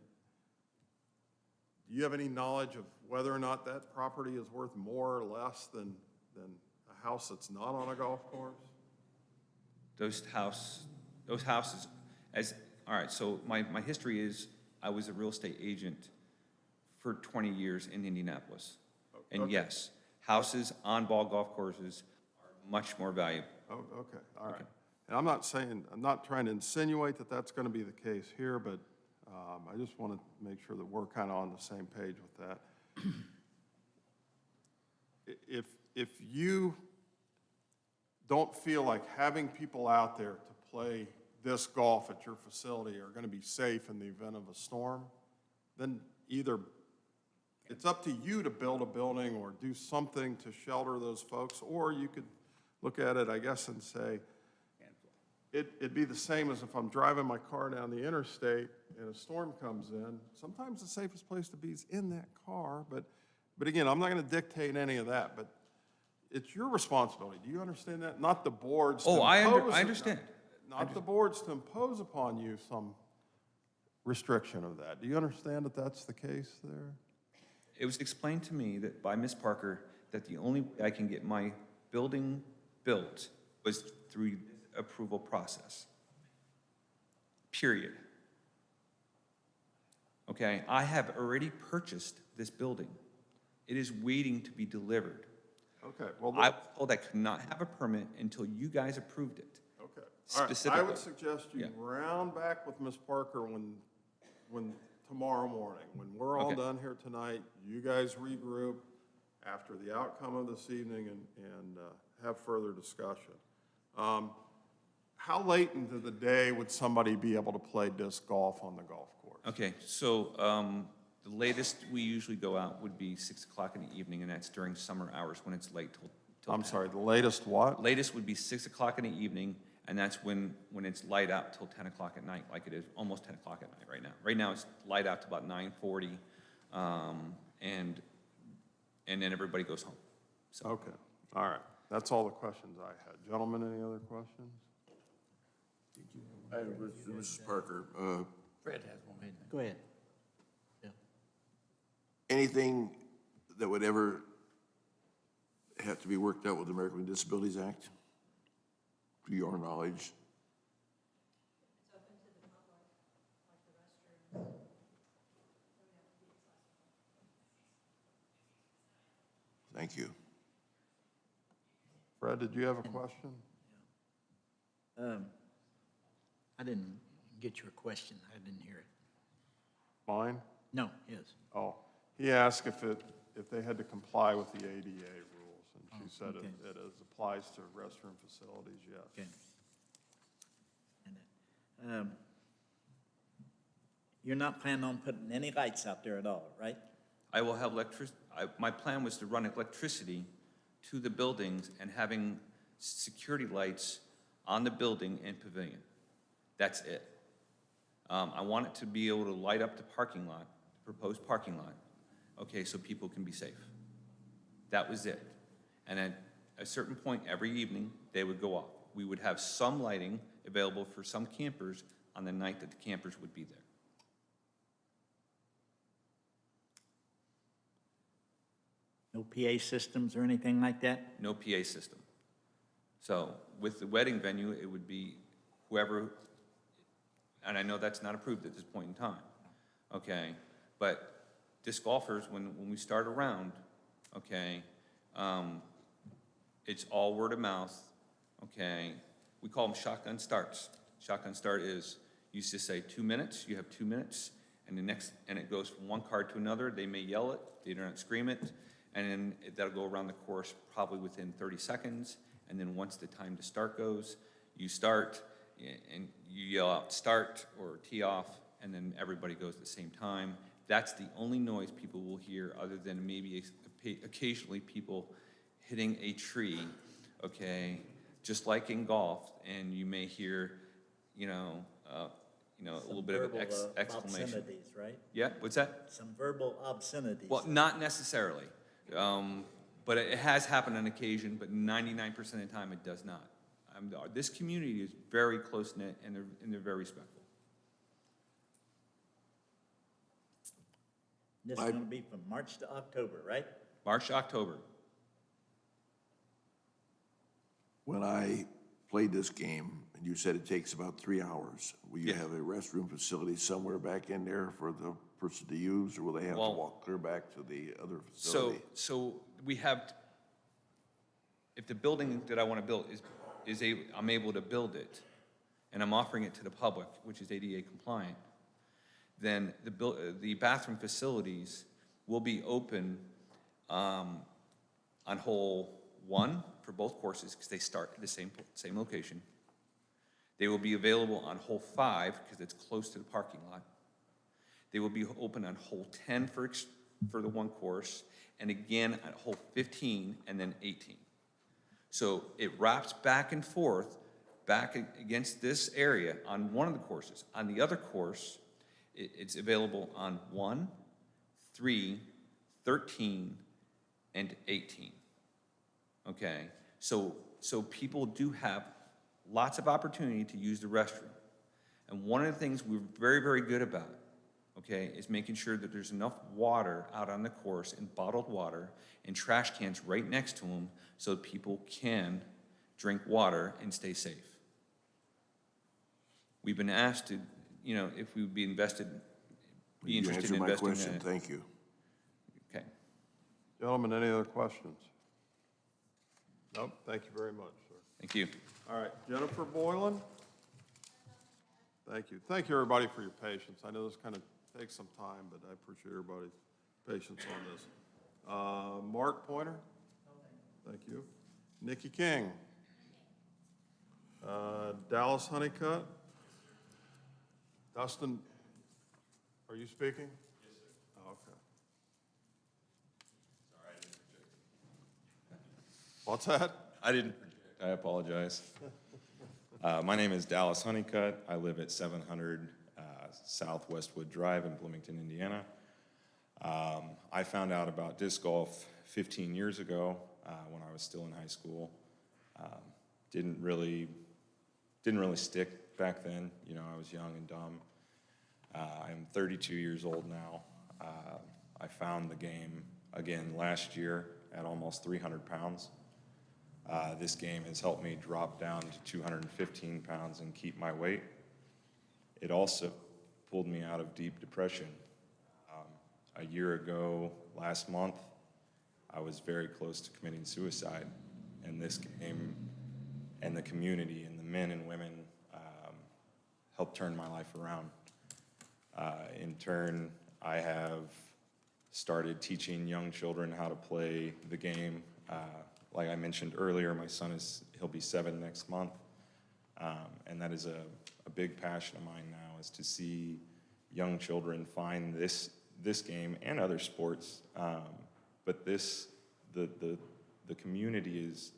do you have any knowledge of whether or not that property is worth more or less than a house that's not on a golf course? those houses, all right, so my history is, I was a real estate agent for 20 years in Indianapolis. And Okay. yes, houses on ball golf courses are much more valuable. Oh, okay, all right. And I'm not trying to insinuate that that's going to be the case here, but I just want to make sure that we're kind of on the same page with that. If you don't feel like having people out there to play disc golf at your facility are going to be safe in the event of a storm, then either it's up to you to build a building or do something to shelter those folks, or you could look at it, I guess, and say, it'd be the same as if I'm driving my car down the interstate and a storm comes in. Sometimes the safest place to be is in that car, but again, I'm not going to dictate any of that, but it's your responsibility. Do you understand that? Not the board's to Oh, I impose- understand. Not the board's to impose upon you some restriction of that. Do you understand that that's the case there? It was explained to me that by Ms. Parker that the only way I can get my building built was through approval process. Period. Okay, I have already purchased this building. It is waiting to be delivered. Okay, well, I was told I could not have a permit until you guys approved it. okay. All right, I Specifically. would suggest you Yeah. round back with Ms. Parker when tomorrow morning, when we're all Okay. done here tonight, you guys regroup after the outcome of this evening and have further discussion. How late into the day would somebody be able to play disc golf on the golf course? Okay, so the latest we usually go out would be 6 o'clock in the evening, and that's during summer hours when it's late till I'm 10. sorry, the latest what? Latest would be 6 o'clock in the evening, and that's when it's light out till 10 o'clock at night, like it is almost 10 o'clock at night right now. Right now, it's light out to about 9:40, and then everybody goes home. So, Okay, all right. That's all the questions I had. Gentlemen, any other questions? Mrs. Parker, Fred has one. Go ahead. anything that would ever have to be worked out with the American with Disabilities Act, to your knowledge? It's open to the public, like the restrooms. Don't have to be accessible. Thank you. Fred, did you have a question? I didn't get your question. I didn't hear it. Mine? No, his. Oh, he asked if they had to comply with the ADA rules, and she said okay. it applies to restroom facilities, yes. Okay. And, you're not planning on putting any lights out there at all, right? I will have my plan was to run electricity to the buildings and having security lights on the building and pavilion. That's it. I want it to be able to light up the parking lot, the proposed parking lot, okay, so people can be safe. That was it. And at a certain point every evening, they would go off. We would have some lighting available for some campers on the night that the campers would be there. No PA systems or anything like that? No PA system. So with the wedding venue, it would be whoever, and I know that's not approved at this point in time, okay? But disc golfers, when we start a round, okay, it's all word of mouth, okay? We call them shotgun starts. Shotgun start is, you used to say 2 minutes, you have 2 minutes, and it goes from one card to another. They may yell it, they don't scream it, and then that'll go around the course probably within 30 seconds, and then once the time to start goes, you start, and you yell out start or tee off, and then everybody goes at the same time. That's the only noise people will hear, other than maybe occasionally people hitting a tree, okay? Just like in golf, and you may hear, a little bit of exclamation. Obscenities, right? Yeah, what's that? Some verbal obscenities. Well, not necessarily, but it has happened on occasion, but 99% of the time it does not. This community is very close-knit, and they're very respectful. This is going to be from March to October, right? March to October. When I played this game, and you said it takes about 3 hours, will you Yeah. have a restroom facility somewhere back in there for the person to use, or will they have to Well, walk clear back to the other facility? So we have, if the building that I want to build I'm able to build it, and I'm offering it to the public, which is ADA compliant, then the bathroom facilities will be open on hole 1 for both courses, because they start at the same location. They will be available on hole 5, because it's close to the parking lot. They will be open on hole 10 for the one course, and again at hole 15 and then 18. So it wraps back and forth, back against this area on one of the courses. On the other course, it's available on 1, 3, 13, and 18. Okay, so people do have lots of opportunity to use the restroom. And one of the things we're very, very good about, okay, is making sure that there's enough water out on the course, and bottled water and trash cans right next to them, so that people can drink water and stay safe. We've been asked to, if we would be interested in investing in You answered my question, it. thank you. Okay. Gentlemen, any other questions? Nope, thank you very much, sir. Thank you. All right, Jennifer Boylan? Thank you. Thank you, everybody, for your patience. I know this kind of takes some time, but I appreciate everybody's patience on this. Mark Pointer? Thank you. Nikki King? Dallas Honeycutt? Dustin, are you speaking? Yes, sir. Oh, okay. Sorry, I didn't project. What's that? I didn't project. I apologize. My name is Dallas Honeycutt. I live at 700 South Westwood Drive in Bloomington, Indiana. I found out about disc golf 15 years ago when I was still in high school. Didn't really stick back then. I was young and dumb. I'm 32 years old now. I found the game again last year at almost 300 pounds. This game has helped me drop down to 215 pounds and keep my weight. It also pulled me out of deep depression. A year ago, last month, I was very close to committing suicide. And this game and the community and the men and women helped turn my life around. In turn, I have started teaching young children how to play the game. Like I mentioned earlier, my son he'll be 7 next month. And that is a big passion of mine now, is to see young children find this game and other sports. But the community is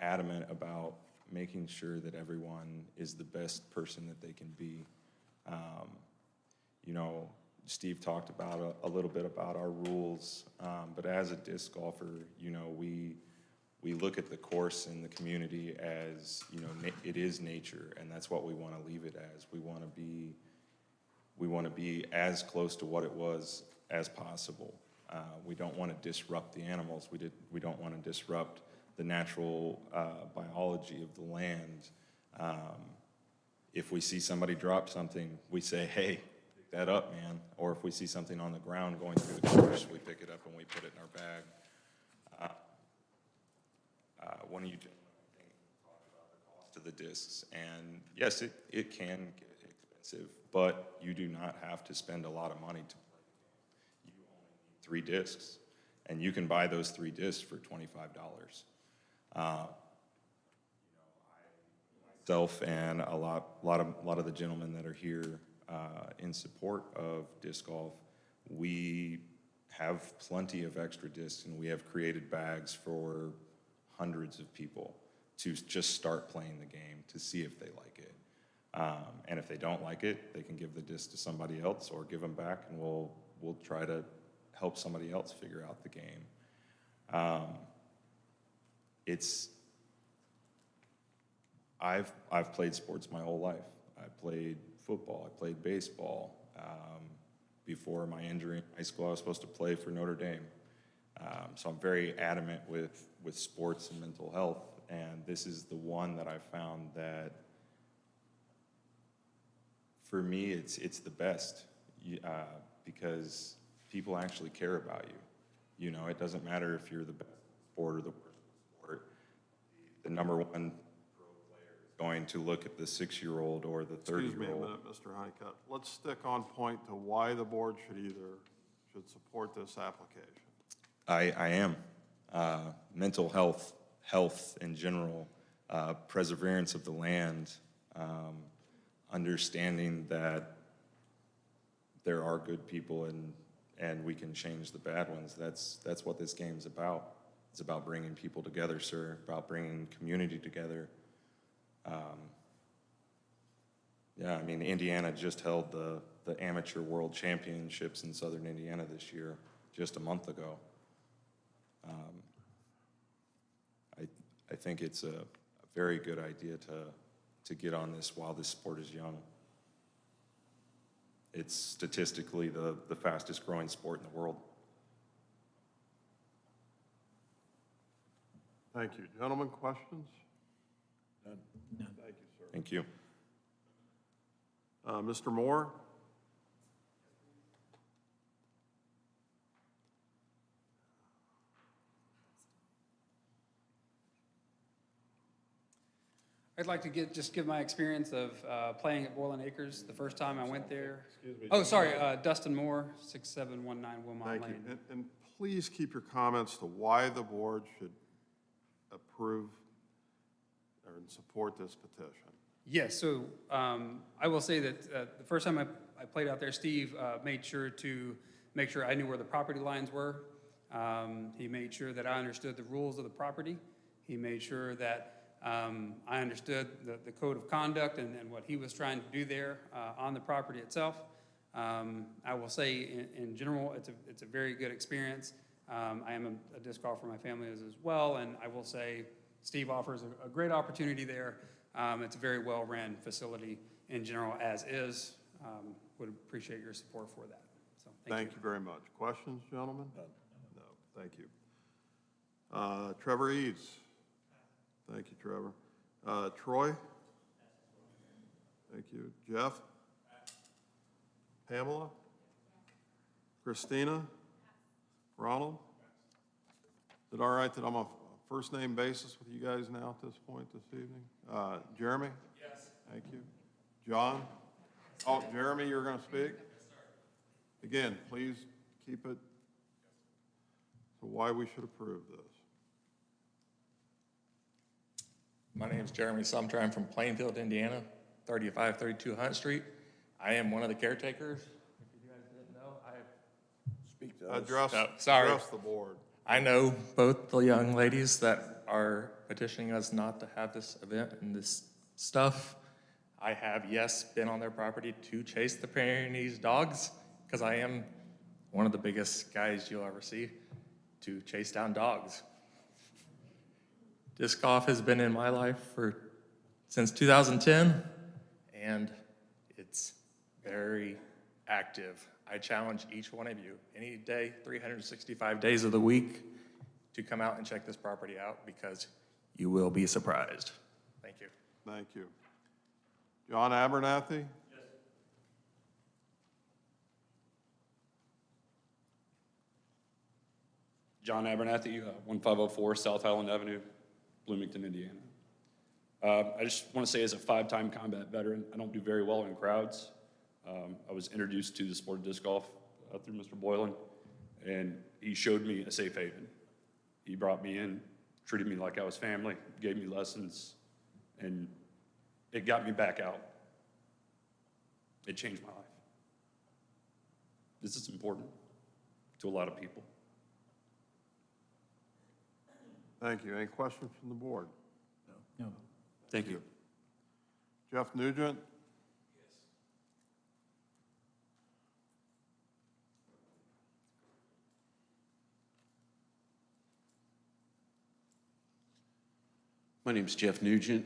adamant about making sure that everyone is the best person that they can be. Steve talked about a little bit about our rules, but as a disc golfer, we look at the course and the community as, it is nature, and that's what we want to leave it as. We want to be as close to what it was as possible. We don't want to disrupt the animals. We don't want to disrupt the natural biology of the land. If we see somebody drop something, we say, hey, pick that up, man. Or if we see something on the ground going through the course, we pick it up and we put it in our bag. One of you gentlemen talked about the cost of the discs, and yes, it can get expensive, but you do not have to spend a lot of money to play the game. You only need 3 discs, and you can buy those 3 discs for $25. Myself and a lot of the gentlemen that are here in support of disc golf, we have plenty of extra discs, and we have created bags for hundreds of people to just start playing the game to see if they like it. And if they don't like it, they can give the disc to somebody else or give them back, and we'll try to help somebody else figure out the game. I've played sports my whole life. I played football, I played baseball. Before my injury in high school, I was supposed to play for Notre Dame. So I'm very adamant with sports and mental health, and this is the one that I found that, for me, it's the best, because people actually care about you. You know, it doesn't matter if you're the best sport or the worst sport. The number one pro player is going to look at the 6-year-old or the 30-year-old. Excuse me a minute, Mr. Honeycutt. Let's stick on point to why the board should support this application. I am. Mental health in general, perseverance of the land, understanding that there are good people and we can change the bad ones. That's what this game's about. It's about bringing people together, sir, about bringing community together. Yeah, I mean, Indiana just held the Amateur World Championships in Southern Indiana this year, just a month ago. I think it's a very good idea to get on this while this sport is young. It's statistically the fastest growing sport in the world. Thank you. Gentlemen, questions? None. Thank you, sir. Thank you. Mr. Moore? I'd like to just give my experience of playing at Boylan Acres the first time I went there. Excuse me. Oh, sorry, Dustin Moore, 6719 Wilmot Thank Lane. you. And please keep your comments to why the board should approve or support this petition. Yes, so I will say that the first time I played out there, Steve made sure to make sure I knew where the property lines were. He made sure that I understood the rules of the property. He made sure that I understood the code of conduct and what he was trying to do there on the property itself. I will say, in general, it's a very good experience. I am a disc golfer, my family is as well, and I will say Steve offers a great opportunity there. It's a very well-run facility in general, as is. Would appreciate your support for that. So Thank you very much. Questions, gentlemen? No, thank you. Trevor Eads. Thank you, Trevor. Troy? Thank you. Jeff? Pamela? Christina? Ronald? Is it all right that I'm on a first-name basis with you guys now at this point this evening? Jeremy? Yes. Thank you. John? Oh, Jeremy, you're going to speak? Again, please keep it to why we should approve this. My name is Jeremy Sumter. I'm from Plainfield, Indiana, 3532 Hunt Street. I am one of the caretakers. If you guys didn't know, Speak to us. Address the board. I know both the young ladies that are petitioning us not to have this event and this stuff. I have, yes, been on their property to chase the Pyrenees dogs, because I am one of the biggest guys you'll ever see to chase down dogs. Disc golf has been in my life since 2010, and it's very active. I challenge each one of you, any day, 365 days of the week, to come out and check this property out, because you will be surprised. Thank you. Thank you. John Abernathy? Yes. John Abernathy, 1504 South Highland Avenue, Bloomington, Indiana. I just want to say, as a 5-time combat veteran, I don't do very well in crowds. I was introduced to the sport of disc golf through Mr. Boylan, and he showed me a safe haven. He brought me in treated me like I was family, gave me lessons, and it got me back out. It changed my life. This is important to a lot of people. Thank you. Any questions from the board? No. Thank you. Jeff Nugent? My name's Jeff Nugent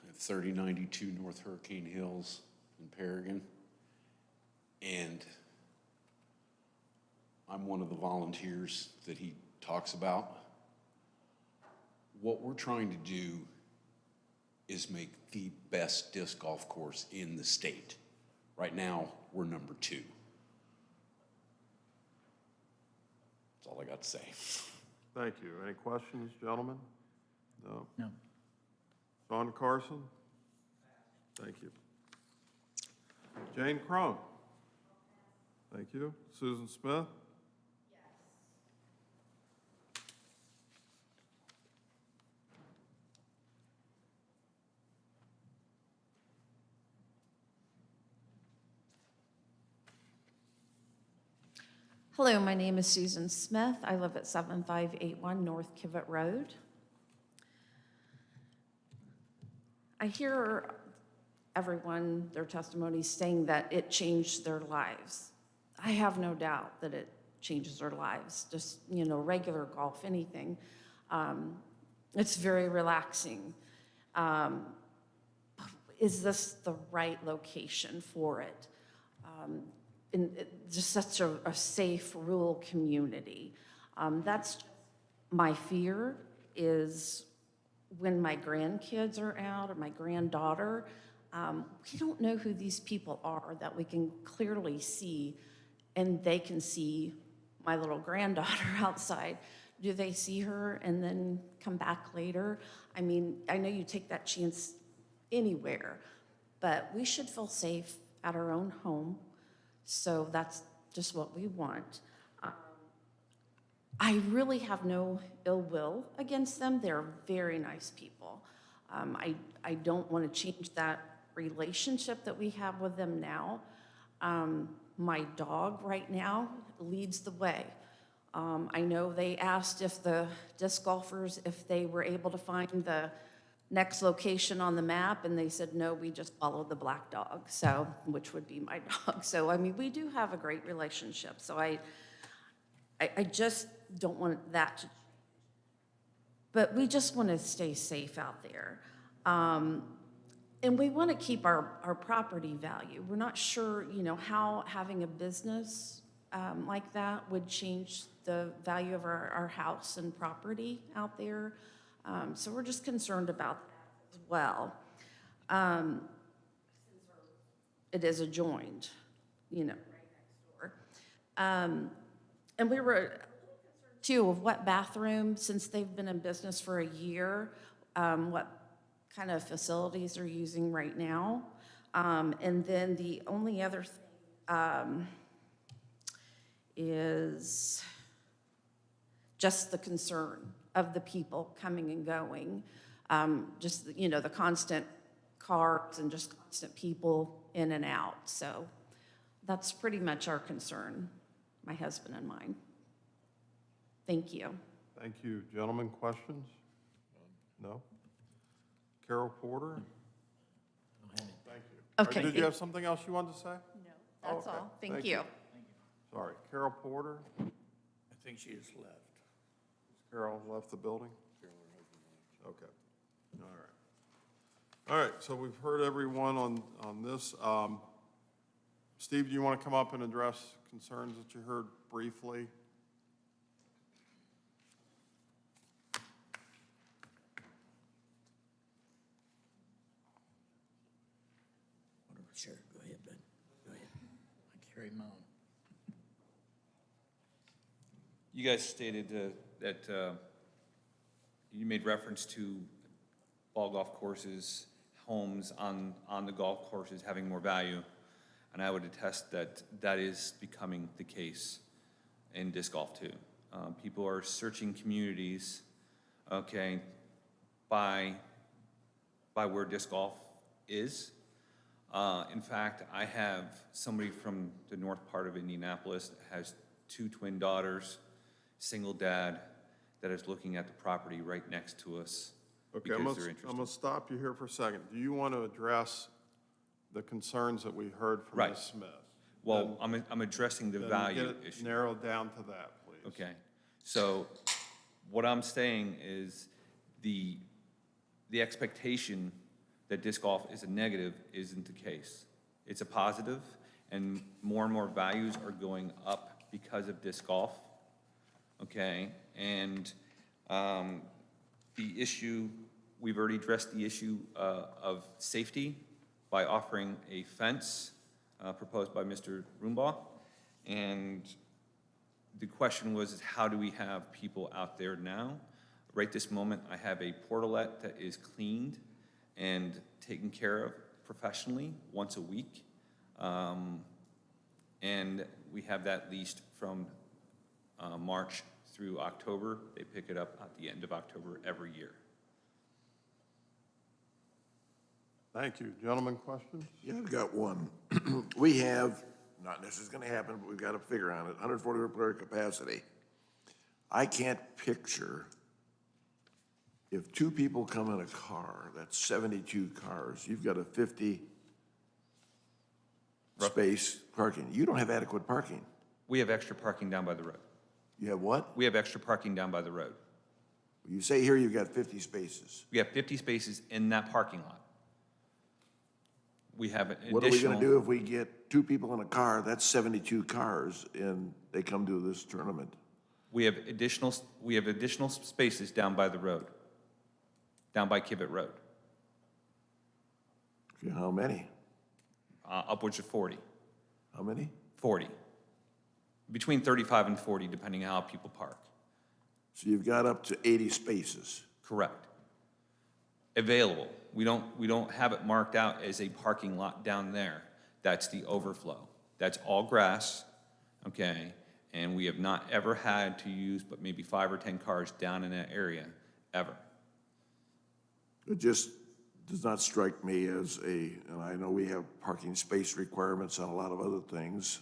at 3092 North Hurricane Hills in Paragon. And I'm one of the volunteers that he talks about. What we're trying to do is make the best disc golf course in the state. Right now, we're number 2. That's all I got to say. Thank you. Any questions, gentlemen? No? No. John Carson? Thank you. Jane Crone? Thank you. Susan Smith? Hello, my name is Susan Smith. I live at 7581 North Kivett Road. I hear everyone, their testimonies saying that it changed their lives. I have no doubt that it changes their lives, just, regular golf, anything. It's very relaxing. Is this the right location for it? Just such a safe rural community. That's my fear, is when my grandkids are out or my granddaughter, we don't know who these people are that we can clearly see, and they can see my little granddaughter outside. Do they see her and then come back later? I mean, I know you take that chance anywhere, but we should feel safe at our own home. So that's just what we want. I really have no ill will against them. They're very nice people. I don't want to change that relationship that we have with them now. My dog right now leads the way. I know they asked if the disc golfers, if they were able to find the next location on the map, and they said, no, we just followed the black dog, so, which would be my dog. So, I mean, we do have a great relationship. So I just don't want that to, but we just want to stay safe out there. And we want to keep our property value. We're not sure, how having a business like that would change the value of our house and property out there. So we're just concerned about that as well. It is adjoined, right next door. And we were a little concerned too of what bathroom, since they've been in business for a year, what kind of facilities they're using right now. And then the only other thing is just the concern of the people coming and going. Just, the constant cars and just constant people in and out. So that's pretty much our concern, my husband and mine. Thank you. Thank you. Gentlemen, questions? No? Carol Porter? Thank you. Okay. Did you have something else you wanted to say? No, that's Okay. all. Thank you. Sorry. Carol Porter? I think she just left. Carol left the building? Okay. All right. All right, so we've heard everyone on this. Steve, do you want to come up and address concerns that you heard briefly? Whatever, sure, go ahead, bud. Go ahead. I carry my own. You guys stated that you made reference to ball golf courses, homes on the golf courses having more value, and I would attest that that is becoming the case in disc golf too. People are searching communities okay, by where disc golf is. In fact, I have somebody from the north part of Indianapolis that has 2 twin daughters, single dad, that is looking at the property right next to us Okay, because I'm they're gonna interested. stop you here for a second. Do you want to address the concerns that we heard from Right. Ms. Smith? Well, I'm addressing the Then value get it issue. narrowed down to that, please. Okay, so what I'm saying is the expectation that disc golf is a negative isn't the case. It's a positive, and more values are going up because of disc golf, okay? And the issue, we've already addressed the issue of safety by offering a fence proposed by Mr. Roomba, and the question was, is how do we have people out there now? Right this moment, I have a portalette that is cleaned and taken care of professionally once a week. And we have that leased from March through October. They pick it up at the end of October every year. Thank you. Gentlemen, questions? Yeah, I've got one. We have, not necessarily gonna happen, but we've got a figure on it, 140 player capacity. I can't picture if 2 people come in a car, that's 72 cars, you've got a 50 space parking. You don't have adequate parking. We have extra parking down by the road. You have what? We have extra parking down by the road. You say here you've got 50 spaces. We have 50 spaces in that parking lot. We have an additional. What are we gonna do if we get 2 people in a car, that's 72 cars, and they come to this tournament? We have additional spaces down by the road, down by Kivett Road, Okay, how many? upwards of 40. How many? 40. Between 35 and 40, depending on how people park. So you've got up to 80 spaces. Correct. Available. We don't have it marked out as a parking lot down there. That's the overflow. That's all grass, okay? And we have not ever had to use but maybe 5 or 10 cars down in that area, ever. It just does not strike me as and I know we have parking space requirements on a lot of other things.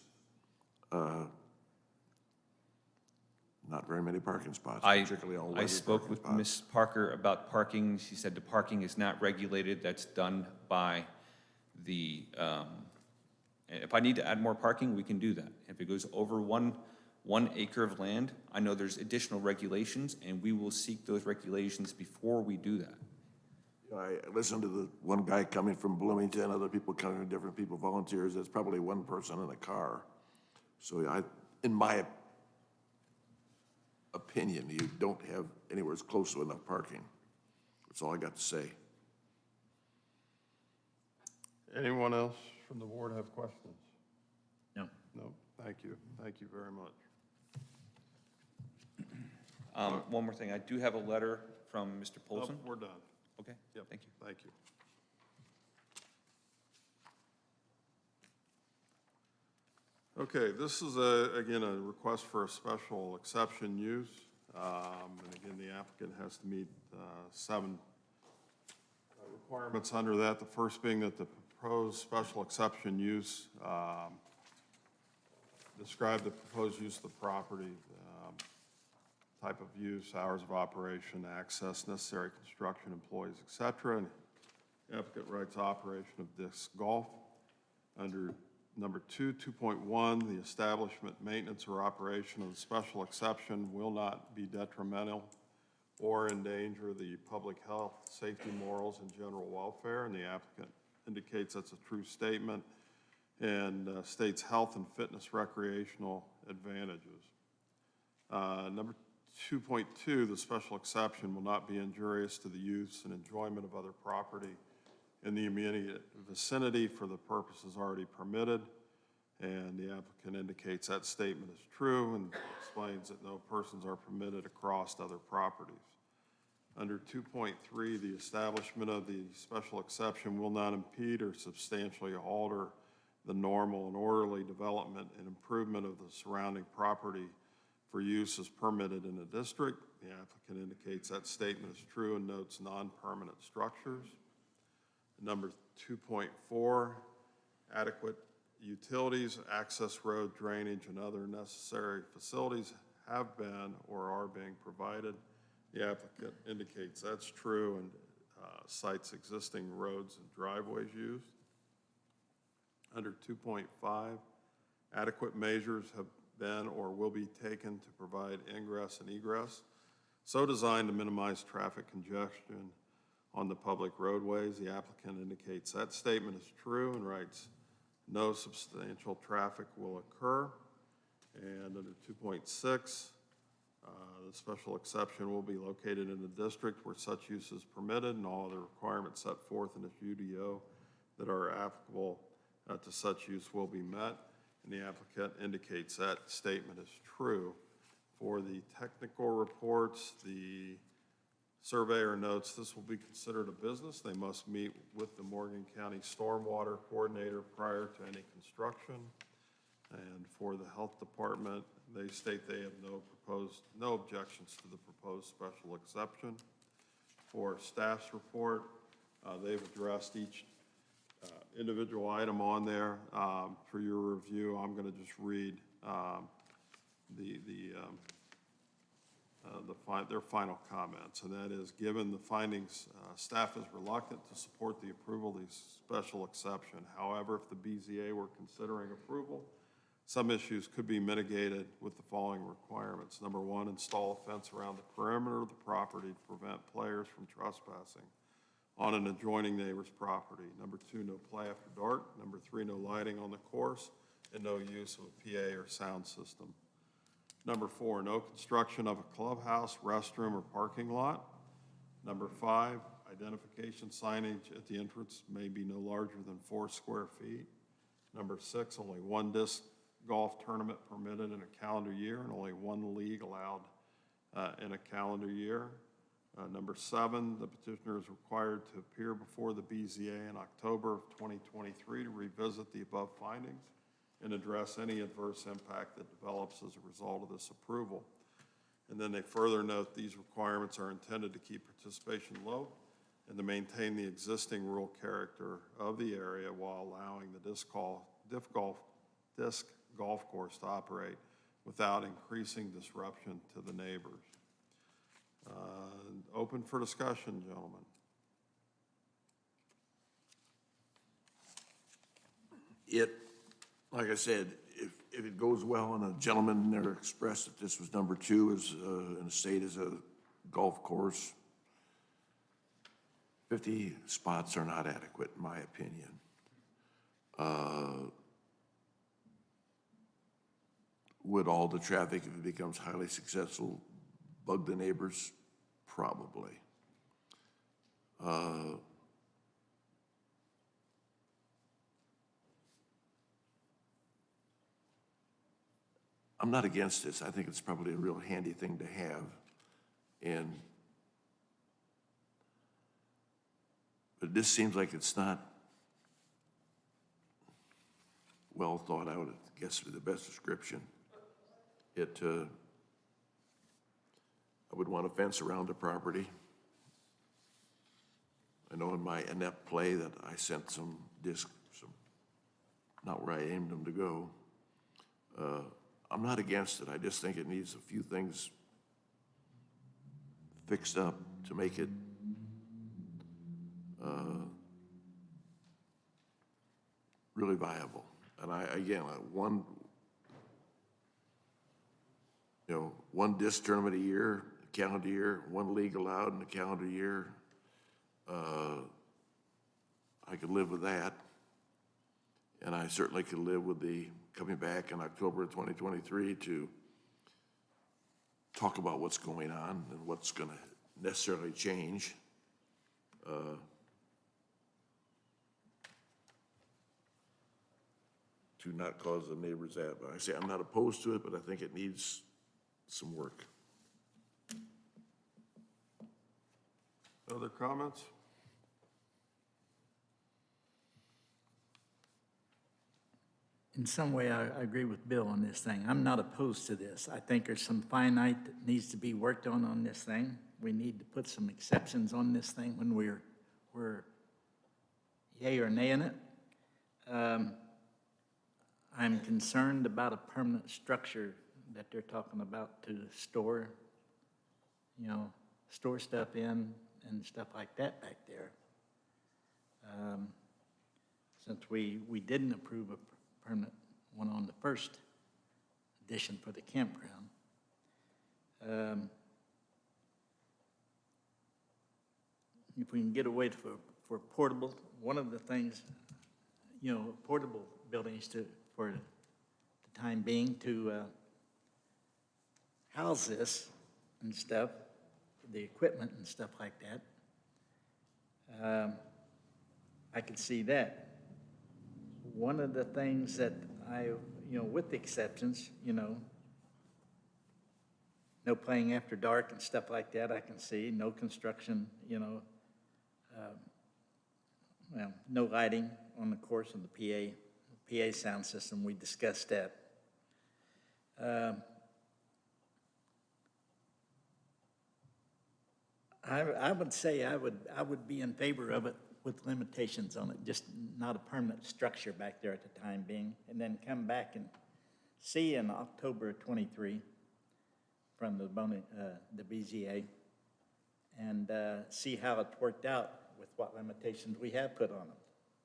Not very many parking spots, particularly all weather I spoke parking with spots. Ms. Parker about parking. She said the parking is not regulated. That's done by the, if I need to add more parking, we can do that. If it goes over one acre of land, I know there's additional regulations, and we will seek those regulations before we do that. You know, I listened to the one guy coming from Bloomington, other people coming, different people, volunteers. There's probably one person in a car. So in my opinion, you don't have anywhere close to enough parking. That's all I got to say. Anyone else from the board have questions? No. No, thank you. Thank you very much. One more thing, I do have a letter from Mr. No, Polson. we're done. Okay, Yep, thank you. Thank you. Okay, this is again, a request for a special exception use. And again, the applicant has to meet 7 requirements under that. The first being that the proposed special exception use describe the proposed use of the property, type of use, hours of operation, access, necessary construction, employees, et cetera. And the applicant writes operation of disc golf. Under number 2.1, the establishment, maintenance, or operation of the special exception will not be detrimental or endanger the public health, safety, morals, and general welfare. And the applicant indicates that's a true statement and states health and fitness recreational advantages. Number 2.2, the special exception will not be injurious to the use and enjoyment of other property in the immediate vicinity for the purposes already permitted. And the applicant indicates that statement is true and explains that no persons are permitted across other properties. Under 2.3, the establishment of the special exception will not impede or substantially alter the normal and orderly development and improvement of the surrounding property for use as permitted in the district. The applicant indicates that statement is true and notes non-permanent structures. Number 2.4, adequate utilities, access road, drainage, and other necessary facilities have been or are being provided. The applicant indicates that's true and cites existing roads and driveways used. Under 2.5, adequate measures have been or will be taken to provide ingress and egress, so designed to minimize traffic congestion on the public roadways. The applicant indicates that statement is true and writes, no substantial traffic will occur. And under 2.6, the special exception will be located in a district where such use is permitted and all other requirements set forth in its UDO that are applicable to such use will be met. And the applicant indicates that statement is true. For the technical reports, the surveyor notes this will be considered a business. They must meet with the Morgan County Stormwater Coordinator prior to any construction. And for the Health Department, they state they have no objections to the proposed special exception. For staff's report, they've addressed each individual item on there. For your review, I'm going to just read their final comments, and that is, given the findings, staff is reluctant to support the approval of the special exception. However, if the BZA were considering approval, some issues could be mitigated with the following requirements. Number one, install a fence around the perimeter of the property to prevent players from trespassing on an adjoining neighbor's property. Number two, no play after dark. Number three, no lighting on the course, and no use of a PA or sound system. Number four, no construction of a clubhouse, restroom, or parking lot. Number five, identification signage at the entrance may be no larger than 4 square feet. Number six, only one disc golf tournament permitted in a calendar year and only one league allowed in a calendar year. Number seven, the petitioner is required to appear before the BZA in October of 2023 to revisit the above findings and address any adverse impact that develops as a result of this approval. And then they further note these requirements are intended to keep participation low and to maintain the existing rural character of the area while allowing the disc golf course to operate without increasing disruption to the neighbors. Open for discussion, gentlemen. Like I said, if it goes well, and a gentleman there expressed that this was number two in the state as a golf course, 50 spots are not adequate, in my opinion. Would all the traffic, if it becomes highly successful, bug the neighbors? Probably. I'm not against this. I think it's probably a real handy thing to have. But this seems like it's not well thought out, I guess would be the best description. I would want a fence around the property. I know in my inept play that I sent some discs, not where I aimed them to go. I'm not against it. I just think it needs a few things fixed up to make it really viable. And one disc tournament a year, a calendar year, one league allowed in a calendar year. I could live with that. And I certainly could live with the coming back in October of 2023 to talk about what's going on and what's going to necessarily change. To not cause the neighbors that. But I say I'm not opposed to it, but I think it needs some work. Other comments? in some way, I agree with Bill on this thing. I'm not opposed to this. I think there's some finite that needs to be worked on this thing. We need to put some exceptions on this thing when we're yay or nay in it. I'm concerned about a permanent structure that they're talking about to store, store stuff in and stuff like that back there. Since we didn't approve a permanent one on the first addition for the campground. If we can get away for portable, one of the things, portable buildings for the time being to house this and stuff, the equipment and stuff like that. I could see that. One of the things that with the exceptions, no playing after dark and stuff like that, I can see, no construction, no lighting on the course of the PA sound system, we discussed that. I would say I would be in favor of it with limitations on it, just not a permanent structure back there at the time being, and then come back and see in October of '23 from the BZA and see how it worked out with what limitations we have put on them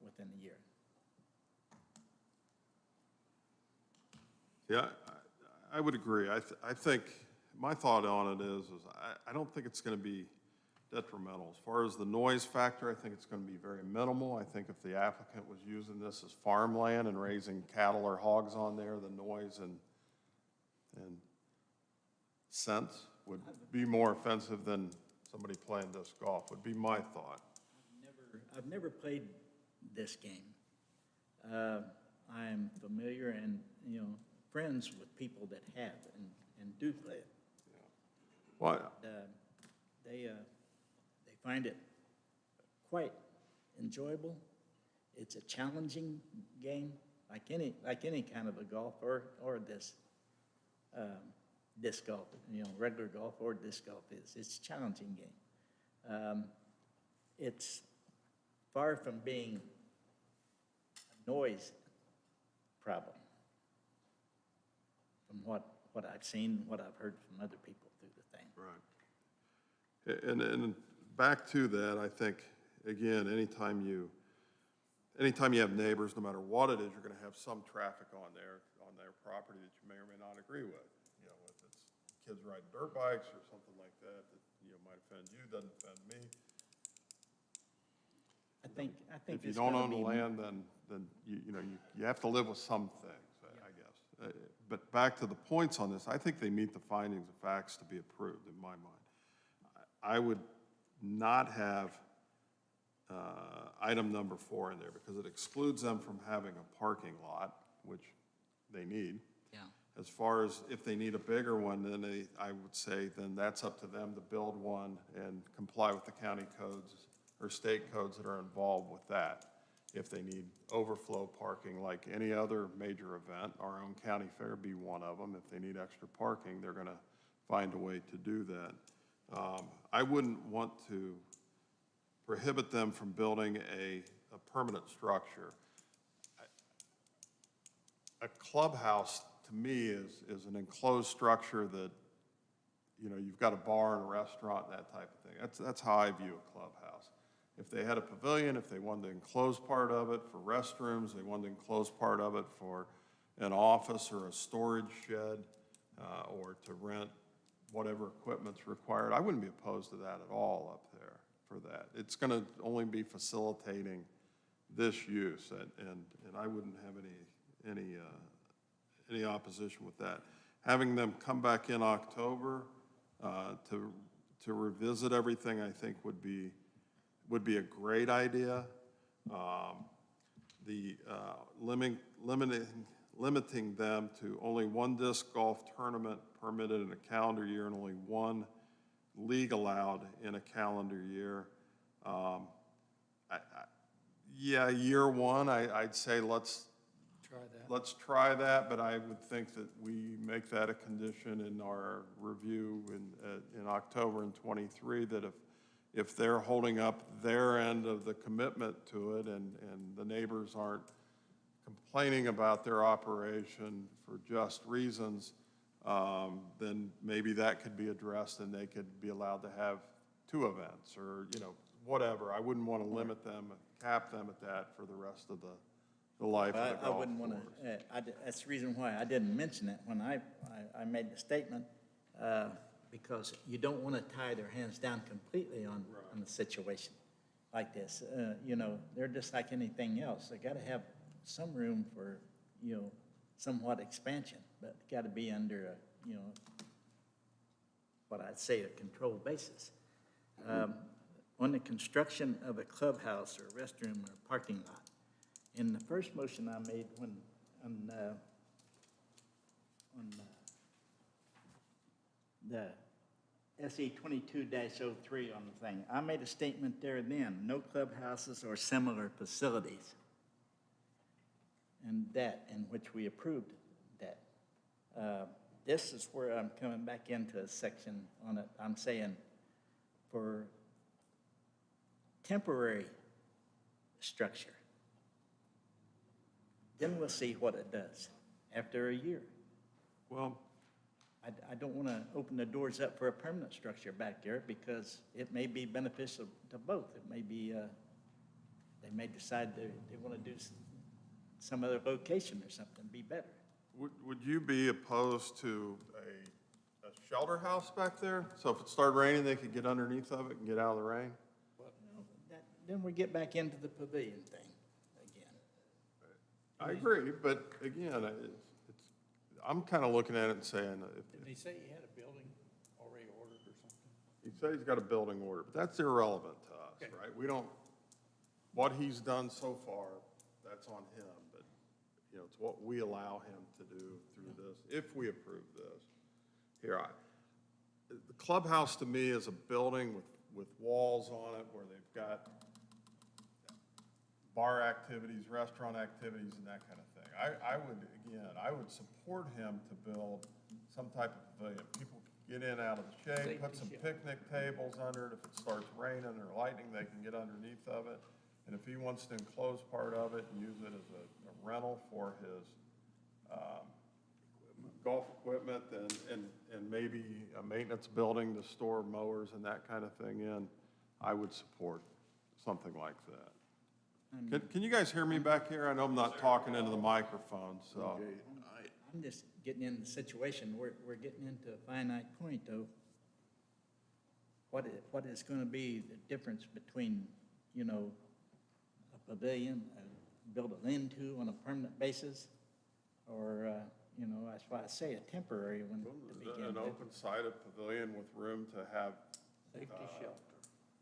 within a year. Yeah, I would agree. I think, my thought on it is I don't think it's going to be detrimental. As far as the noise factor, I think it's going to be very minimal. I think if the applicant was using this as farmland and raising cattle or hogs on there, the noise and scent would be more offensive than somebody playing disc golf, would be my thought. I've never played this game. I'm familiar and, friends with people that have and do play it. Yeah. Well, They find it quite enjoyable. It's a challenging game, like any kind of a golf or this disc golf, regular golf or disc golf is. It's a challenging game. It's far from being a noise problem, from what I've seen, what I've heard from other people through the thing. right. And back to that, I think, again, anytime you have neighbors, no matter what it is, you're going to have some traffic on their property that you may or may not agree with. If it's kids riding dirt bikes or something like that, might offend you, doesn't offend me. I think If you don't own the land, then you have to live with some things, I guess. But back to the points on this, I think they meet the findings of facts to be approved, in my mind. I would not have item number 4 in there because it excludes them from having a parking lot, which they need. Yeah. As far as if they need a bigger one, then I would say then that's up to them to build one and comply with the county codes or state codes that are involved with that. If they need overflow parking like any other major event, our own county fair be one of them. If they need extra parking, they're going to find a way to do that. I wouldn't want to prohibit them from building a permanent structure. A clubhouse, to me, is an enclosed structure that, you've got a bar and a restaurant and that type of thing. That's how I view a clubhouse. If they had a pavilion, if they wanted to enclose part of it for restrooms, they wanted to enclose part of it for an office or a storage shed, or to rent whatever equipment's required, I wouldn't be opposed to that at all up there for that. It's going to only be facilitating this use, and I wouldn't have any opposition with that. Having them come back in October to revisit everything, I think would be a great idea. Limiting them to only one disc golf tournament permitted in a calendar year and only one league allowed in a calendar year. Year one, I'd say let's Try that. let's try that, but I would think that we make that a condition in our review in October in '23, that if they're holding up their end of the commitment to it and the neighbors aren't complaining about their operation for just reasons, then maybe that could be addressed and they could be allowed to have 2 events or, whatever. I wouldn't want to limit them, cap them at that for the rest of the life of the golf course. I wouldn't want to, that's the reason why I didn't mention it when I made the statement, because you don't want to tie their hands down completely on a situation like this. They're just like anything else. They got to have some room for, somewhat expansion, but got to be under what I'd say a controlled basis. On the construction of a clubhouse or restroom or parking lot, in the first motion I made on the SE 22-03 on the thing, I made a statement there then, no clubhouses or similar facilities. And in which we approved that. This is where I'm coming back into a section on it. I'm saying for temporary structure, then we'll see what it does after a year. Well, I don't want to open the doors up for a permanent structure back there because it may be beneficial to both. It may be, they may decide they want to do some other location or something, be better. would you be opposed to a shelter house back there? So if it started raining, they could get underneath of it and get out of the rain? Then we get back into the pavilion thing again. I agree, but again, I'm kind of looking at it and saying, Did they say he had a building already ordered or something? he said he's got a building order, but that's irrelevant to us, Okay. right? We don't, what he's done so far, that's on him, but, it's what we allow him to do through this, if we approve this. Here, the clubhouse to me is a building with walls on it where they've got bar activities, restaurant activities, and that kind of thing. I would support him to build some type of pavilion. People can get in out of the shade, put some picnic tables under it. If it starts raining or lightning, they can get underneath of it. And if he wants to enclose part of it and use it as a rental for his golf equipment and maybe a maintenance building to store mowers and that kind of thing in, I would support something like that. Can you guys hear me back here? I know I'm not talking into the microphone, so. I'm just getting in the situation, we're getting into a finite point though. What is going to be the difference between, a pavilion, build a lean-to on a permanent basis, or, that's why I say a temporary one to begin An with. open-sided pavilion with room to have Safety shelter.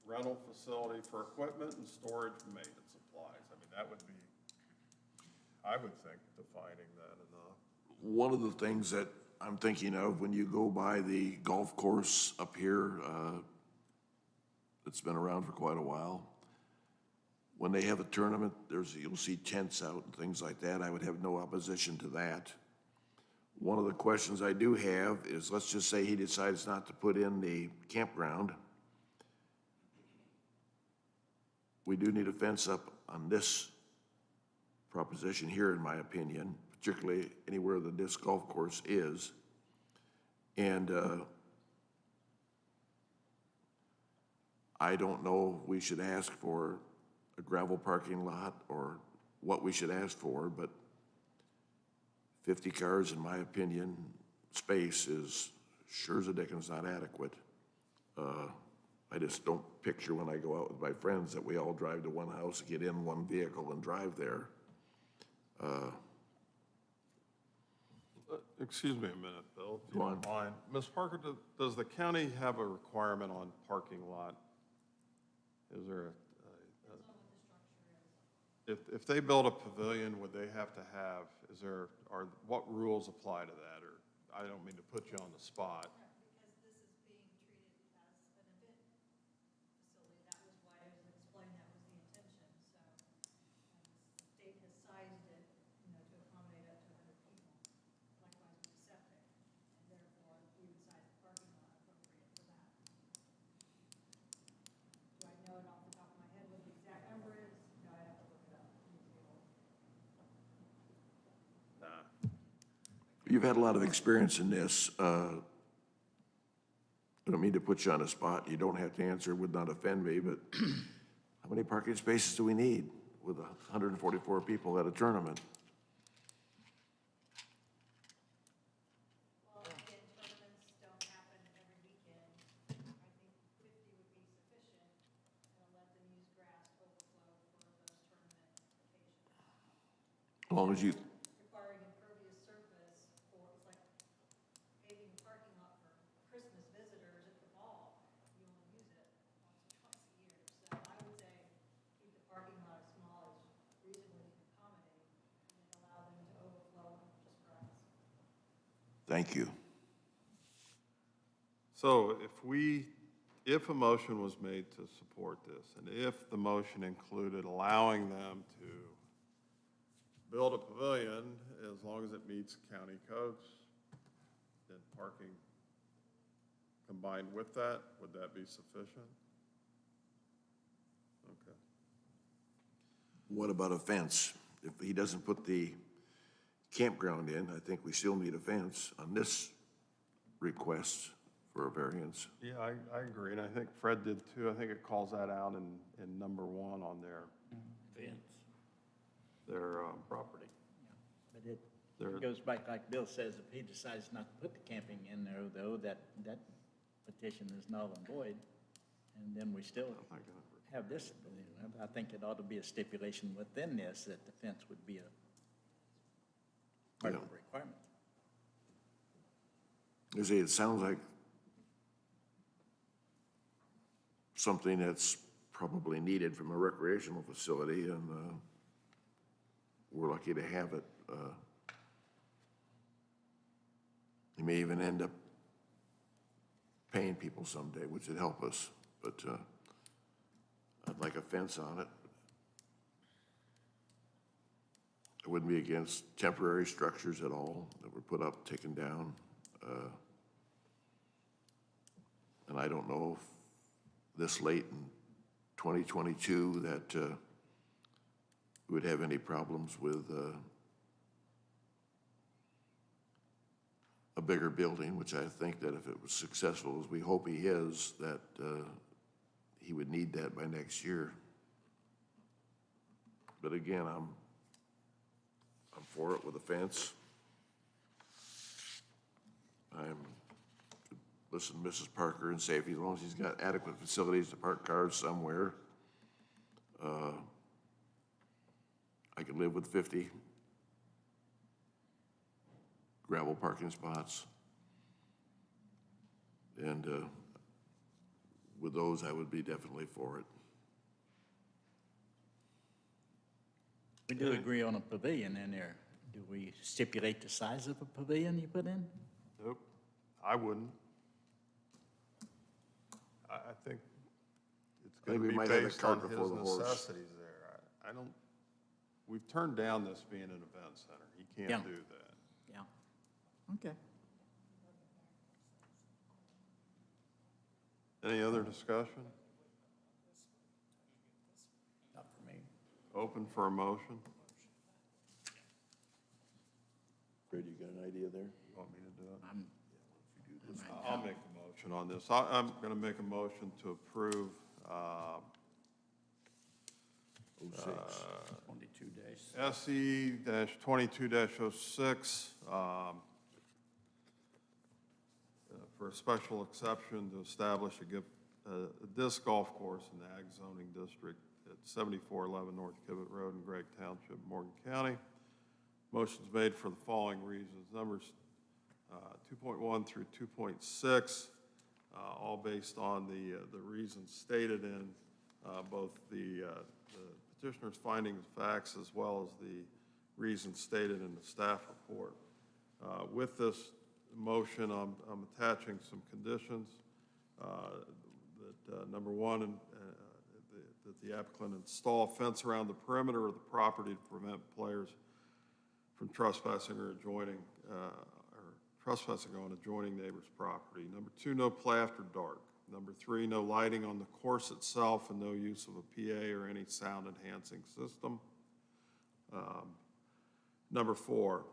rental facility for equipment and storage and maintenance supplies. I mean, that would be, I would think, defining that enough. One of the things that I'm thinking of when you go by the golf course up here, it's been around for quite a while. When they have a tournament, you'll see tents out and things like that. I would have no opposition to that. One of the questions I do have is, let's just say he decides not to put in the campground. We do need a fence up on this proposition here, in my opinion, particularly anywhere the disc golf course is. And I don't know if we should ask for a gravel parking lot or what we should ask for, but 50 cars, in my opinion, space is sure as a dickens not adequate. I just don't picture when I go out with my friends that we all drive to one house, get in one vehicle and drive there. Excuse me a minute, Bill, if you Go don't mind. Ms. Parker, does the county have a requirement on parking lot? Is there if they build a pavilion, would they have to have, what rules apply to that? Or, I don't mean to put you on the spot. Because this is being treated as an event facility, that was why it was explained that was the intention, so. The state has sized it, to accommodate you've had a lot of experience in this. I don't mean to put you on the spot. You don't have to answer, it would not offend me, but how many parking spaces do we need with 144 people at a tournament? Well, again, tournaments don't happen every weekend. I think 50 would be sufficient, and let them use grass overflow for those tournament occasions. As long as you, Requiring impervious surface for, it's like paving a parking lot for Christmas visitors at the ball. You only use it once or twice a year. So I would say keep the parking lot as small as reasonably accommodating and then allow them to overflow with just grass. thank you. So if a motion was made to support this, and if the motion included allowing them to build a pavilion as long as it meets county codes, then parking combined with that, would that be sufficient? Okay. What about a fence? If he doesn't put the campground in, I think we still need a fence on this request for a variance. Yeah, I agree, and I think Fred did too. I think it calls that out in number 1 on their Property. But it There- goes back, like Bill says, if he decides not to put the camping in there, though, that petition is null and void, and then we still have this. I think it ought to be a stipulation within this that the fence would be a part of the requirement. You see, it sounds like something that's probably needed from a recreational facility, and we're lucky to have it. You may even end up paying people someday, which would help us, but I'd like a fence on it. I wouldn't be against temporary structures at all that were put up, taken down. And I don't know if this late in 2022 that we would have any problems with a bigger building, which I think that if it was successful, as we hope he is, that he would need that by next year. But again, I'm for it with a fence. Listen to Mrs. Parker and say if as long as he's got adequate facilities to park cars somewhere, I could live with 50 gravel parking spots. And with those, I would be definitely for it. We do agree on a pavilion in there. Do we stipulate the size of a pavilion you put in? Nope, I wouldn't. I think it's I think going we to might be have the based on cart his before the horse. necessities there. I don't, we've turned down this being an event center. He Yeah. can't do that. Yeah. Okay. Any other discussion? Not for me. Open for a motion? Fred, you got an idea there? You want me to do it? I'm I'll make a motion on this. I'm going to make a motion to approve 22 days. SE-22-06 for a special exception to establish a disc golf course in the Ag zoning district at 7411 North Kivett Road in Gregg Township, Morgan County. Motion's made for the following reasons. Numbers 2.1 through 2.6, all based on the reasons stated in both the petitioner's findings of facts as well as the reasons stated in the staff report. With this motion, I'm attaching some conditions that number one, that the applicant install a fence around the perimeter of the property to prevent players from trespassing or trespassing on adjoining neighbor's property. Number two, no play after dark. Number three, no lighting on the course itself and no use of a PA or any sound enhancing system. Number four,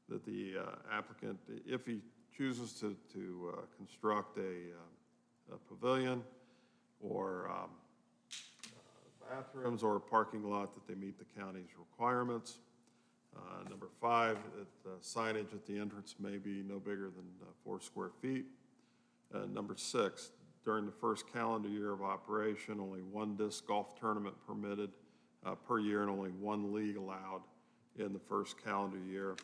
that the applicant, if he chooses to construct a pavilion or bathrooms or a parking lot, that they meet the county's requirements. Number 5, that signage at the entrance may be no bigger than 4 square feet. Number 6, during the first calendar year of operation, only 1 disc golf tournament permitted per year and only 1 league allowed in the first calendar year.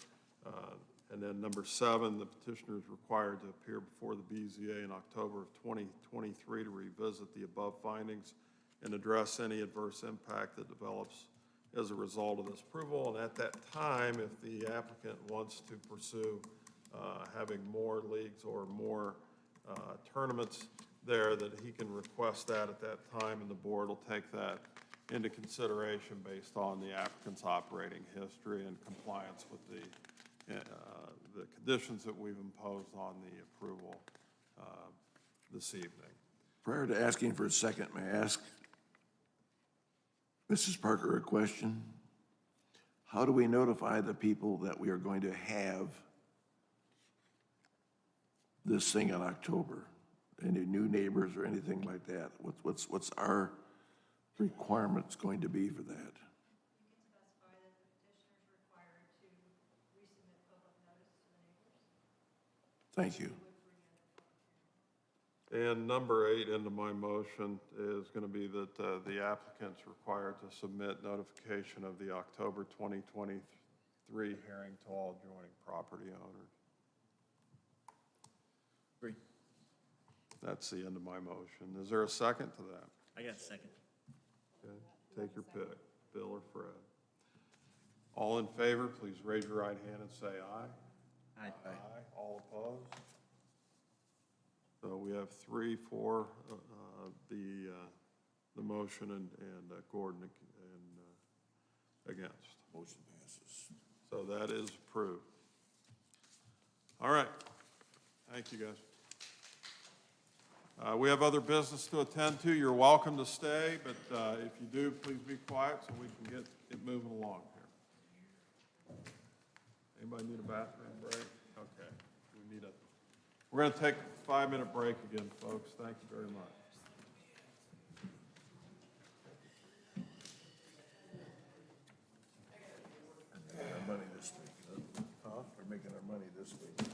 And then number 7, the petitioner is required to appear before the BZA in October of 2023 to revisit the above findings and address any adverse impact that develops as a result of this approval. And at that time, if the applicant wants to pursue having more leagues or more tournaments there, that he can request that at that time, and the board will take that into consideration based on the applicant's operating history and compliance with the conditions that we've imposed on the approval this evening. Prior to asking for a second, may I ask Mrs. Parker a question? How do we notify the people that we are going to have this thing in October? Any new neighbors or anything like that? What's our requirements going to be for that? You can specify that the petitioner is required to resubmit public notice to the neighbors. Thank you. And number 8 into my motion is going to be that the applicant's required to submit notification of the October 2023 hearing to all adjoining property owners. Agree. That's the end of my motion. Is there a second to that? I got a second. Okay, take your pick, Bill or Fred. All in favor, please raise your right hand and say aye. Aye. Aye. All opposed? So we have 3 for the motion and Gordon and against. Motion passes. So that is approved. All right. Thank you, guys. We have other business to attend to. You're welcome to stay, but if you do, please be quiet so we can get moving along here. Anybody need a bathroom break? Okay. We're going to take a 5-minute break again, folks. Thank you very much. Our money this week. Huh? We're making our money this week.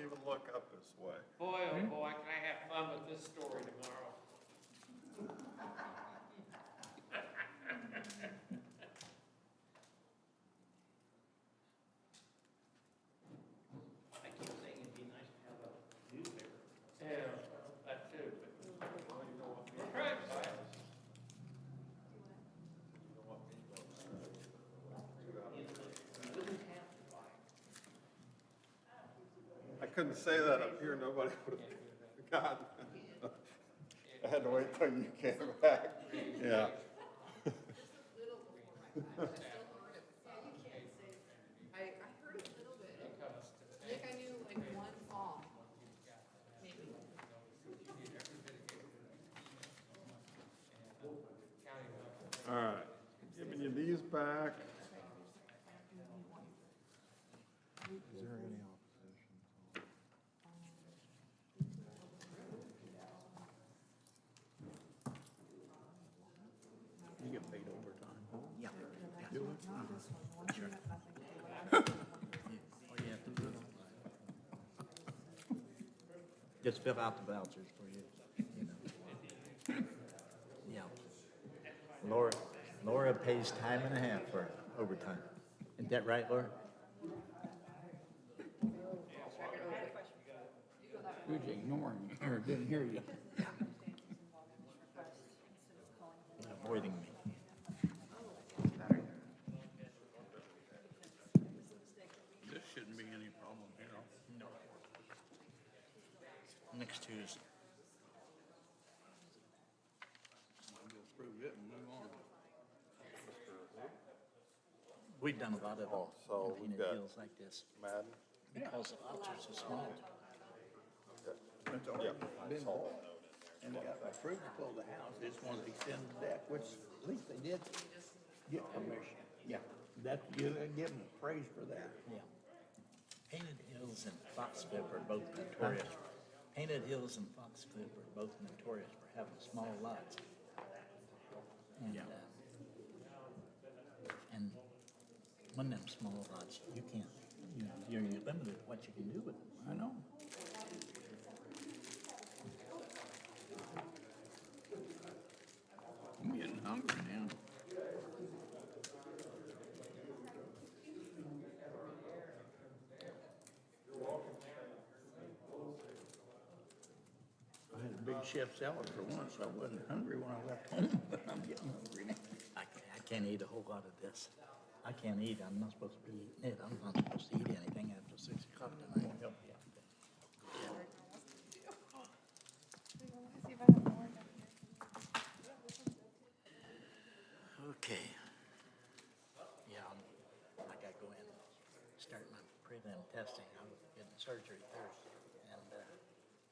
even look up this way. Boy, oh boy, can I have fun with this story tomorrow. I keep saying it'd be nice to have a newspaper. Yeah, that too, but. We're trying to buy it. I couldn't say that up here, nobody would have gotten it. I had to wait till you came back, yeah. I heard a little bit. I think I knew like one song. Maybe. All right, giving you these back. Is there any opposition? You get paid overtime. Yeah. Do it? Sure. All you have to do just fill out the vouchers for you know. Yeah. Laura pays time and a half for overtime. Isn't that right, Laura? Who's ignoring you or didn't hear you? Avoiding me. This shouldn't be any problem, you know. No. Next Tuesday. I'll go approve it and move on. We've done a lot of them so in we've painted got- hills like this Madden? because the lots are so small. It's already been, and got approved to build the house, they just wanted to extend the deck, which at least they did get permission. Yeah, that's, you gotta give them praise for that. Yeah. Painted Hills and Foxcliff are both notorious. Painted Hills and Foxcliff are both notorious for having small lots. And, Yeah. And one of them small lots, you can't, you're limited what you can do with them. I know. I'm getting hungry now. I had a big chef salad for once, so I wasn't hungry when I left home, but I'm getting hungry now. I can't eat a whole lot of this. I can't eat, I'm not supposed to be eating it. I'm not supposed to eat anything after 6 o'clock tonight. Okay. Yeah, I gotta go in and start my prelim testing. I'm getting surgery Thursday, and I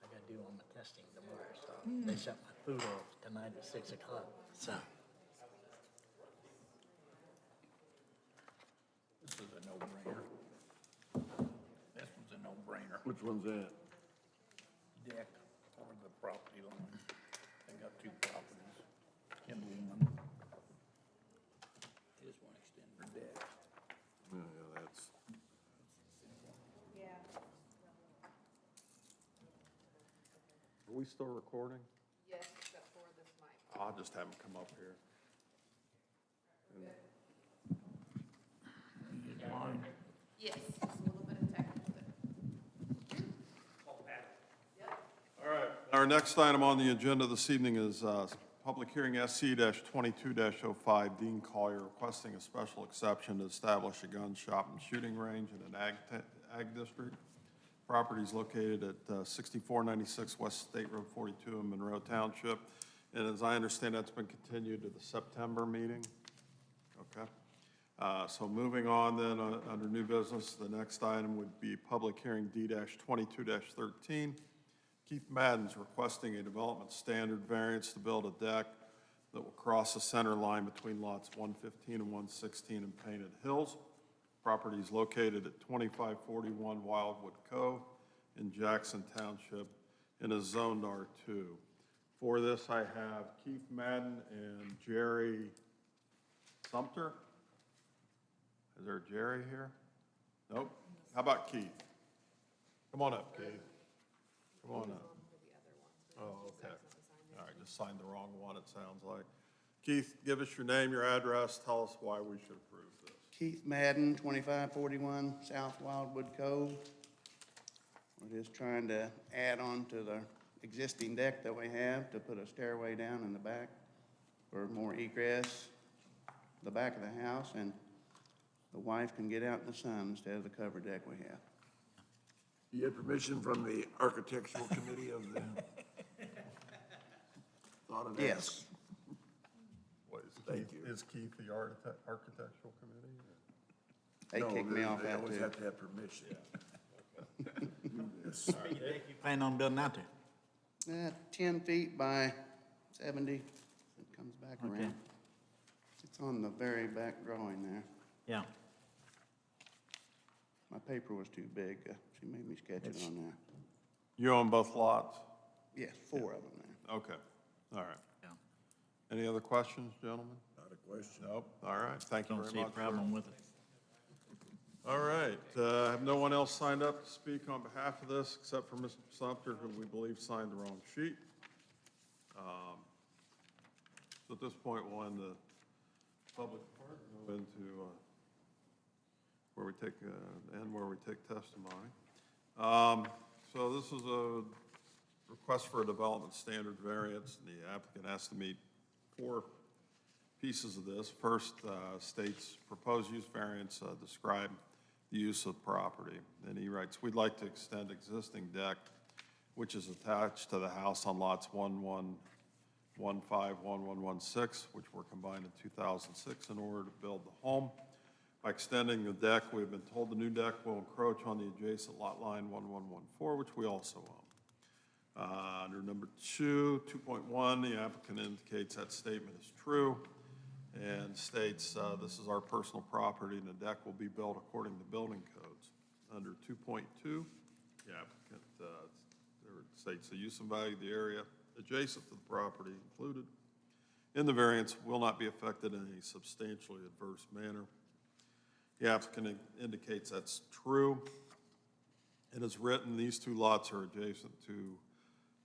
gotta do all my testing tomorrow, so they shut my food off tonight at 6 o'clock, so. This is a no-brainer. This one's a no-brainer. Which one's that? Deck over the property line. They got 2 properties. Kimball one. They just want to extend their deck. Yeah, that's. Are we still recording? Yes, except for this mic. I'll just have him come up here. Line. Yes, just a little bit of technical. All right. Our next item on the agenda this evening is public hearing SC-22-05, Dean Collier requesting a special exception to establish a gun shop and shooting range in an ag district. Property is located at 6496 West State Road 42 in Monroe Township. And as I understand, that's been continued to the September meeting. Okay. So moving on then, under new business, the next item would be public hearing D-22-13. Keith Madden's requesting a development standard variance to build a deck that will cross the center line between lots 115 and 116 in Painted Hills. Property is located at 2541 Wildwood Cove in Jackson Township and is zoned R2. For this, I have Keith Madden and Jerry Sumter. Is there a Jerry here? Nope. How about Keith? Come on up, Keith. Come on up. Oh, okay. All right, just signed the wrong one, it sounds like. Keith, give us your name, your address, tell us why we should approve this. Keith Madden, 2541 South Wildwood Cove. We're just trying to add on to the existing deck that we have to put a stairway down in the back for more egress, the back of the house, and the wife can get out in the sun instead of the covered deck we have. You had permission from the architectural committee of the? Thought of that. Yes. What is Thank Keith, you. is Keith the architectural committee? They No, kicked me off They that always too. have to have permission. Yes. Plan on building out there? 10 feet by 70, it comes back Okay. around. It's on the very back drawing there. Yeah. My paper was too big. She made me sketch it on there. You own both lots? Yes, 4 of them there. Okay, all right. Yeah. Any other questions, gentlemen? Not a question. Nope, all right, thank you Don't very see a much. problem with it. All right, have no one else signed up to speak on behalf of this, except for Mr. Sumter, who we believe signed the wrong sheet. So at this point, we'll end the public part, and go into where we take testimony. So this is a request for a development standard variance, and the applicant has to meet 4 pieces of this. First, states proposed use variance describe the use of property. And he writes, we'd like to extend existing deck, which is attached to the house on lots 1115, 1116, which were combined in 2006 in order to build the home. By extending the deck, we've been told the new deck will encroach on the adjacent lot line 1114, which we also own. Under number 2.1, the applicant indicates that statement is true and states this is our personal property and the deck will be built according to building codes. Under 2.2, the applicant states the use and value of the area adjacent to the property included in the variance will not be affected in any substantially adverse manner. The applicant indicates that's true. It is written, these 2 lots are adjacent to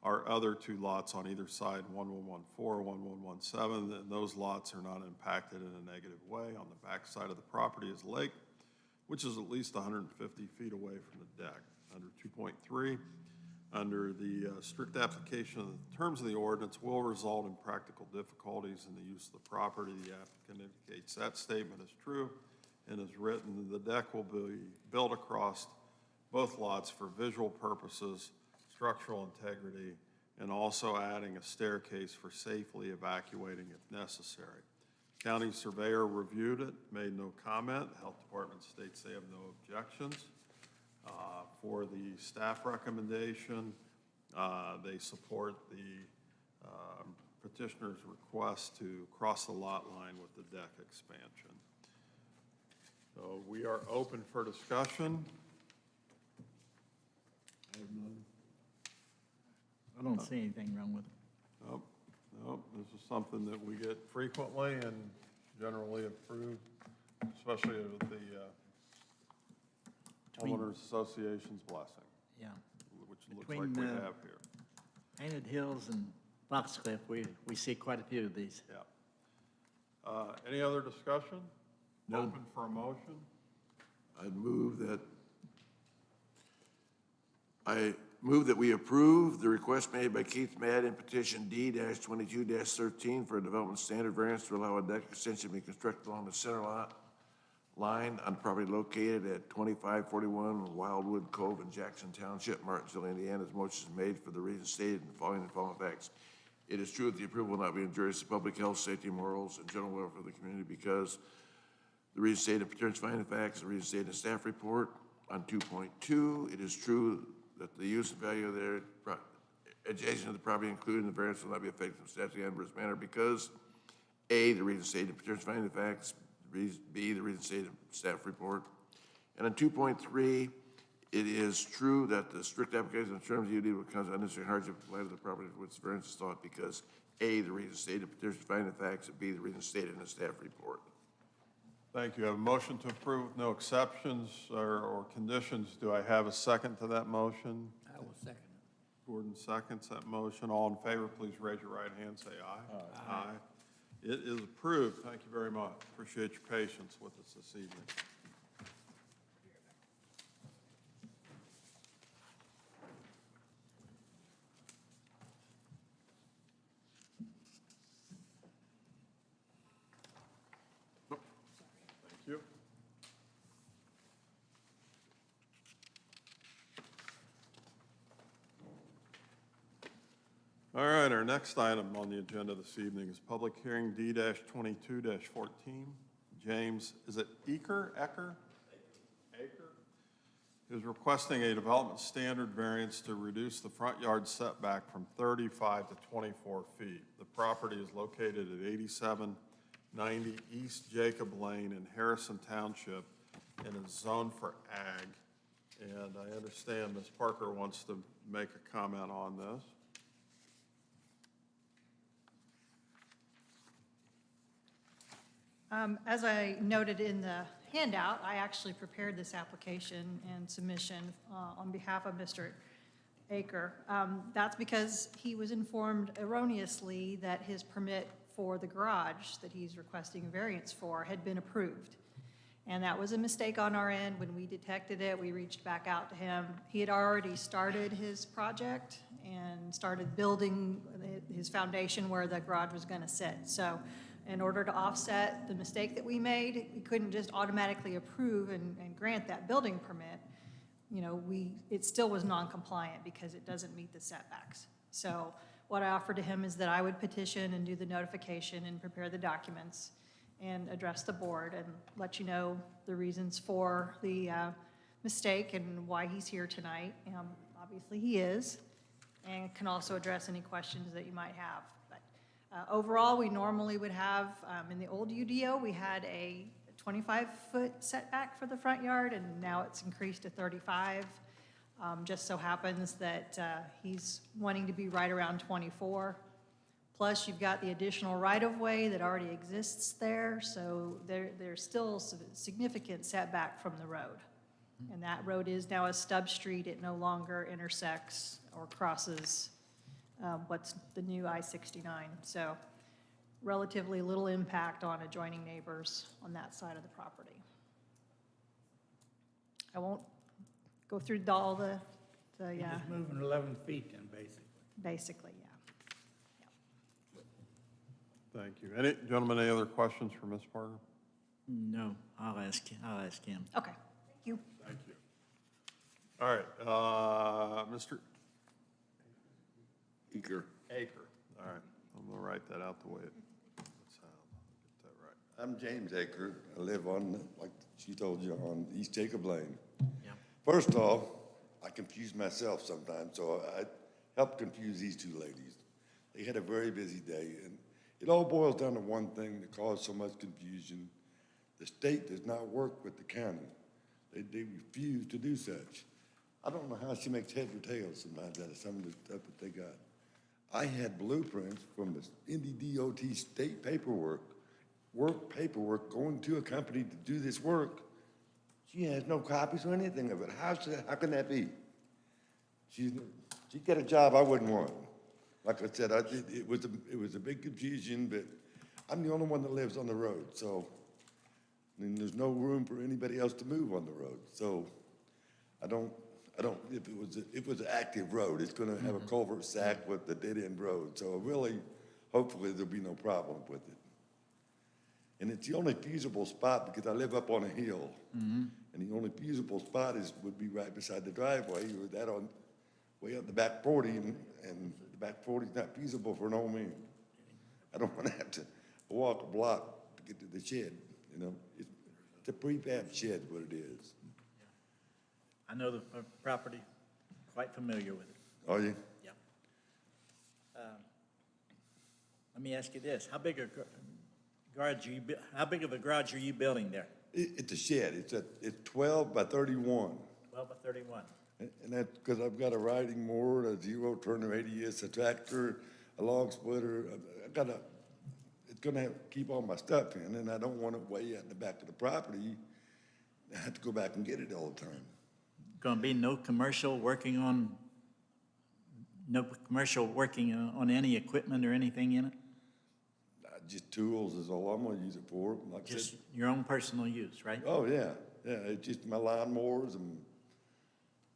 our other 2 lots on either side, 1114, 1117, and those lots are not impacted in a negative way. On the back side of the property is a lake, which is at least 150 feet away from the deck. Under 2.3, under the strict application of the terms of the ordinance will result in practical difficulties in the use of the property. The applicant indicates that statement is true and is written, the deck will be built across both lots for visual purposes, structural integrity, and also adding a staircase for safely evacuating if necessary. County surveyor reviewed it, made no comment. The health department states they have no objections. For the staff recommendation, they support the petitioner's request to cross the lot line with the deck expansion. So we are open for discussion. I have none. I don't see anything wrong with it. Nope, nope, this is something that we get frequently and generally approved, especially with the Homeowners Association's blessing, Yeah. which looks Between, like we have here. Painted Hills and Foxcliff, we see quite a few of these. Yeah. Any other discussion? None. Open for a motion? I move that we approve the request made by Keith Madden, petition D-22-13 for a development standard variance to allow a deck extension to be constructed along the center lot line on property located at 2541 Wildwood Cove in Jackson Township, Martinsville, Indiana. This motion is made for the reasons stated in the following facts. It is true that the approval will not be injurious to public health, safety, morals, and general welfare of the community because the reasons stated in petitioner's finding facts, the reasons stated in the staff report. On 2.2, it is true that the use and value of their adjacent to the property included in the variance will not be affected in a substantially adverse manner because A, the reasons stated in petitioner's finding facts, B, the reasons stated in staff report. And on 2.3, it is true that the strict application of terms of UD will cause unnecessary hardship to the property for which the variance is sought because A, the reasons stated in petitioner's finding facts, and B, the reasons stated in the staff report. Thank you. I have a motion to approve with no exceptions or conditions. Do I have a second to that motion? I will second it. Gordon seconds that motion. All in favor, please raise your right hand, say aye. Aye. It is approved. Thank you very much. Appreciate your patience with us this evening. Thank you. All right, our next item on the agenda this evening is public hearing D-22-14. James, is it Ecker? Ecker? Is requesting a development standard variance to reduce the front yard setback from 35 to 24 feet. The property is located at 8790 East Jacob Lane in Harrison Township and is zoned for ag. And I understand Ms. Parker wants to make a comment on this. As I noted in the handout, I actually prepared this application and submission on behalf of Mr. Aker. That's because he was informed erroneously that his permit for the garage that he's requesting a variance for had been approved. And that was a mistake on our end. When we detected it, we reached back out to him. He had already started his project and started building his foundation where the garage was going to sit. So in order to offset the mistake that we made, we couldn't just automatically approve and grant that building permit. You know, it still was non-compliant because it doesn't meet the setbacks. So what I offered to him is that I would petition and do the notification and prepare the documents and address the board and let you know the reasons for the mistake and why he's here tonight. Obviously he is, and can also address any questions that you might have. Overall, we normally would have, in the old UDO, we had a 25-foot setback for the front yard, and now it's increased to 35. Just so happens that he's wanting to be right around 24. Plus, you've got the additional right-of-way that already exists there, so there's still significant setback from the road. And that road is now a stub street. It no longer intersects or crosses what's the new I-69. So relatively little impact on adjoining neighbors on that side of the property. I won't go through all the You're just moving 11 feet then, basically. basically, yeah. Thank you. Gentlemen, any other questions for Ms. Parker? No, I'll ask him. Okay, thank you. Thank you. All right, Mr. Eager. Aker. All right, I'm gonna write that out the way it sounds. Get that right. I'm James Aker. I live on, like she told you, on East Jacob Lane. Yeah. First off, I confuse myself sometimes, so I helped confuse these two ladies. They had a very busy day, and it all boils down to one thing that caused so much confusion. The state does not work with the county. They refuse to do such. I don't know how she makes head or tails sometimes out of some of the stuff that they got. I had blueprints from the NDDOT state paperwork going to a company to do this work. She has no copies or anything of it. How can that be? She got a job I wouldn't want. Like I said, it was a big confusion, but I'm the only one that lives on the road, so and there's no room for anybody else to move on the road. So I don't, if it was an active road, it's gonna have a culvert sack with the dead-end road. So really, hopefully there'll be no problem with it. And it's the only feasible spot because I live up on a hill. And the only feasible spot would be right beside the driveway or that on, way up the back 40 and the back 40 is not feasible for an old man. I don't wanna have to walk a block to get to the shed, you know. It's a prefab shed, what it is. I know the property, quite familiar with it. Are you? Yep. Let me ask you this, how big of a garage are you building there? It's a shed, it's 12 by 31. 12 by 31. And that's because I've got a riding mower, a zero turn radius, a tractor, a log splitter. gonna keep all my stuff in, and I don't want it way out in the back of the property. I have to go back and get it all the time. Gonna be no commercial working on any equipment or anything in it? Just tools is all I'm gonna use it for, like I Just said. your own personal use, right? Oh, yeah, it's just my lawnmowers and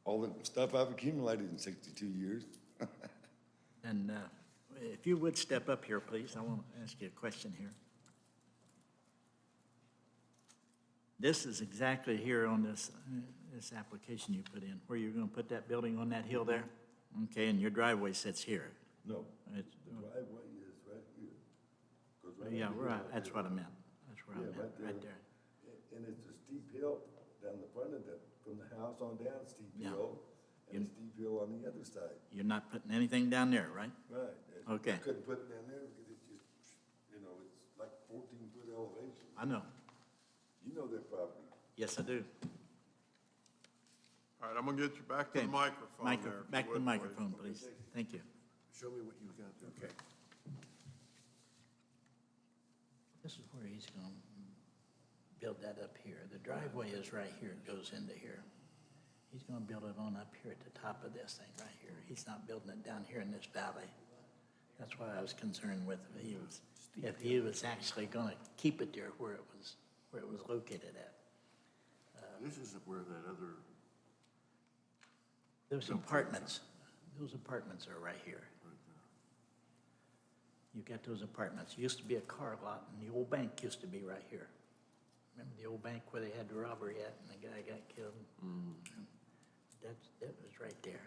all the stuff I've accumulated in 62 years. And if you would step up here, please, I want to ask you a question here. This is exactly here on this application you put in, where you're going to put that building on that hill there? Okay, and your driveway sits here. No, the It's- driveway is right here. Goes right Yeah, over right, here. that's what I meant. That's where I Yeah, meant, right there. And it's a steep hill down the front of that, from the house on down, steep Yeah. hill, and a steep hill on the other side. You're not putting anything down there, right? Right. Okay. I couldn't put it down there because it's just, it's like 14-foot elevation. I know. You know that property. Yes, I do. All right, I'm gonna get you back to the Okay. microphone there. if you Back to the would, microphone, please. Thank you. Show me what you got there. Okay. This is where he's going to build that up here. The driveway is right here, it goes into here. He's going to build it on up here at the top of this thing right here. He's not building it down here in this valley. That's why I was concerned with if he was actually going to keep it there where it was located at. This isn't where that other, Those apartments are right here. You got those apartments. Used to be a car lot, and the old bank used to be right here. Remember the old bank where they had the robbery at, and the guy got killed? That was right there.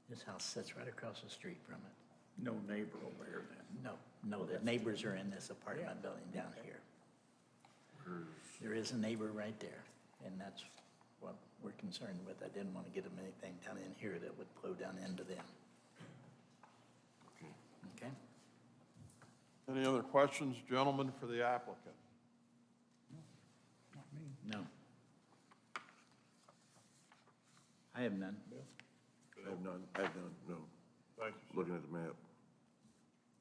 This house sits right across the street from it. No neighbor over here then? No, the neighbors are in this apartment building down here. There is a neighbor right there, and that's what we're concerned with. I didn't want to get them anything down in here that would flow down into them. Okay? Any other questions, gentlemen, for the applicant? No. I have none. I have none, no. Thank you. Looking at the map,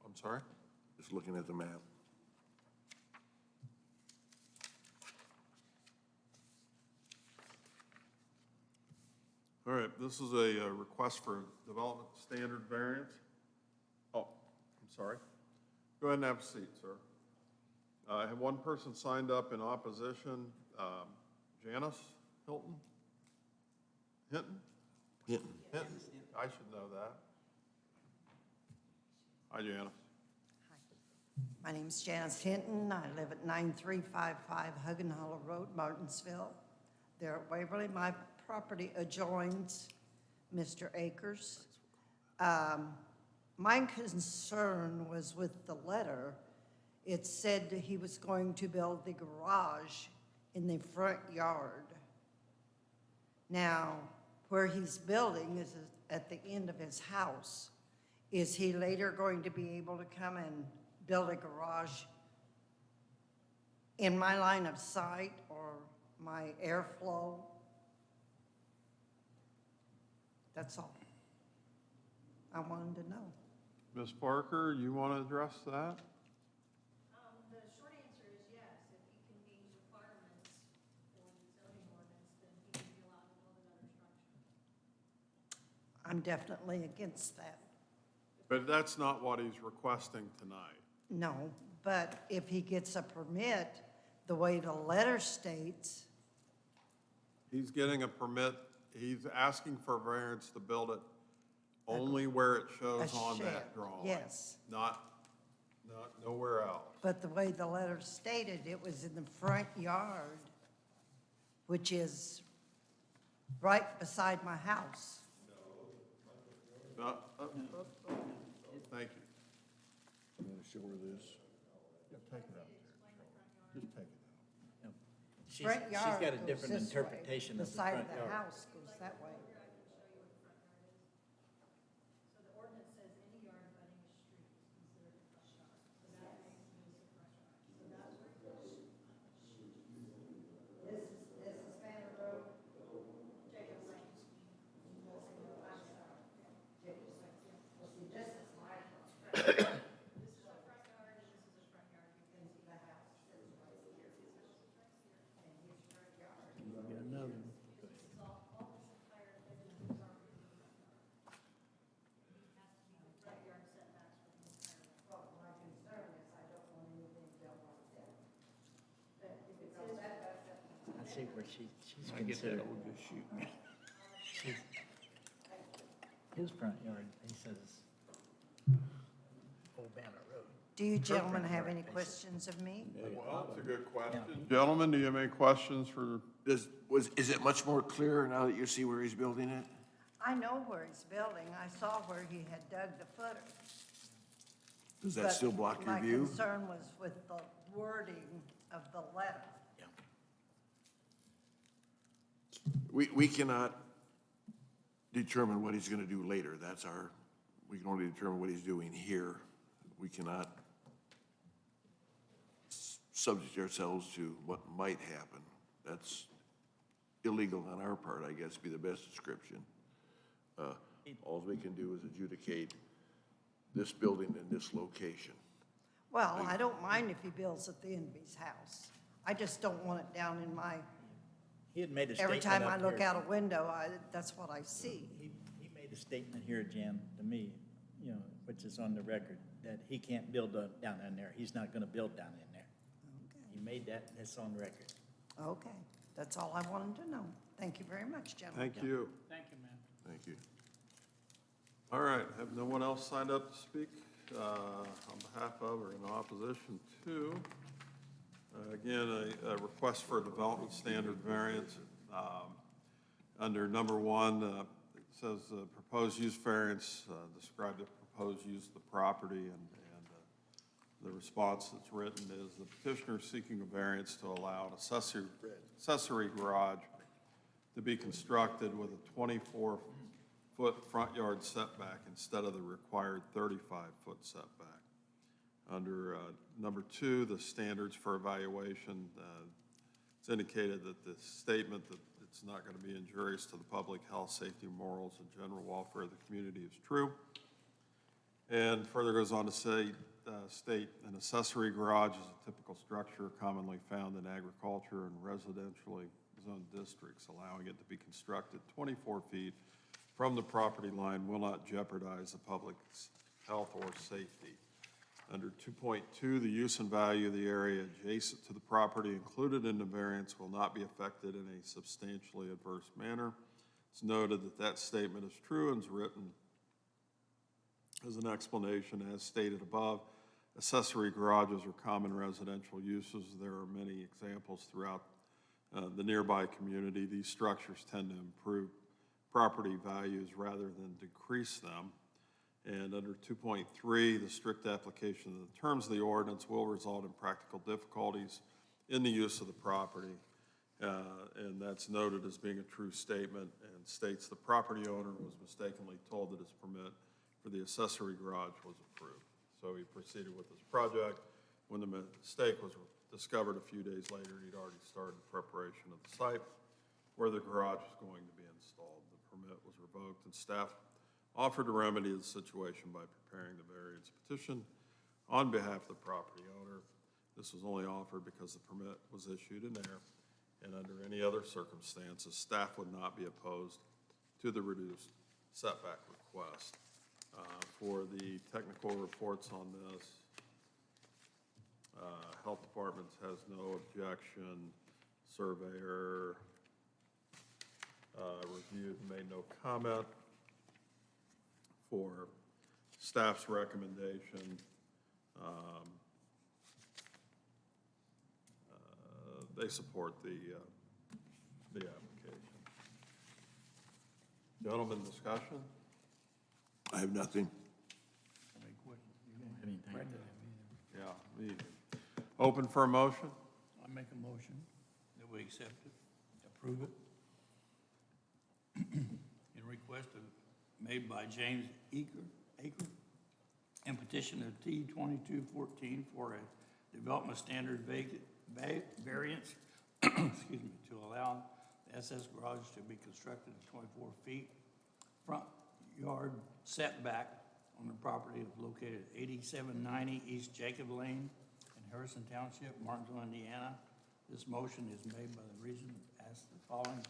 I'm sorry? just looking at the map. All right, this is a request for development standard variance. Oh, I'm sorry. Go ahead and have a seat, sir. I have one person signed up in opposition, Janice Hilton? Hinton? Hinton. Hinton, I should know that. Hi, Janice. My name's Janice Hinton. I live at 9355 Huggen Hollow Road, Martinsville. There at Waverly. My property adjoins Mr. Akers. My concern was with the letter. It said that he was going to build the garage in the front yard. Now, where he's building is at the end of his house. Is he later going to be able to come and build a garage in my line of sight or my airflow? That's all I wanted to know. Ms. Parker, you want to address that? The short answer is yes. If he can meet requirements for the zoning ordinance, then he can be allowed to build another structure. I'm definitely against that. But that's not what he's requesting tonight. No, but if he gets a permit, the way the letter states, He's getting a permit, he's asking for variance to build it only where it shows A on shed, that drawing. yes. Not nowhere else. but the way the letter stated, it was in the front yard, which is right beside my house. Thank you. You want to show her this? Yeah, take it out there. Just take it out. Front She's yard got a goes different this way. interpretation of the The side front of the yard. house goes that way. So the ordinance says any yard abutting a street is considered a front yard. So that makes this a front yard. So that's what. This is Banner Road. Jacob Lane. This is my house. This is a front yard and this is a front see where she's I get considered. that old, just shoot me. His front yard, he says, Old Banner Road. Do you gentlemen front have yard, any basically. questions of me? Well, that's a good question. Gentlemen, do you have any questions for, Is it much more clear now that you see where he's building it? I know where he's building. I saw where he had dug the footer. Does that But still block your My view? concern was with the wording of the letter. We cannot determine what he's gonna do later. We can only determine what he's doing here. We cannot subject ourselves to what might happen. That's illegal on our part, I guess, be the best description. All we can do is adjudicate this building in this location. Well, I don't mind if he builds at the end of his house. I just don't want it down in my, He had made a every statement time I up look here. out a window, that's what I see. He made a statement here, Jan, to me, you know, which is on the record, that he can't build down in there. He's not gonna build down in there. He made that, and it's on record. Okay, that's all I wanted to know. Thank you very much, gentlemen. thank you. Thank you, ma'am. Thank you. All right, have no one else signed up to speak on behalf of or in opposition to? Again, a request for a development standard variance. Under number one, it says proposed use variance, describe the proposed use of the property, and the response that's written is the petitioner seeking a variance to allow an accessory garage to be constructed with a 24-foot front yard setback instead of the required 35-foot setback. Under number two, the standards for evaluation, it's indicated that the statement that it's not going to be injurious to the public health, safety, morals, and general welfare of the community is true. And further goes on to say, state an accessory garage is a typical structure commonly found in agriculture and residentially zoned districts. Allowing it to be constructed 24 feet from the property line will not jeopardize the public's health or safety. Under 2.2, the use and value of the area adjacent to the property included in the variance will not be affected in a substantially adverse manner. It's noted that that statement is true and is written as an explanation as stated above. Accessory garages are common residential uses. There are many examples throughout the nearby community. These structures tend to improve property values rather than decrease them. And under 2.3, the strict application of the terms of the ordinance will result in practical difficulties in the use of the property. And that's noted as being a true statement and states the property owner was mistakenly told that his permit for the accessory garage was approved. So he proceeded with this project. When the mistake was discovered a few days later, he'd already started preparation of the site where the garage was going to be installed. The permit was revoked, and staff offered to remedy the situation by preparing the variance petition on behalf of the property owner. This was only offered because the permit was issued in error, and under any other circumstances, staff would not be opposed to the reduced setback request. For the technical reports on this, Health Department has no objection. Surveyor reviewed, made no comment. For staff's recommendation, they support the application. Gentlemen, discussion? I have nothing. Yeah, we open for a motion? I make a motion that we accept it, approve it. In request made by James Aker, and petition of T-2214 for a development standard variance, excuse me, to allow the SS garage to be constructed at 24 feet front yard setback on the property located at 8790 East Jacob Lane in Harrison Township, Martinsville, Indiana. This motion is made by the reason as the following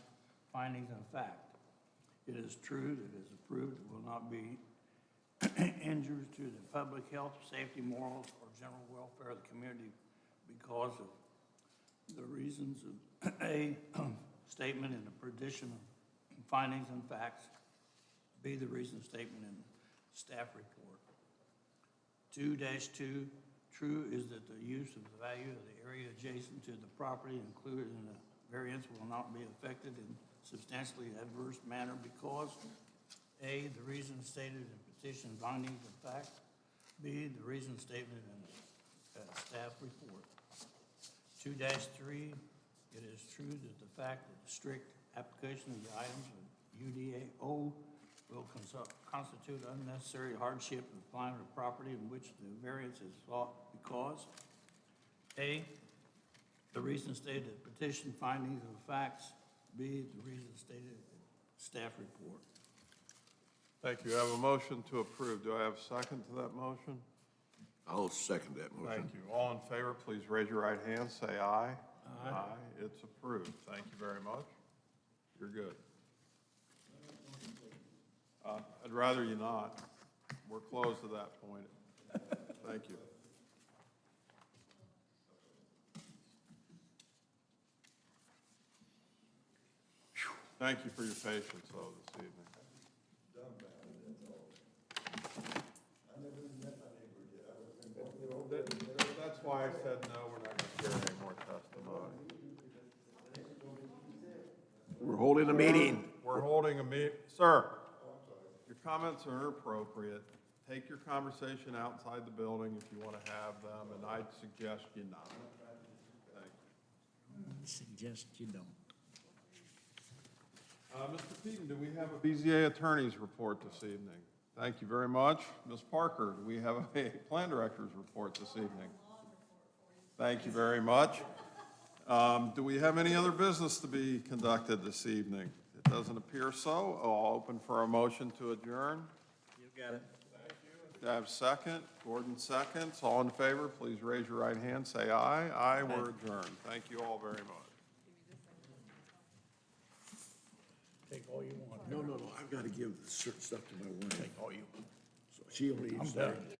findings of fact. It is true that it is approved, it will not be injuries to the public health, safety, morals, or general welfare of the community because of the reasons of A, statement in the petition of findings and facts. B, the reason statement in staff report. 2-2, true is that the use of the value of the area adjacent to the property included in the variance will not be affected in substantially adverse manner because A, the reason stated in petition findings of fact. B, the reason statement in staff report. 2-3, it is true that the fact that the strict application of the items of UDAO will constitute unnecessary hardship of applying to property in which the variance is sought because A, the reason stated in petition findings of facts. B, the reason stated in staff report. Thank you. I have a motion to approve. Do I have a second to that motion? I'll second that motion. Thank you. All in favor, please raise your right hand, say aye. Aye. It's approved. Thank you very much. You're good. I'd rather you not. We're close to that point. Thank you. Thank you for your patience, though, this evening. That's why I said no, we're not going to hear any more testimony. We're holding a meeting. We're holding a meeting. Sir, your comments are inappropriate. Take your conversation outside the building if you want to have them, and I'd suggest you not. Thank you. Suggest you don't. Mr. Peden, do we have a BZA attorney's report this evening? Thank you very much. Ms. Parker, do we have a plan director's report this evening? Thank you very much. Do we have any other business to be conducted this evening? It doesn't appear so. I'll open for a motion to adjourn. You got it. Do I have a second? Gordon seconds. All in favor, please raise your right hand. Say aye. Aye, we're adjourned. Thank you all very much. Take all you want. No, I've got to give certain stuff to my wife. Take all you want. So she only eats I'm done. that.